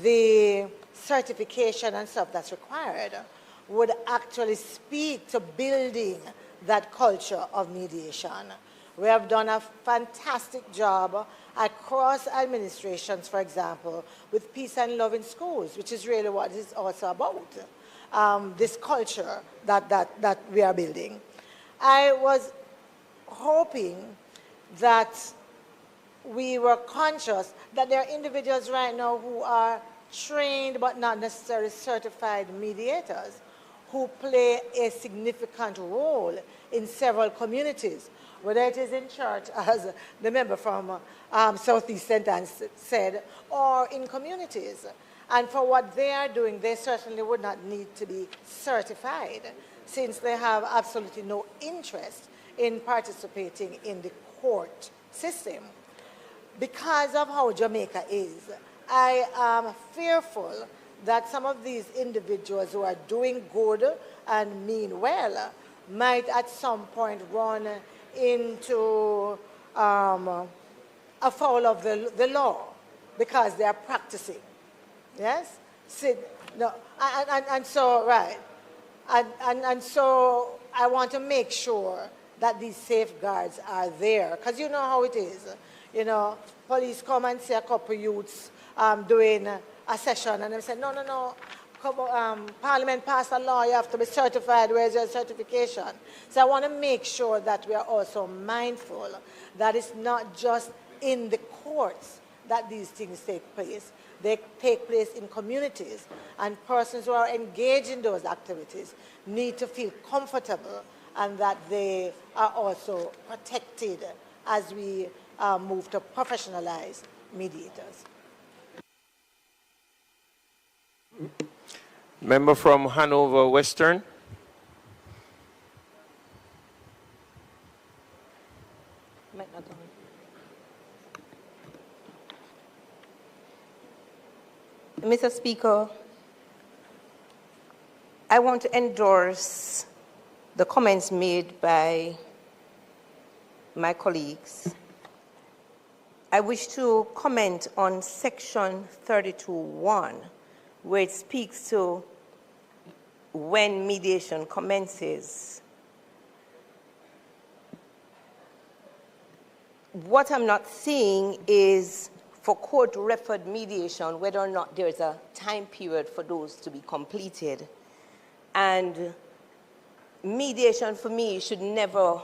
the certification and stuff that's required, would actually speak to building that culture of mediation. We have done a fantastic job across administrations, for example, with peace and love in schools, which is really what it's also about, this culture that we are building. I was hoping that we were conscious that there are individuals right now who are trained but not necessarily certified mediators who play a significant role in several communities, whether it is in church, as the member from Southeast St. Anne's said, or in communities. And for what they are doing, they certainly would not need to be certified, since they have absolutely no interest in participating in the court system. Because of how Jamaica is, I am fearful that some of these individuals who are doing good and mean well might at some point run into afoul of the law because they are practicing. Yes? And so, right. And so I want to make sure that these safeguards are there, because you know how it is. You know, police come and see a couple youths doing a session, and they say, no, Parliament passed a law, you have to be certified, where's your certification? So I want to make sure that we are also mindful that it's not just in the courts that these things take place. They take place in communities, and persons who are engaged in those activities need to feel comfortable and that they are also protected as we move to professionalize mediators. Member from Hanover Western. Mr. Speaker, I want to endorse the comments made by my colleagues. I wish to comment on section 32.1, where it speaks to when mediation commences. What I'm not seeing is for court-referred mediation, whether or not there's a time period for those to be completed. And mediation, for me, should never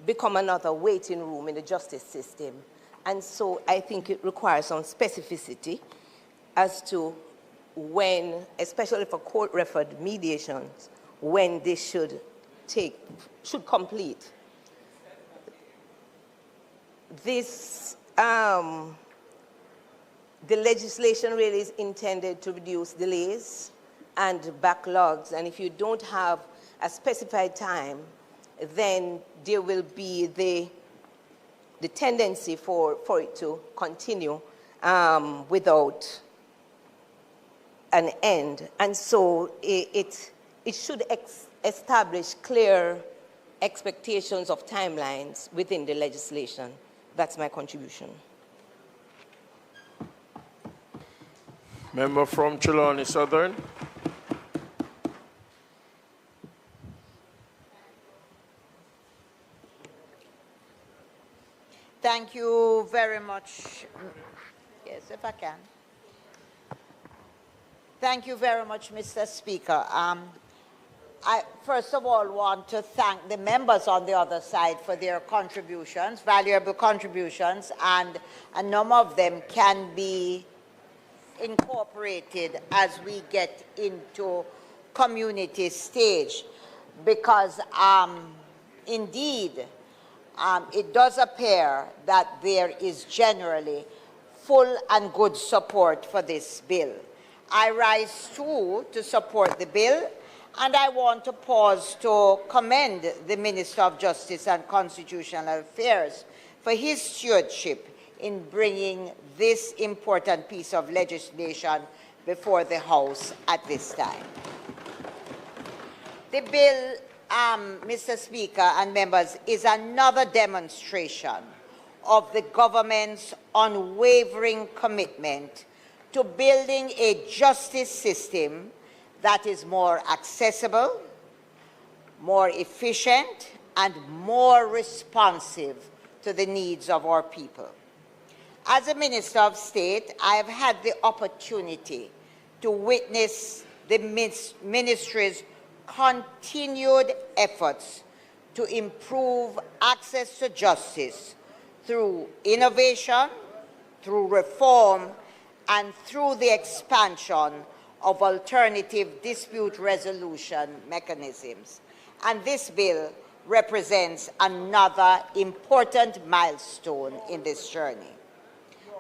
become another waiting room in the justice system. And so I think it requires some specificity as to when, especially for court-referred mediations, when this should complete. This, the legislation really is intended to reduce delays and backlogs, and if you don't have a specified time, then there will be the tendency for it to continue without an end. And so it should establish clear expectations of timelines within the legislation. That's my contribution. Member from Trelawney Southern. Thank you very much. Yes, if I can. Thank you very much, Mr. Speaker. I first of all want to thank the members on the other side for their contributions, valuable contributions, and a number of them can be incorporated as we get into community stage, because indeed it does appear that there is generally full and good support for this bill. I rise too to support the bill, and I want to pause to commend the Minister of Justice and Constitutional Affairs for his stewardship in bringing this important piece of legislation before the House at this time. The bill, Mr. Speaker and members, is another demonstration of the government's unwavering commitment to building a justice system that is more accessible, more efficient, and more responsive to the needs of our people. As a Minister of State, I have had the opportunity to witness the Ministry's continued efforts to improve access to justice through innovation, through reform, and through the expansion of alternative dispute resolution mechanisms. And this bill represents another important milestone in this journey.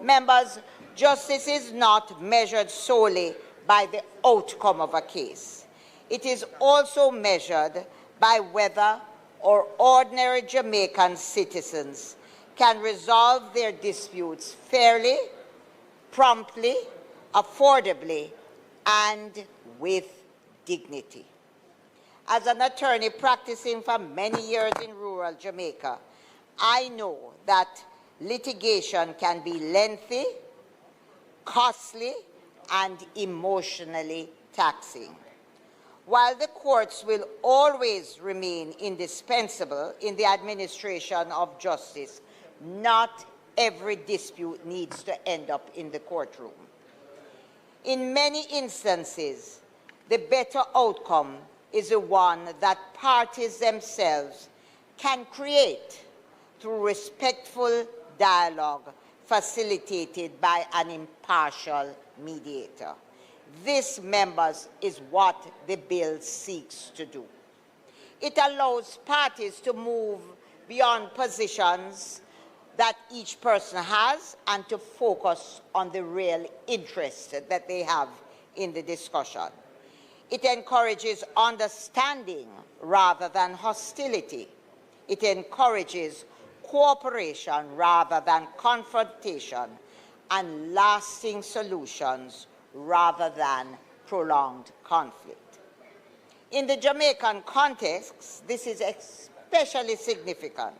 Members, justice is not measured solely by the outcome of a case. It is also measured by whether our ordinary Jamaican citizens can resolve their disputes fairly, promptly, affordably, and with dignity. As an attorney practicing for many years in rural Jamaica, I know that litigation can be lengthy, costly, and emotionally taxing. While the courts will always remain indispensable in the administration of justice, not every dispute needs to end up in the courtroom. In many instances, the better outcome is the one that parties themselves can create through respectful dialogue, facilitated by an impartial mediator. This, members, is what the bill seeks to do. It allows parties to move beyond positions that each person has and to focus on the real interest that they have in the discussion. It encourages understanding rather than hostility. It encourages cooperation rather than confrontation, and lasting solutions rather than prolonged conflict. In the Jamaican context, this is especially significant.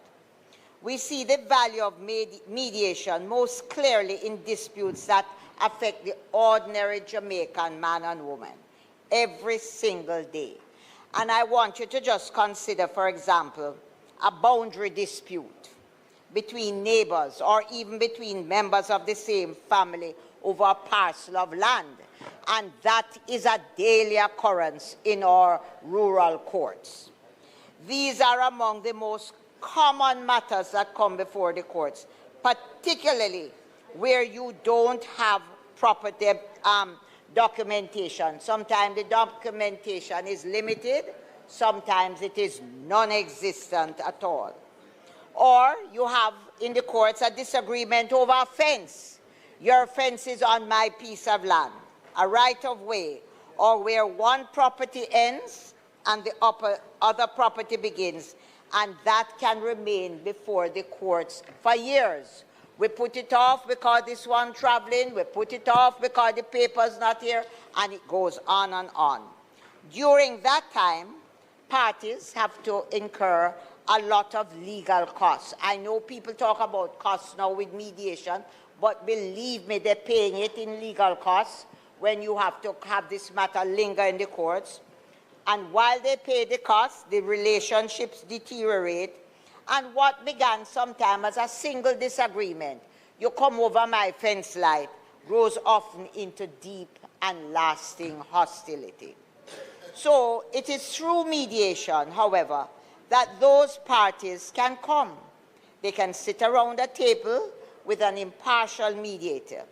We see the value of mediation most clearly in disputes that affect the ordinary Jamaican man and woman every single day. And I want you to just consider, for example, a boundary dispute between neighbors or even between members of the same family over a parcel of land. And that is a daily occurrence in our rural courts. These are among the most common matters that come before the courts, particularly where you don't have proper documentation. Sometimes the documentation is limited, sometimes it is non-existent at all. Or you have in the courts a disagreement over a fence. Your fence is on my piece of land, a right of way, or where one property ends and the other property begins, and that can remain before the courts for years. We put it off because this one traveling, we put it off because the paper's not here, and it goes on and on. During that time, parties have to incur a lot of legal costs. I know people talk about costs now with mediation, but believe me, they're paying it in legal costs when you have to have this matter linger in the courts. And while they pay the costs, the relationships deteriorate. And what began sometime as a single disagreement, you come over my fence light, grows often into deep and lasting hostility. So it is through mediation, however, that those parties can come. They can sit around a table with an impartial mediator,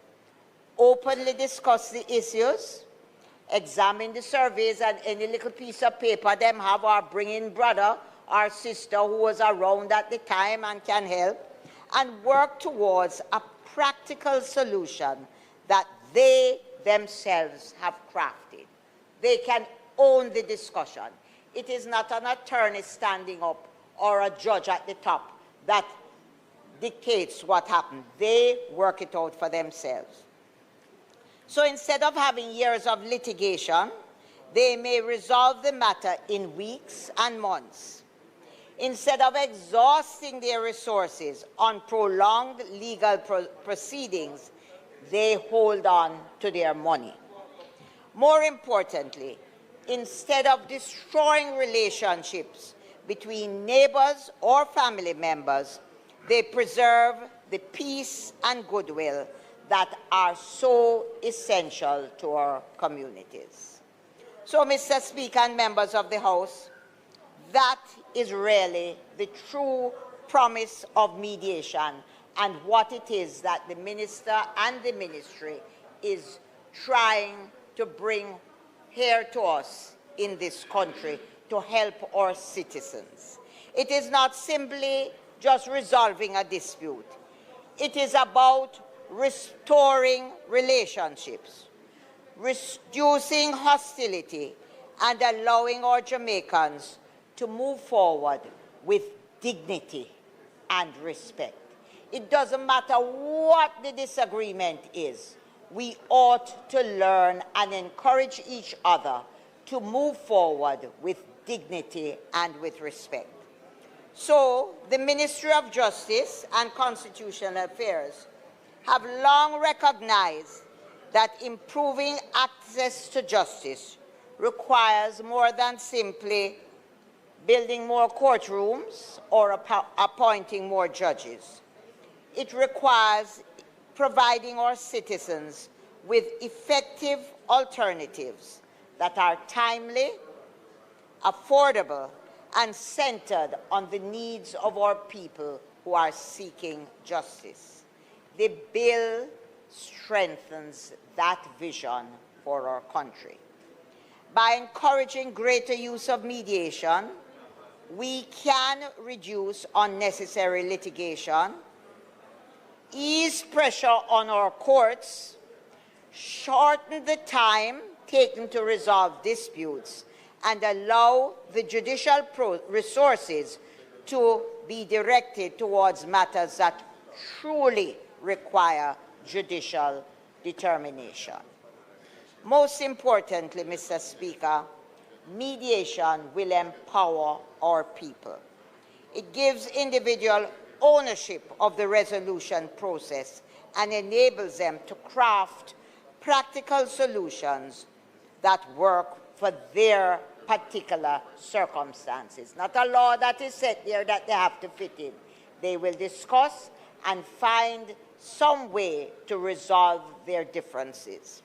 openly discuss the issues, examine the surveys and any little piece of paper them have, or bring in brother or sister who was around at the time and can help, and work towards a practical solution that they themselves have crafted. They can own the discussion. It is not an attorney standing up or a judge at the top that dictates what happened. They work it out for themselves. So instead of having years of litigation, they may resolve the matter in weeks and months. Instead of exhausting their resources on prolonged legal proceedings, they hold on to their money. More importantly, instead of destroying relationships between neighbors or family members, they preserve the peace and goodwill that are so essential to our communities. So, Mr. Speaker and members of the House, that is really the true promise of mediation and what it is that the Minister and the Ministry is trying to bring here to us in this country to help our citizens. It is not simply just resolving a dispute. It is about restoring relationships, reducing hostility, and allowing our Jamaicans to move forward with dignity and respect. It doesn't matter what the disagreement is. We ought to learn and encourage each other to move forward with dignity and with respect. So, the Ministry of Justice and Constitutional Affairs have long recognized that improving access to justice requires more than simply building more courtrooms or appointing more judges. It requires providing our citizens with effective alternatives that are timely, affordable, and centered on the needs of our people who are seeking justice. the bill strengthens that vision for our country. By encouraging greater use of mediation, we can reduce unnecessary litigation, ease pressure on our courts, shorten the time taken to resolve disputes, and allow the judicial resources to be directed towards matters that truly require judicial determination. Most importantly, Mr. Speaker, mediation will empower our people. It gives individual ownership of the resolution process and enables them to craft practical solutions that work for their particular circumstances. Not a law that is set there that they have to fit in. They will discuss and find some way to resolve their differences.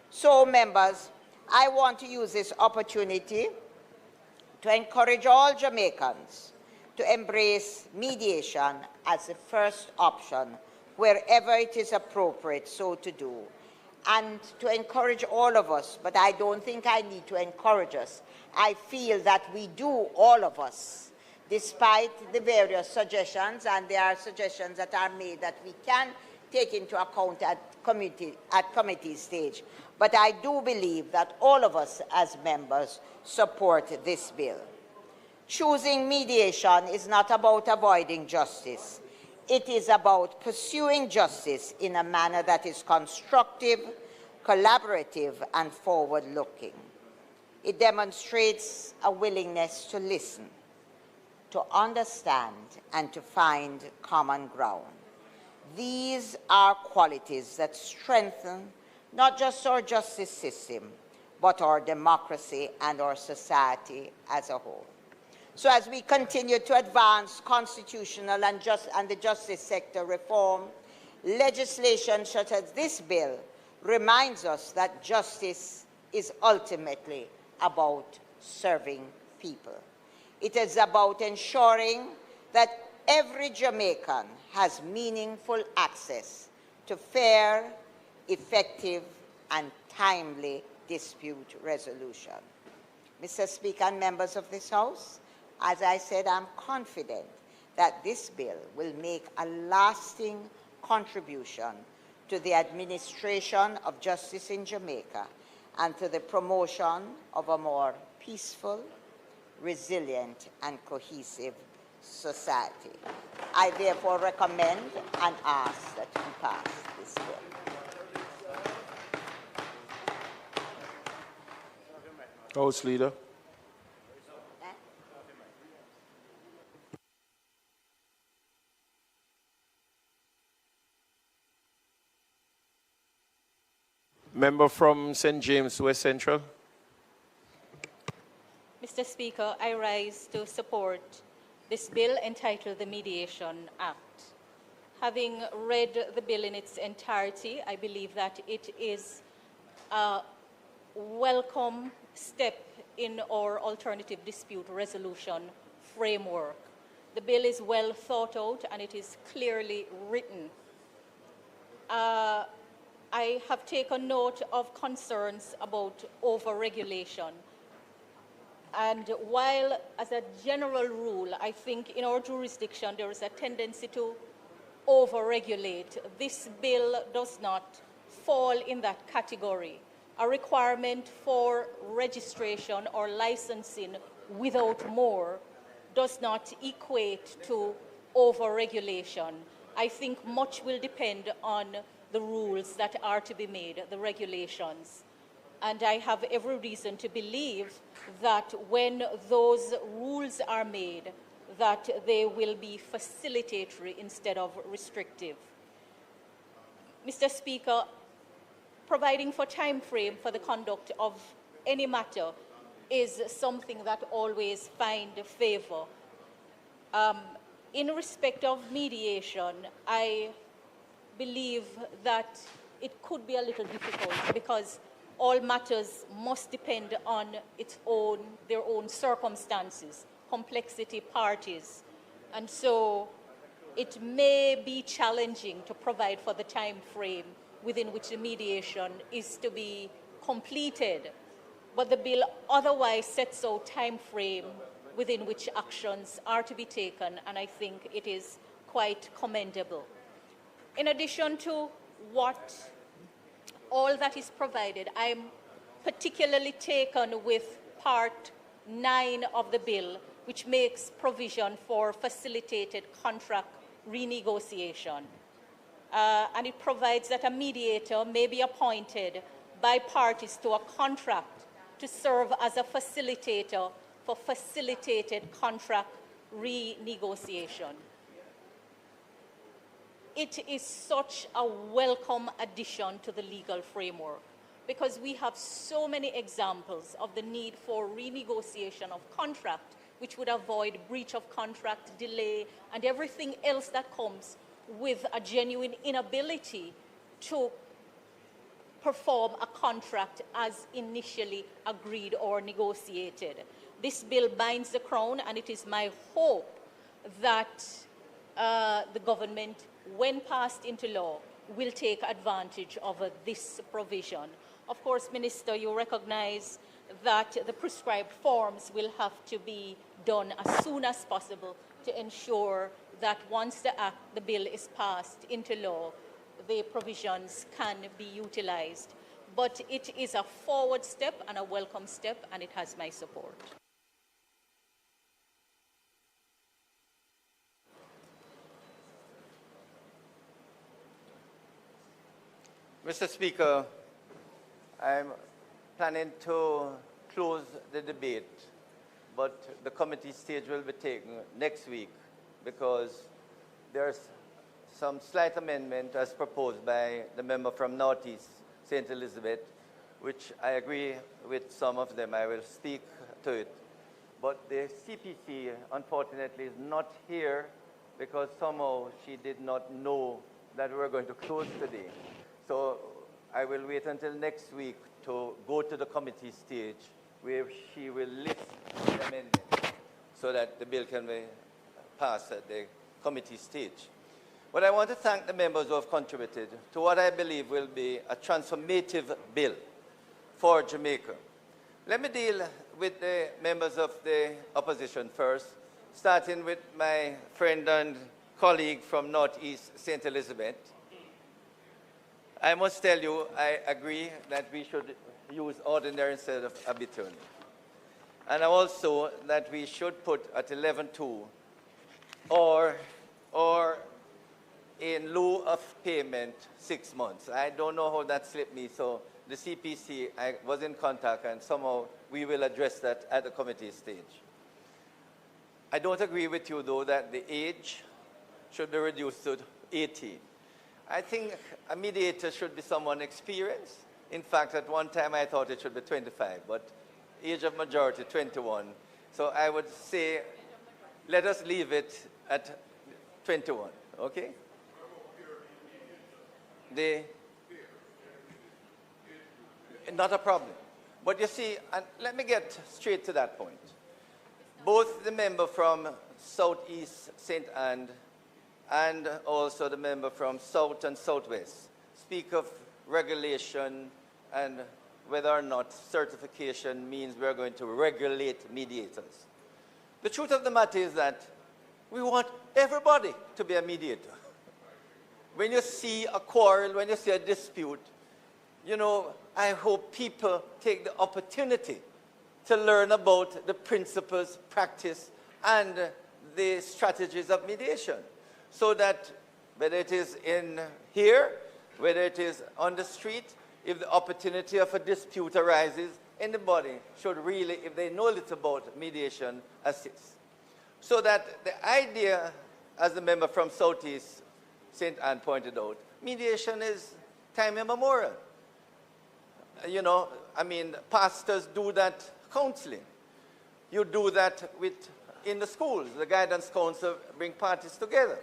So, members, I want to use this opportunity to encourage all Jamaicans to embrace mediation as the first option wherever it is appropriate so to do, and to encourage all of us, but I don't think I need to encourage us. I feel that we do, all of us, despite the various suggestions, and there are suggestions that are made that we can take into account at committee stage. But I do believe that all of us as members support this bill. Choosing mediation is not about avoiding justice. It is about pursuing justice in a manner that is constructive, collaborative, and forward-looking. It demonstrates a willingness to listen, to understand, and to find common ground. These are qualities that strengthen not just our justice system, but our democracy and our society as a whole. So as we continue to advance constitutional and the justice sector reform, legislation such as this bill reminds us that justice is ultimately about serving people. It is about ensuring that every Jamaican has meaningful access to fair, effective, and timely dispute resolution. Mr. Speaker and members of this House, as I said, I'm confident that this bill will make a lasting contribution to the administration of justice in Jamaica and to the promotion of a more peaceful, resilient, and cohesive society. I therefore recommend and ask that you pass this bill. House Leader. Member from St. James, West Central. Mr. Speaker, I rise to support this bill entitled the Mediation Act. Having read the bill in its entirety, I believe that it is a welcome step in our alternative dispute resolution framework. The bill is well thought out and it is clearly written. I have taken note of concerns about overregulation. And while, as a general rule, I think in our jurisdiction there is a tendency to overregulate, this bill does not fall in that category. A requirement for registration or licensing without more does not equate to overregulation. I think much will depend on the rules that are to be made, the regulations. And I have every reason to believe that when those rules are made, that they will be facilitatory instead of restrictive. Mr. Speaker, providing for time frame for the conduct of any matter is something that always finds favor. In respect of mediation, I believe that it could be a little difficult because all matters must depend on their own circumstances, complexity, parties. And so it may be challenging to provide for the time frame within which the mediation is to be completed. But the bill otherwise sets out time frame within which actions are to be taken, and I think it is quite commendable. In addition to all that is provided, I'm particularly taken with Part 9 of the bill, which makes provision for facilitated contract renegotiation. And it provides that a mediator may be appointed by parties to a contract to serve as a facilitator for facilitated contract renegotiation. It is such a welcome addition to the legal framework because we have so many examples of the need for renegotiation of contract, which would avoid breach of contract, delay, and everything else that comes with a genuine inability to perform a contract as initially agreed or negotiated. This bill binds the crown, and it is my hope that the government, when passed into law, will take advantage of this provision. Of course, Minister, you recognize that the prescribed forms will have to be done as soon as possible to ensure that once the bill is passed into law, the provisions can be utilized. But it is a forward step and a welcome step, and it has my support. Mr. Speaker, I'm planning to close the debate, but the committee stage will be taken next week because there's some slight amendment as proposed by the member from Northeast St. Elizabeth, which I agree with some of them. I will speak to it. But the CPC, unfortunately, is not here because somehow she did not know that we were going to close today. So I will wait until next week to go to the committee stage where she will list the amendments so that the bill can be passed at the committee stage. But I want to thank the members who have contributed to what I believe will be a transformative bill for Jamaica. Let me deal with the members of the opposition first, starting with my friend and colleague from Northeast St. Elizabeth. I must tell you, I agree that we should use ordinary instead of arbitrary. And also that we should put at 11.2 or in lieu of payment 6 months. I don't know how that slipped me, so the CPC, I was in contact, and somehow we will address that at the committee stage. I don't agree with you, though, that the age should be reduced to 18. I think a mediator should be someone experienced. In fact, at one time I thought it should be 25, but age of majority, 21. So I would say, let us leave it at 21, okay? Not a problem. But you see, and let me get straight to that point. Both the member from Southeast St. Anne and also the member from South and Southwest speak of regulation and whether or not certification means we're going to regulate mediators. The truth of the matter is that we want everybody to be a mediator. When you see a quarrel, when you see a dispute, you know, I hope people take the opportunity to learn about the principles, practice, and the strategies of mediation. So that whether it is in here, whether it is on the street, if the opportunity of a dispute arises, anybody should really, if they know a little about mediation, assist. So that the idea, as the member from Southeast St. Anne pointed out, mediation is time immemorial. You know, I mean, pastors do that counseling. You do that in the schools. The guidance council bring parties together.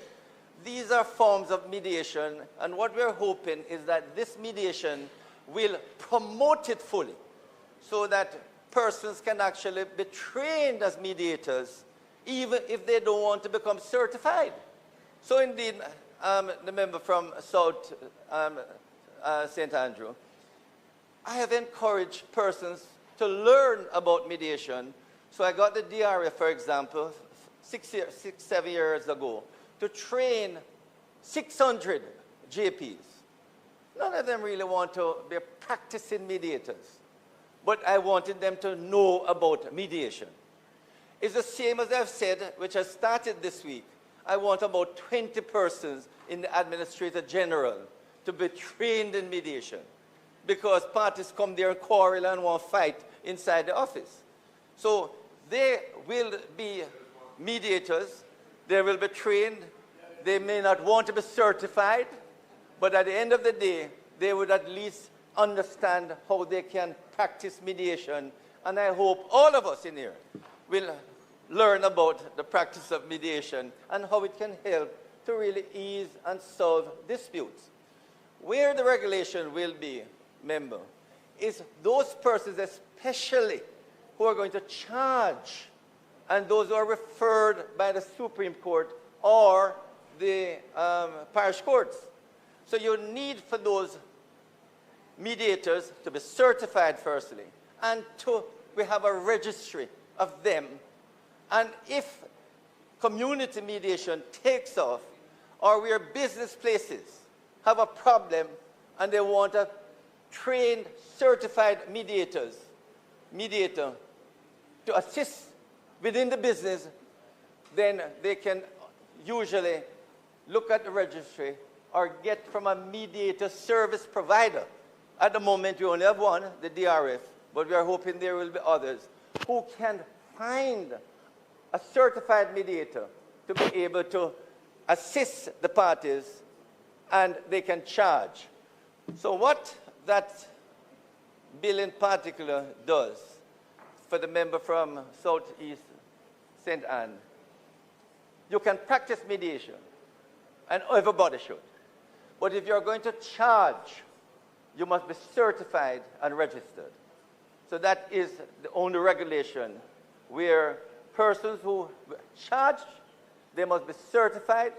These are forms of mediation, and what we're hoping is that this mediation will promote it fully so that persons can actually be trained as mediators even if they don't want to become certified. So indeed, the member from South St. Andrew, I have encouraged persons to learn about mediation. So I got the DRF, for example, 7 years ago, to train 600 JPs. None of them really want to be practicing mediators, but I wanted them to know about mediation. It's the same as I've said, which has started this week. I want about 20 persons in the Administrator General to be trained in mediation, because parties come there and quarrel and want to fight inside the office. So they will be mediators, they will be trained, they may not want to be certified, but at the end of the day, they would at least understand how they can practice mediation. And I hope all of us in here will learn about the practice of mediation and how it can help to really ease and solve disputes. Where the regulation will be, member, is those persons especially who are going to charge, and those who are referred by the Supreme Court or the parish courts. So you need for those mediators to be certified firstly, and we have a registry of them. And if community mediation takes off, or where business places have a problem and they want a trained, certified mediator to assist within the business, then they can usually look at the registry or get from a mediator service provider. At the moment, we only have one, the DRF, but we are hoping there will be others who can find a certified mediator to be able to assist the parties, and they can charge. So what that bill in particular does for the member from Southeast St. Anne, you can practice mediation, and everybody should. But if you're going to charge, you must be certified and registered. So that is the only regulation where persons who charge, they must be certified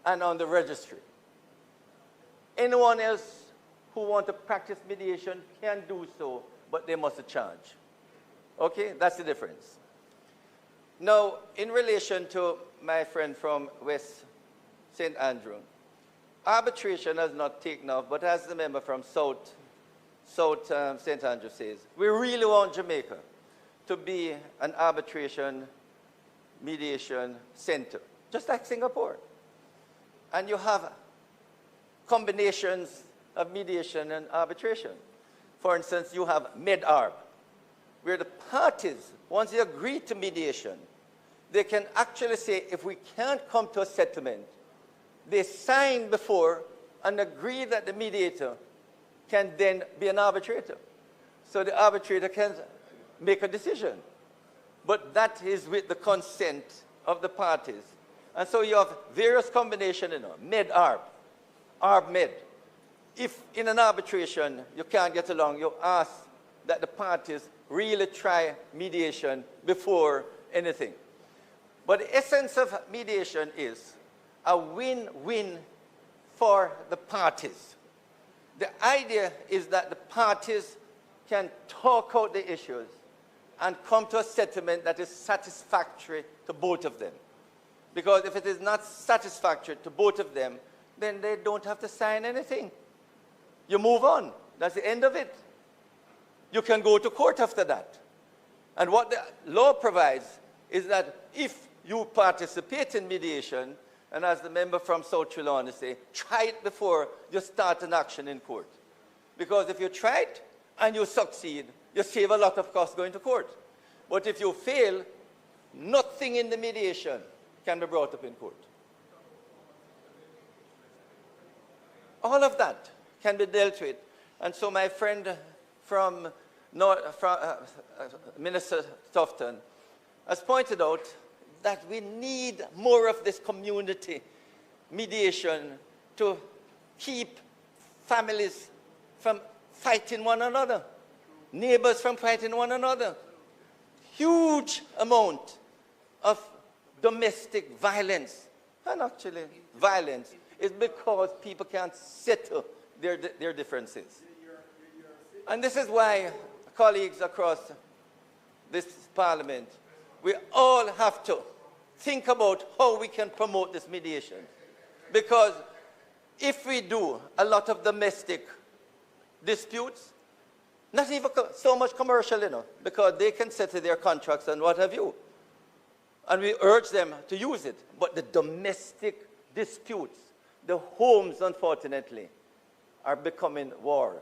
and on the registry. Anyone else who wants to practice mediation can do so, but they must charge. Okay, that's the difference. Now, in relation to my friend from West St. Andrew, arbitration has not taken off, but as the member from South St. Andrew says, we really want Jamaica to be an arbitration mediation center, just like Singapore. And you have combinations of mediation and arbitration. For instance, you have MedArb, where the parties, once they agree to mediation, they can actually say, if we can't come to a settlement, they sign before and agree that the mediator can then be an arbitrator. So the arbitrator can make a decision. But that is with the consent of the parties. And so you have various combinations, MedArb, ArбMed. If in an arbitration you can't get along, you ask that the parties really try mediation before anything. But the essence of mediation is a win-win for the parties. The idea is that the parties can talk out the issues and come to a settlement that is satisfactory to both of them. Because if it is not satisfactory to both of them, then they don't have to sign anything. You move on. That's the end of it. You can go to court after that. And what the law provides is that if you participate in mediation, and as the member from South Trelawney say, try it before you start an action in court. Because if you try it and you succeed, you save a lot of costs going to court. But if you fail, nothing in the mediation can be brought up in court. All of that can be dealt with. And so my friend from Minister Tufton has pointed out that we need more of this community mediation to keep families from fighting one another, neighbors from fighting one another. Huge amount of domestic violence and actually violence is because people can't settle their differences. And this is why, colleagues across this parliament, we all have to think about how we can promote this mediation. Because if we do a lot of domestic disputes, not even so much commercial, because they can settle their contracts and what have you. And we urge them to use it. But the domestic disputes, the homes, unfortunately, are becoming war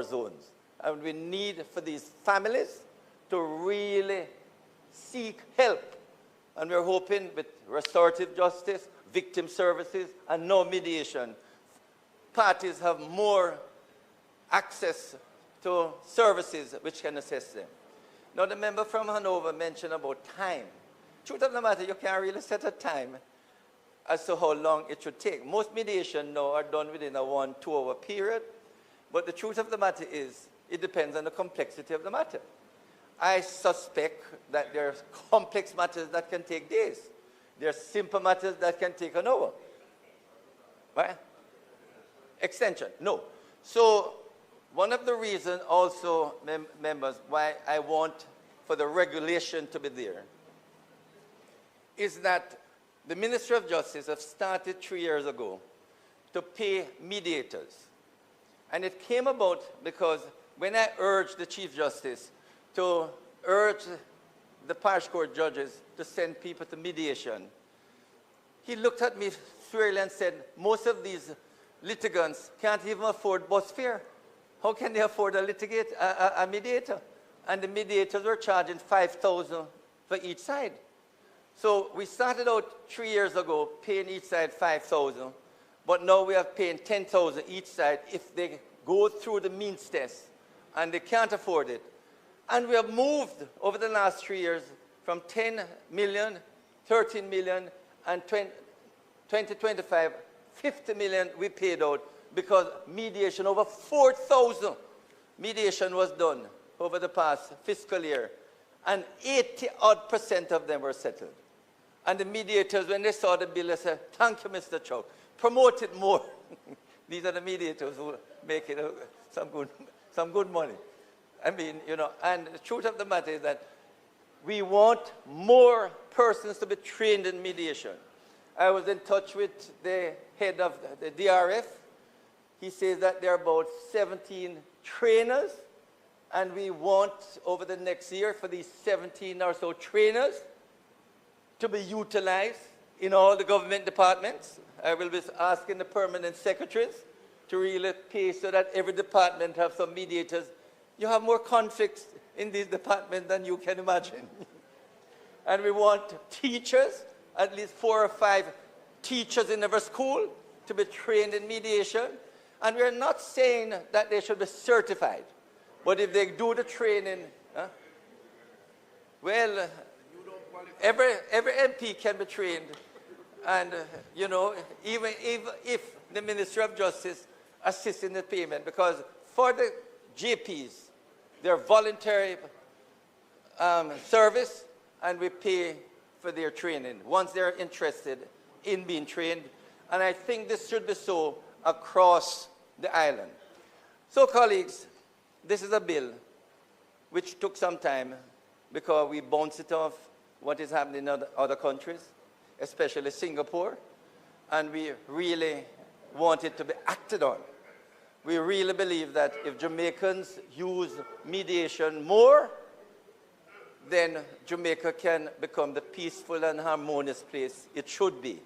zones. And we need for these families to really seek help. And we're hoping with restorative justice, victim services, and no mediation, parties have more access to services which can assist them. Now, the member from Hanover mentioned about time. Truth of the matter, you can't really set a time as to how long it should take. Most mediation now are done within a 1-2 hour period. But the truth of the matter is, it depends on the complexity of the matter. I suspect that there are complex matters that can take days. There are simple matters that can take an hour. Right? Extension, no. So one of the reasons also, members, why I want for the regulation to be there is that the Ministry of Justice have started 3 years ago to pay mediators. And it came about because when I urged the Chief Justice to urge the parish court judges to send people to mediation, he looked at me squarely and said, most of these litigants can't even afford bus fare. How can they afford a mediator? And the mediators were charging $5,000 for each side. So we started out 3 years ago paying each side $5,000, but now we are paying $10,000 each side if they go through the means test and they can't afford it. And we have moved over the last 3 years from 10 million, 13 million, and 2025, 50 million we paid out because mediation, over 4,000 mediation was done over the past fiscal year, and 80% of them were settled. And the mediators, when they saw the bill, they said, thank you, Mr. Chow, promote it more. These are the mediators who make it some good money. I mean, and the truth of the matter is that we want more persons to be trained in mediation. I was in touch with the head of the DRF. He says that there are about 17 trainers, and we want over the next year for these 17 or so trainers to be utilized in all the government departments. I will be asking the permanent secretaries to really pay so that every department have some mediators. You have more conflicts in these departments than you can imagine. And we want teachers, at least 4 or 5 teachers in every school to be trained in mediation. And we're not saying that they should be certified. But if they do the training, well, every MP can be trained. And, even if the Ministry of Justice assists in the payment, because for the JPs, they're voluntary service, and we pay for their training once they're interested in being trained. And I think this should be so across the island. So, colleagues, this is a bill which took some time because we bounced it off what is happening in other countries, especially Singapore, and we really want it to be acted on. We really believe that if Jamaicans use mediation more, then Jamaica can become the peaceful and harmonious place it should be.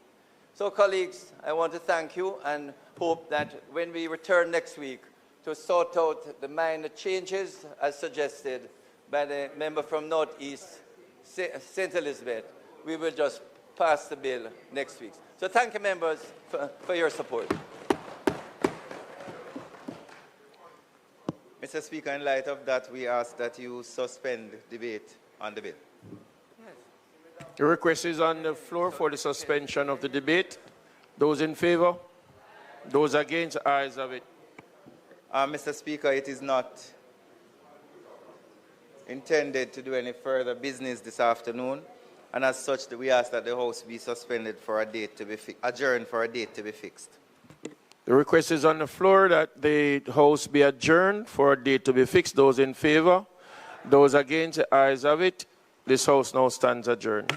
So, colleagues, I want to thank you and hope that when we return next week to sort out the minor changes as suggested by the member from Northeast, St. Elizabeth, we will just pass the bill next week. So thank you, members, for your support. Mr. Speaker, in light of that, we ask that you suspend debate on the bill. The request is on the floor for the suspension of the debate. Those in favor? Those against? Ayes have it. Mr. Speaker, it is not intended to do any further business this afternoon. And as such, we ask that the House be suspended for a date to be adjourned for a date to be fixed. The request is on the floor that the House be adjourned for a date to be fixed. Those in favor? Those against? The ayes have it. This House now stands adjourned.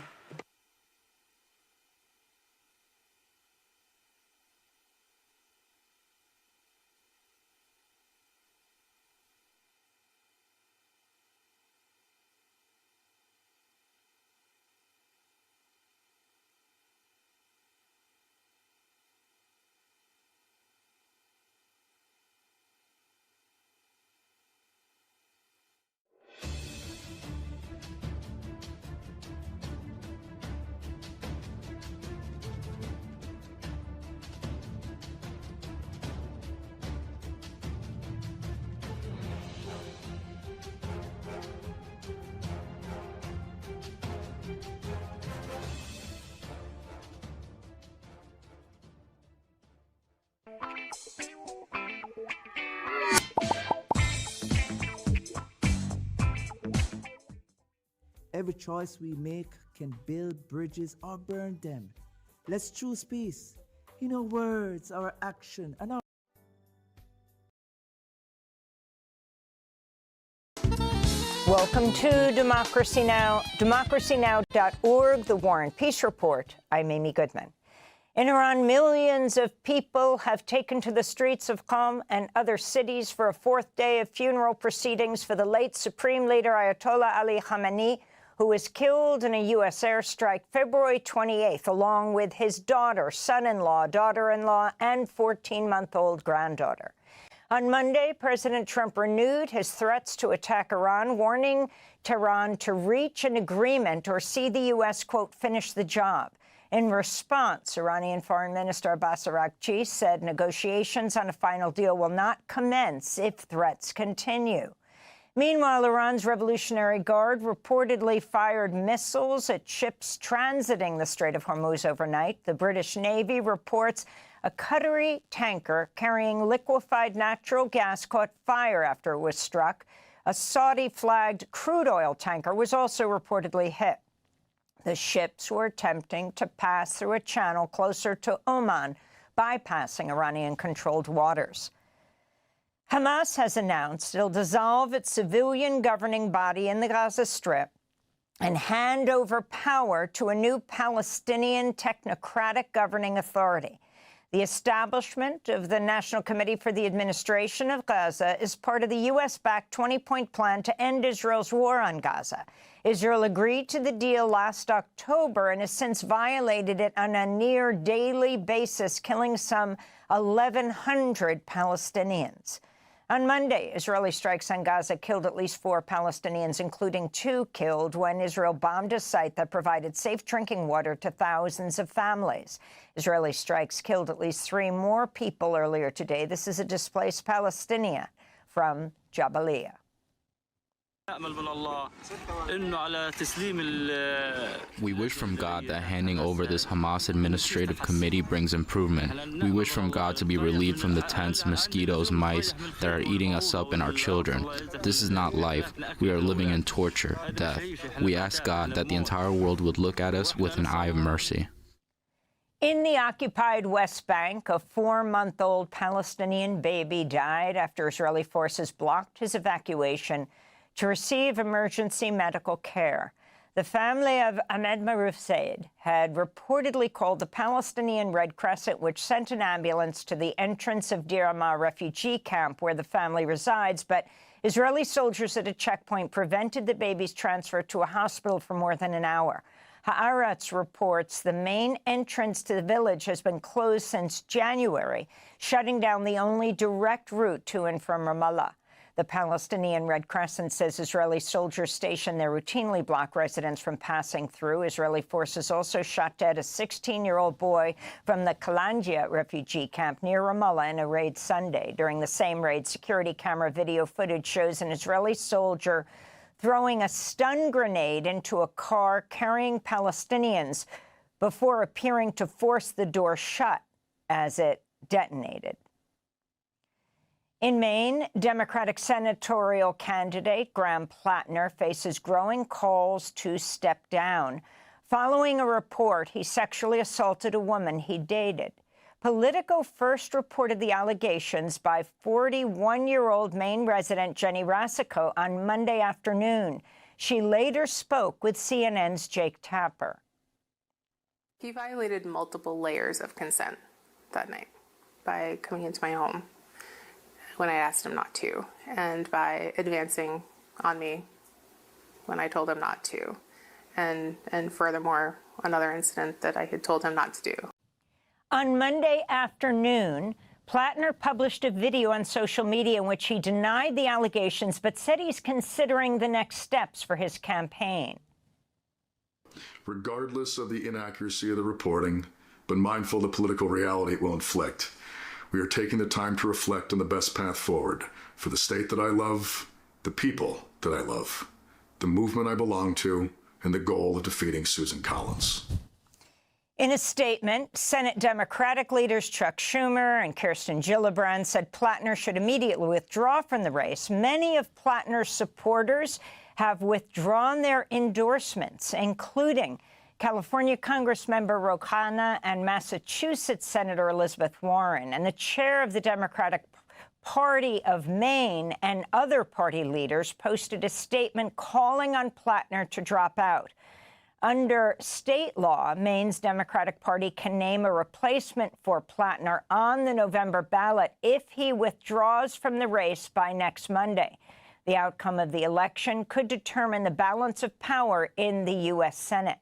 Every choice we make can build bridges or burn them. Let's choose peace in our words, our action, and our Welcome to Democracy Now!, democracynow.org, The War and Peace Report. I'm Amy Goodman. In Iran, millions of people have taken to the streets of Qom and other cities for a fourth day of funeral proceedings for the late Supreme Leader Ayatollah Ali Khamenei, who was killed in a U.S. airstrike February 28th, along with his daughter, son-in-law, daughter-in-law, and 14-month-old granddaughter. On Monday, President Trump renewed his threats to attack Iran, warning Tehran to reach an agreement or see the U.S., quote, finish the job. In response, Iranian Foreign Minister Abbas Araghchi said negotiations on a final deal will not commence if threats continue. Meanwhile, Iran's Revolutionary Guard reportedly fired missiles at ships transiting the Strait of Hormuz overnight. The British Navy reports a Qatari tanker carrying liquefied natural gas caught fire after it was struck. A Saudi-flagged crude oil tanker was also reportedly hit. The ships were attempting to pass through a channel closer to Oman, bypassing Iranian-controlled waters. Hamas has announced it'll dissolve its civilian governing body in the Gaza Strip and hand over power to a new Palestinian technocratic governing authority. The establishment of the National Committee for the Administration of Gaza is part of the U.S.-backed 20-point plan to end Israel's war on Gaza. Israel agreed to the deal last October and has since violated it on a near-daily basis, killing some 1,100 Palestinians. On Monday, Israeli strikes on Gaza killed at least 4 Palestinians, including 2 killed when Israel bombed a site that provided safe drinking water to thousands of families. Israeli strikes killed at least 3 more people earlier today. This is a displaced Palestinian from Jabalia. We wish from God that handing over this Hamas administrative committee brings improvement. We wish from God to be relieved from the tents, mosquitoes, mice that are eating us up and our children. This is not life. We are living in torture, death. We ask God that the entire world would look at us with an eye of mercy. In the occupied West Bank, a 4-month-old Palestinian baby died after Israeli forces blocked his evacuation to receive emergency medical care. The family of Ahmed Maruf Said had reportedly called the Palestinian Red Crescent, which sent an ambulance to the entrance of Deir Amma refugee camp where the family resides, but Israeli soldiers at a checkpoint prevented the baby's transfer to a hospital for more than an hour. Haaretz reports the main entrance to the village has been closed since January, shutting down the only direct route to and from Ramallah. The Palestinian Red Crescent says Israeli soldiers stationed there routinely block residents from passing through. Israeli forces also shot dead a 16-year-old boy from the Kalandia refugee camp near Ramallah in a raid Sunday. During the same raid, security camera video footage shows an Israeli soldier throwing a stun grenade into a car carrying Palestinians before appearing to force the door shut as it detonated. In Maine, Democratic senatorial candidate Graham Plattner faces growing calls to step down following a report he sexually assaulted a woman he dated. Politico first reported the allegations by 41-year-old Maine resident Jenny Rasico on Monday afternoon. She later spoke with CNN's Jake Tapper. He violated multiple layers of consent that night by coming into my home when I asked him not to, and by advancing on me when I told him not to, and furthermore, another incident that I had told him not to do. On Monday afternoon, Plattner published a video on social media in which he denied the allegations but said he's considering the next steps for his campaign. Regardless of the inaccuracy of the reporting, but mindful of the political reality it will inflict, we are taking the time to reflect on the best path forward for the state that I love, the people that I love, the movement I belong to, and the goal of defeating Susan Collins. In a statement, Senate Democratic leaders Chuck Schumer and Kirsten Gillibrand said Plattner should immediately withdraw from the race. Many of Plattner's supporters have withdrawn their endorsements, including California Congressmember Ro Khanna and Massachusetts Senator Elizabeth Warren. And the chair of the Democratic Party of Maine and other party leaders posted a statement calling on Plattner to drop out. Under state law, Maine's Democratic Party can name a replacement for Plattner on the November ballot if he withdraws from the race by next Monday. The outcome of the election could determine the balance of power in the U.S. Senate.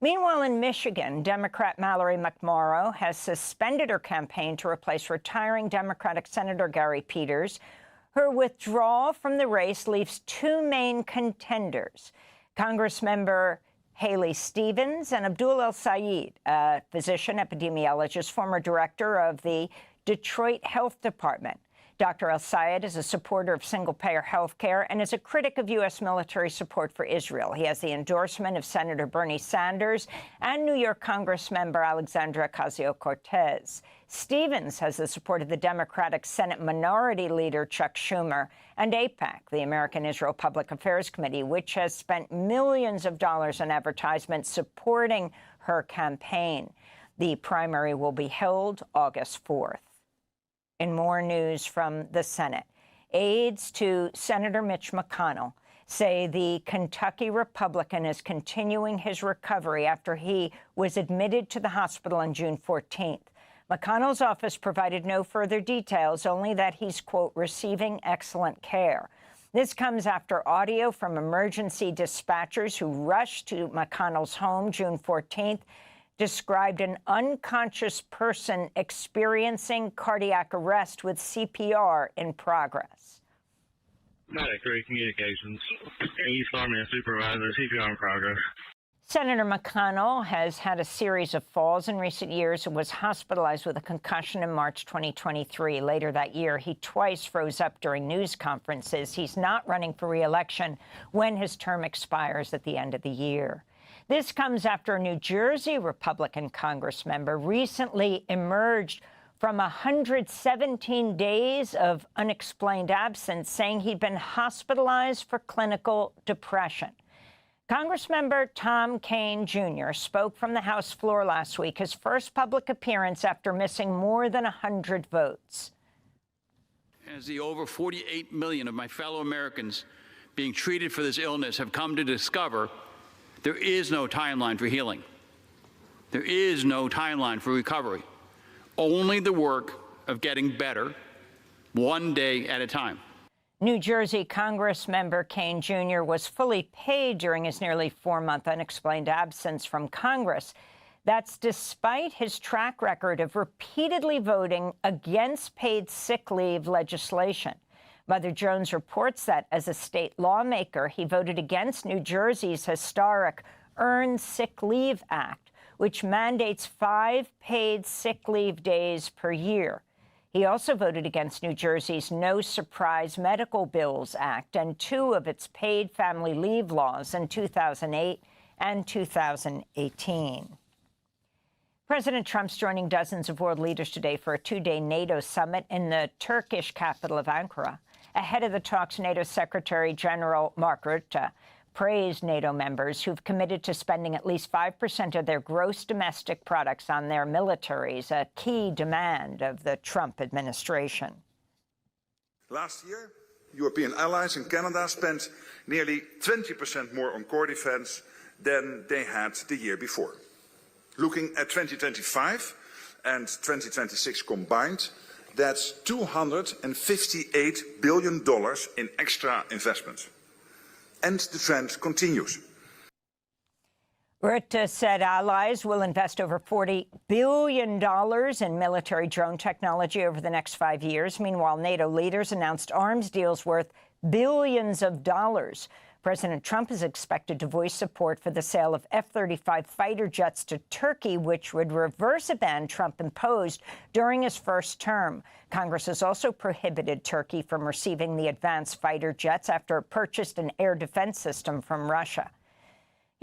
Meanwhile, in Michigan, Democrat Mallory McMorrow has suspended her campaign to replace retiring Democratic Senator Gary Peters. Her withdrawal from the race leaves two main contenders, Congressmember Haley Stevens and Abdul El-Sayed, a physician epidemiologist, former director of the Detroit Health Department. Dr. El-Sayed is a supporter of single-payer health care and is a critic of U.S. military support for Israel. He has the endorsement of Senator Bernie Sanders and New York Congressmember Alexandria Ocasio-Cortez. Stevens has the support of the Democratic Senate Minority Leader Chuck Schumer and AIPAC, the American Israel Public Affairs Committee, which has spent millions of dollars on advertisements supporting her campaign. The primary will be held August 4th. In more news from the Senate, aides to Senator Mitch McConnell say the Kentucky Republican is continuing his recovery after he was admitted to the hospital on June 14th. McConnell's office provided no further details, only that he's, quote, receiving excellent care. This comes after audio from emergency dispatchers who rushed to McConnell's home June 14th described an unconscious person experiencing cardiac arrest with CPR in progress. Medic, communications. East Army Supervisor, CPR in progress. Senator McConnell has had a series of falls in recent years and was hospitalized with a concussion in March 2023. Later that year, he twice froze up during news conferences. He's not running for re-election when his term expires at the end of the year. This comes after a New Jersey Republican Congress member recently emerged from 117 days of unexplained absence, saying he'd been hospitalized for clinical depression. Congressmember Tom Kean Jr. spoke from the House floor last week, his first public appearance after missing more than 100 votes. As the over 48 million of my fellow Americans being treated for this illness have come to discover, there is no timeline for healing. There is no timeline for recovery. Only the work of getting better, one day at a time. New Jersey Congressmember Kean Jr. was fully paid during his nearly 4-month unexplained absence from Congress. That's despite his track record of repeatedly voting against paid sick leave legislation. Mother Jones reports that as a state lawmaker, he voted against New Jersey's historic Earned Sick Leave Act, which mandates 5 paid sick leave days per year. He also voted against New Jersey's No Surprise Medical Bills Act and 2 of its paid family leave laws in 2008 and 2018. President Trump's joining dozens of world leaders today for a 2-day NATO summit in the Turkish capital of Ankara. Ahead of the talks, NATO Secretary General Mark Rutte praised NATO members who've committed to spending at least 5% of their gross domestic products on their militaries, a key demand of the Trump administration. Last year, European allies and Canada spent nearly 20% more on core defense than they had the year before. Looking at 2025 and 2026 combined, that's $258 billion in extra investment. And the trend continues. Rutte said allies will invest over $40 billion in military drone technology over the next 5 years. Meanwhile, NATO leaders announced arms deals worth billions of dollars. President Trump is expected to voice support for the sale of F-35 fighter jets to Turkey, which would reverse a ban Trump imposed during his first term. Congress has also prohibited Turkey from receiving the advanced fighter jets after it purchased an air defense system from Russia.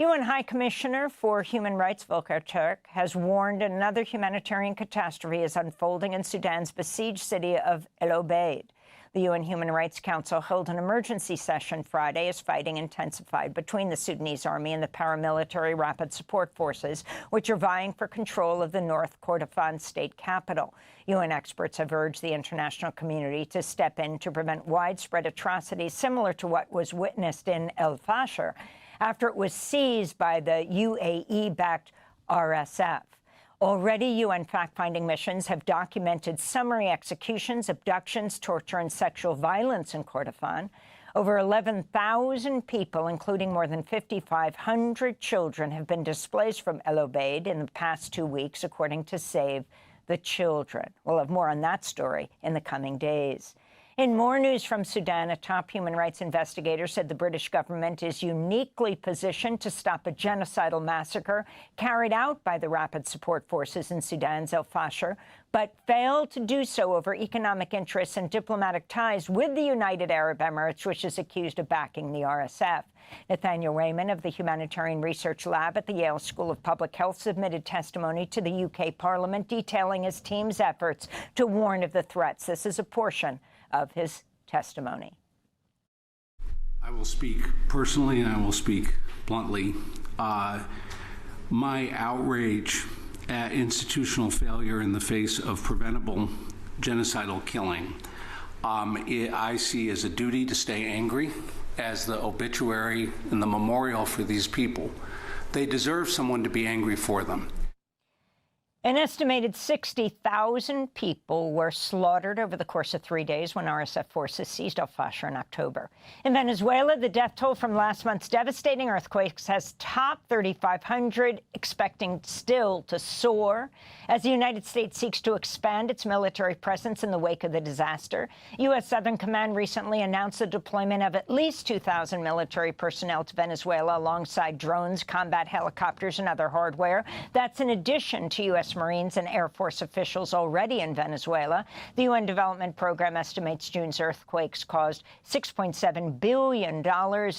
UN High Commissioner for Human Rights Volker Turk has warned another humanitarian catastrophe is unfolding in Sudan's besieged city of El Obeid. The UN Human Rights Council held an emergency session Friday as fighting intensified between the Sudanese army and the paramilitary Rapid Support Forces, which are vying for control of the North Kordofan state capital. UN experts have urged the international community to step in to prevent widespread atrocities similar to what was witnessed in El Fasher after it was seized by the UAE-backed RSF. Already, UN fact-finding missions have documented summary executions, abductions, torture, and sexual violence in Kordofan. Over 11,000 people, including more than 5,500 children, have been displaced from El Obeid in the past 2 weeks, according to Save the Children. We'll have more on that story in the coming days. In more news from Sudan, a top human rights investigator said the British government is uniquely positioned to stop a genocidal massacre carried out by the Rapid Support Forces in Sudan's El Fasher, but failed to do so over economic interests and diplomatic ties with the United Arab Emirates, which is accused of backing the RSF. Nathaniel Raymond of the Humanitarian Research Lab at the Yale School of Public Health submitted testimony to the UK Parliament detailing his team's efforts to warn of the threats. This is a portion of his testimony. I will speak personally and I will speak bluntly. My outrage at institutional failure in the face of preventable genocidal killing, I see as a duty to stay angry as the obituary and the memorial for these people. They deserve someone to be angry for them. An estimated 60,000 people were slaughtered over the course of 3 days when RSF forces seized El Fasher in October. In Venezuela, the death toll from last month's devastating earthquakes has topped 3,500, expecting still to soar. As the United States seeks to expand its military presence in the wake of the disaster, U.S. Southern Command recently announced the deployment of at least 2,000 military personnel to Venezuela alongside drones, combat helicopters, and other hardware. That's in addition to U.S. Marines and Air Force officials already in Venezuela. The UN Development Program estimates June's earthquakes caused $6.7 billion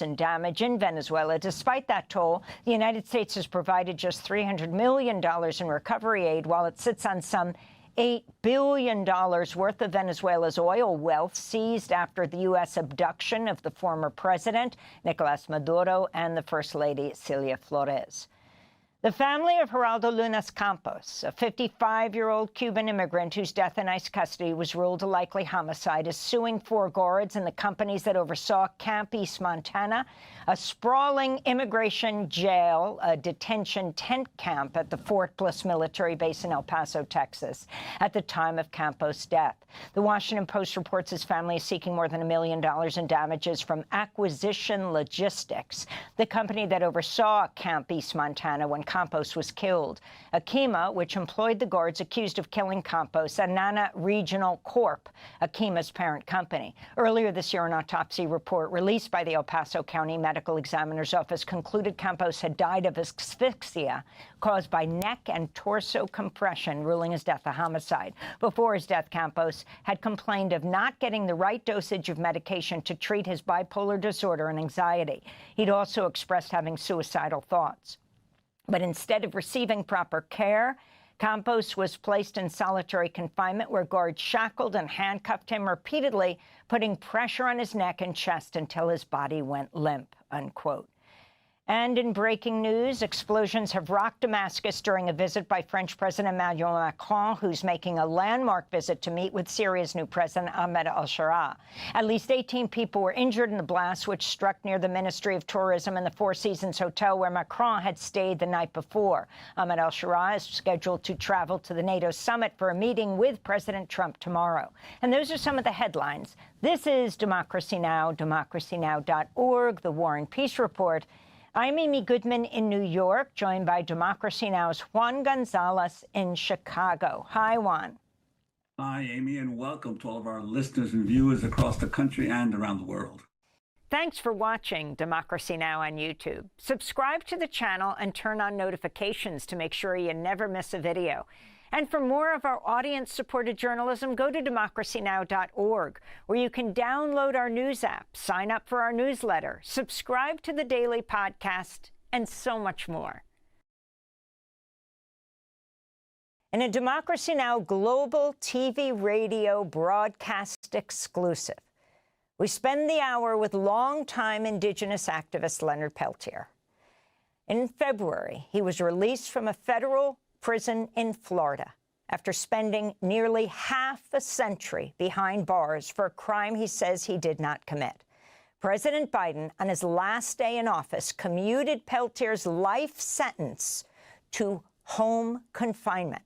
in damage in Venezuela. Despite that toll, the United States has provided just $300 million in recovery aid, while it sits on some $8 billion worth of Venezuela's oil wealth seized after the U.S. abduction of the former president, Nicolas Maduro, and the First Lady, Celia Flores. The family of Geraldo Lunas Campos, a 55-year-old Cuban immigrant whose death in ICE custody was ruled a likely homicide, is suing 4 guards and the companies that oversaw Camp East Montana, a sprawling immigration jail, a detention tent camp at the Fort Bliss military base in El Paso, Texas, at the time of Campos' death. The Washington Post reports his family is seeking more than $1 million in damages from Acquisition Logistics, the company that oversaw Camp East Montana when Campos was killed. Akima, which employed the guards accused of killing Campos, and Nana Regional Corp., Akima's parent company. Earlier this year, an autopsy report released by the El Paso County Medical Examiner's Office concluded Campos had died of asphyxia caused by neck and torso compression, ruling his death a homicide. Before his death, Campos had complained of not getting the right dosage of medication to treat his bipolar disorder and anxiety. He'd also expressed having suicidal thoughts. But instead of receiving proper care, Campos was placed in solitary confinement where guards shackled and handcuffed him repeatedly, putting pressure on his neck and chest until his body went limp, unquote. And in breaking news, explosions have rocked Damascus during a visit by French President Emmanuel Macron, who's making a landmark visit to meet with Syria's new president, Ahmed al-Sharaa. At least 18 people were injured in the blast, which struck near the Ministry of Tourism and the Four Seasons Hotel, where Macron had stayed the night before. Ahmed al-Sharaa is scheduled to travel to the NATO summit for a meeting with President Trump tomorrow. And those are some of the headlines. This is Democracy Now!, democracynow.org, The War and Peace Report. I'm Amy Goodman in New York, joined by Democracy Now!'s Juan Gonzalez in Chicago. Hi, Juan. Hi, Amy, and welcome to all of our listeners and viewers across the country and around the world. Thanks for watching Democracy Now! On YouTube. Subscribe to the channel and turn on notifications to make sure you never miss a video. And for more of our audience-supported journalism, go to democracynow.org, where you can download our news app, sign up for our newsletter, subscribe to the daily podcast, and so much more. In a Democracy Now! Global TV radio broadcast exclusive, we spend the hour with longtime Indigenous activist Leonard Peltier. In February, he was released from a federal prison in Florida after spending nearly half a century behind bars for a crime he says he did not commit. President Biden, on his last day in office, commuted Peltier's life sentence to home confinement.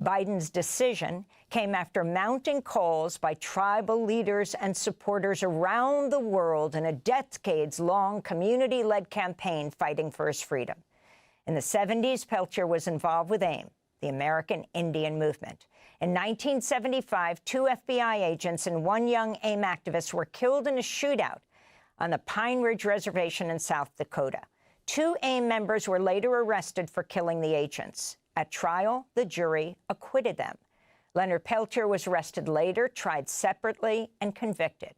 Biden's decision came after mounting calls by tribal leaders and supporters around the world in a decades-long community-led campaign fighting for his freedom. In the 70s, Peltier was involved with AIM, the American Indian Movement. In 1975, 2 FBI agents and 1 young AIM activist were killed in a shootout on the Pine Ridge Reservation in South Dakota. 2 AIM members were later arrested for killing the agents. At trial, the jury acquitted them. Leonard Peltier was arrested later, tried separately, and convicted.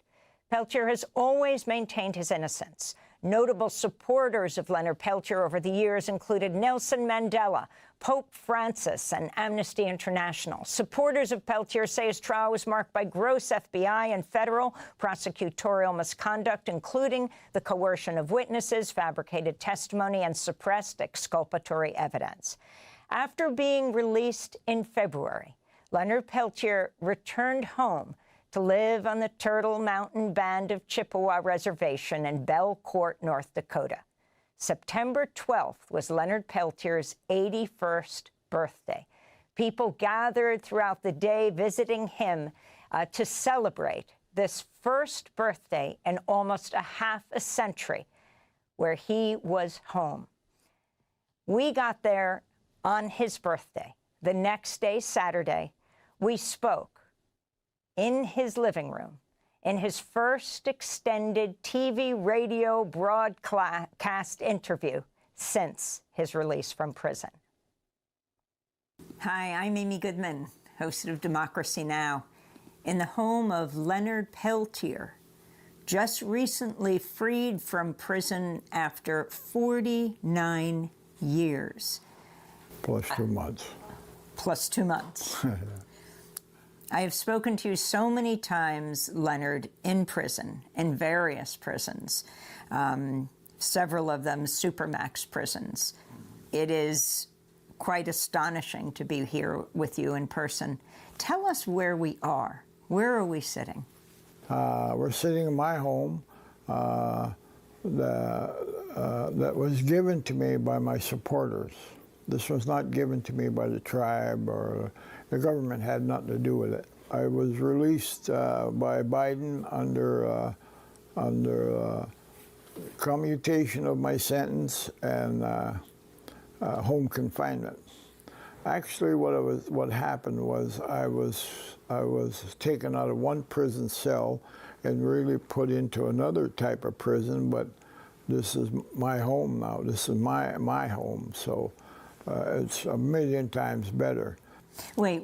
Peltier has always maintained his innocence. Notable supporters of Leonard Peltier over the years included Nelson Mandela, Pope Francis, and Amnesty International. Supporters of Peltier say his trial was marked by gross FBI and federal prosecutorial misconduct, including the coercion of witnesses, fabricated testimony, and suppressed exculpatory evidence. After being released in February, Leonard Peltier returned home to live on the Turtle Mountain Band of Chippewa Reservation in Belcourt, North Dakota. September 12th was Leonard Peltier's 81st birthday. People gathered throughout the day visiting him to celebrate this first birthday in almost a half a century where he was home. We got there on his birthday. The next day, Saturday, we spoke in his living room, in his first extended TV radio broadcast interview since his release from prison. Hi, I'm Amy Goodman, host of Democracy Now!, in the home of Leonard Peltier, just recently freed from prison after 49 years. Plus 2 months. Plus 2 months. I have spoken to you so many times, Leonard, in prison, in various prisons, several of them Supermax prisons. It is quite astonishing to be here with you in person. Tell us where we are. Where are we sitting? We're sitting in my home that was given to me by my supporters. This was not given to me by the tribe, or the government had nothing to do with it. I was released by Biden under commutation of my sentence and home confinement. Actually, what happened was I was taken out of one prison cell and really put into another type of prison. But this is my home now. This is my home. So. It's a million times better. Wait.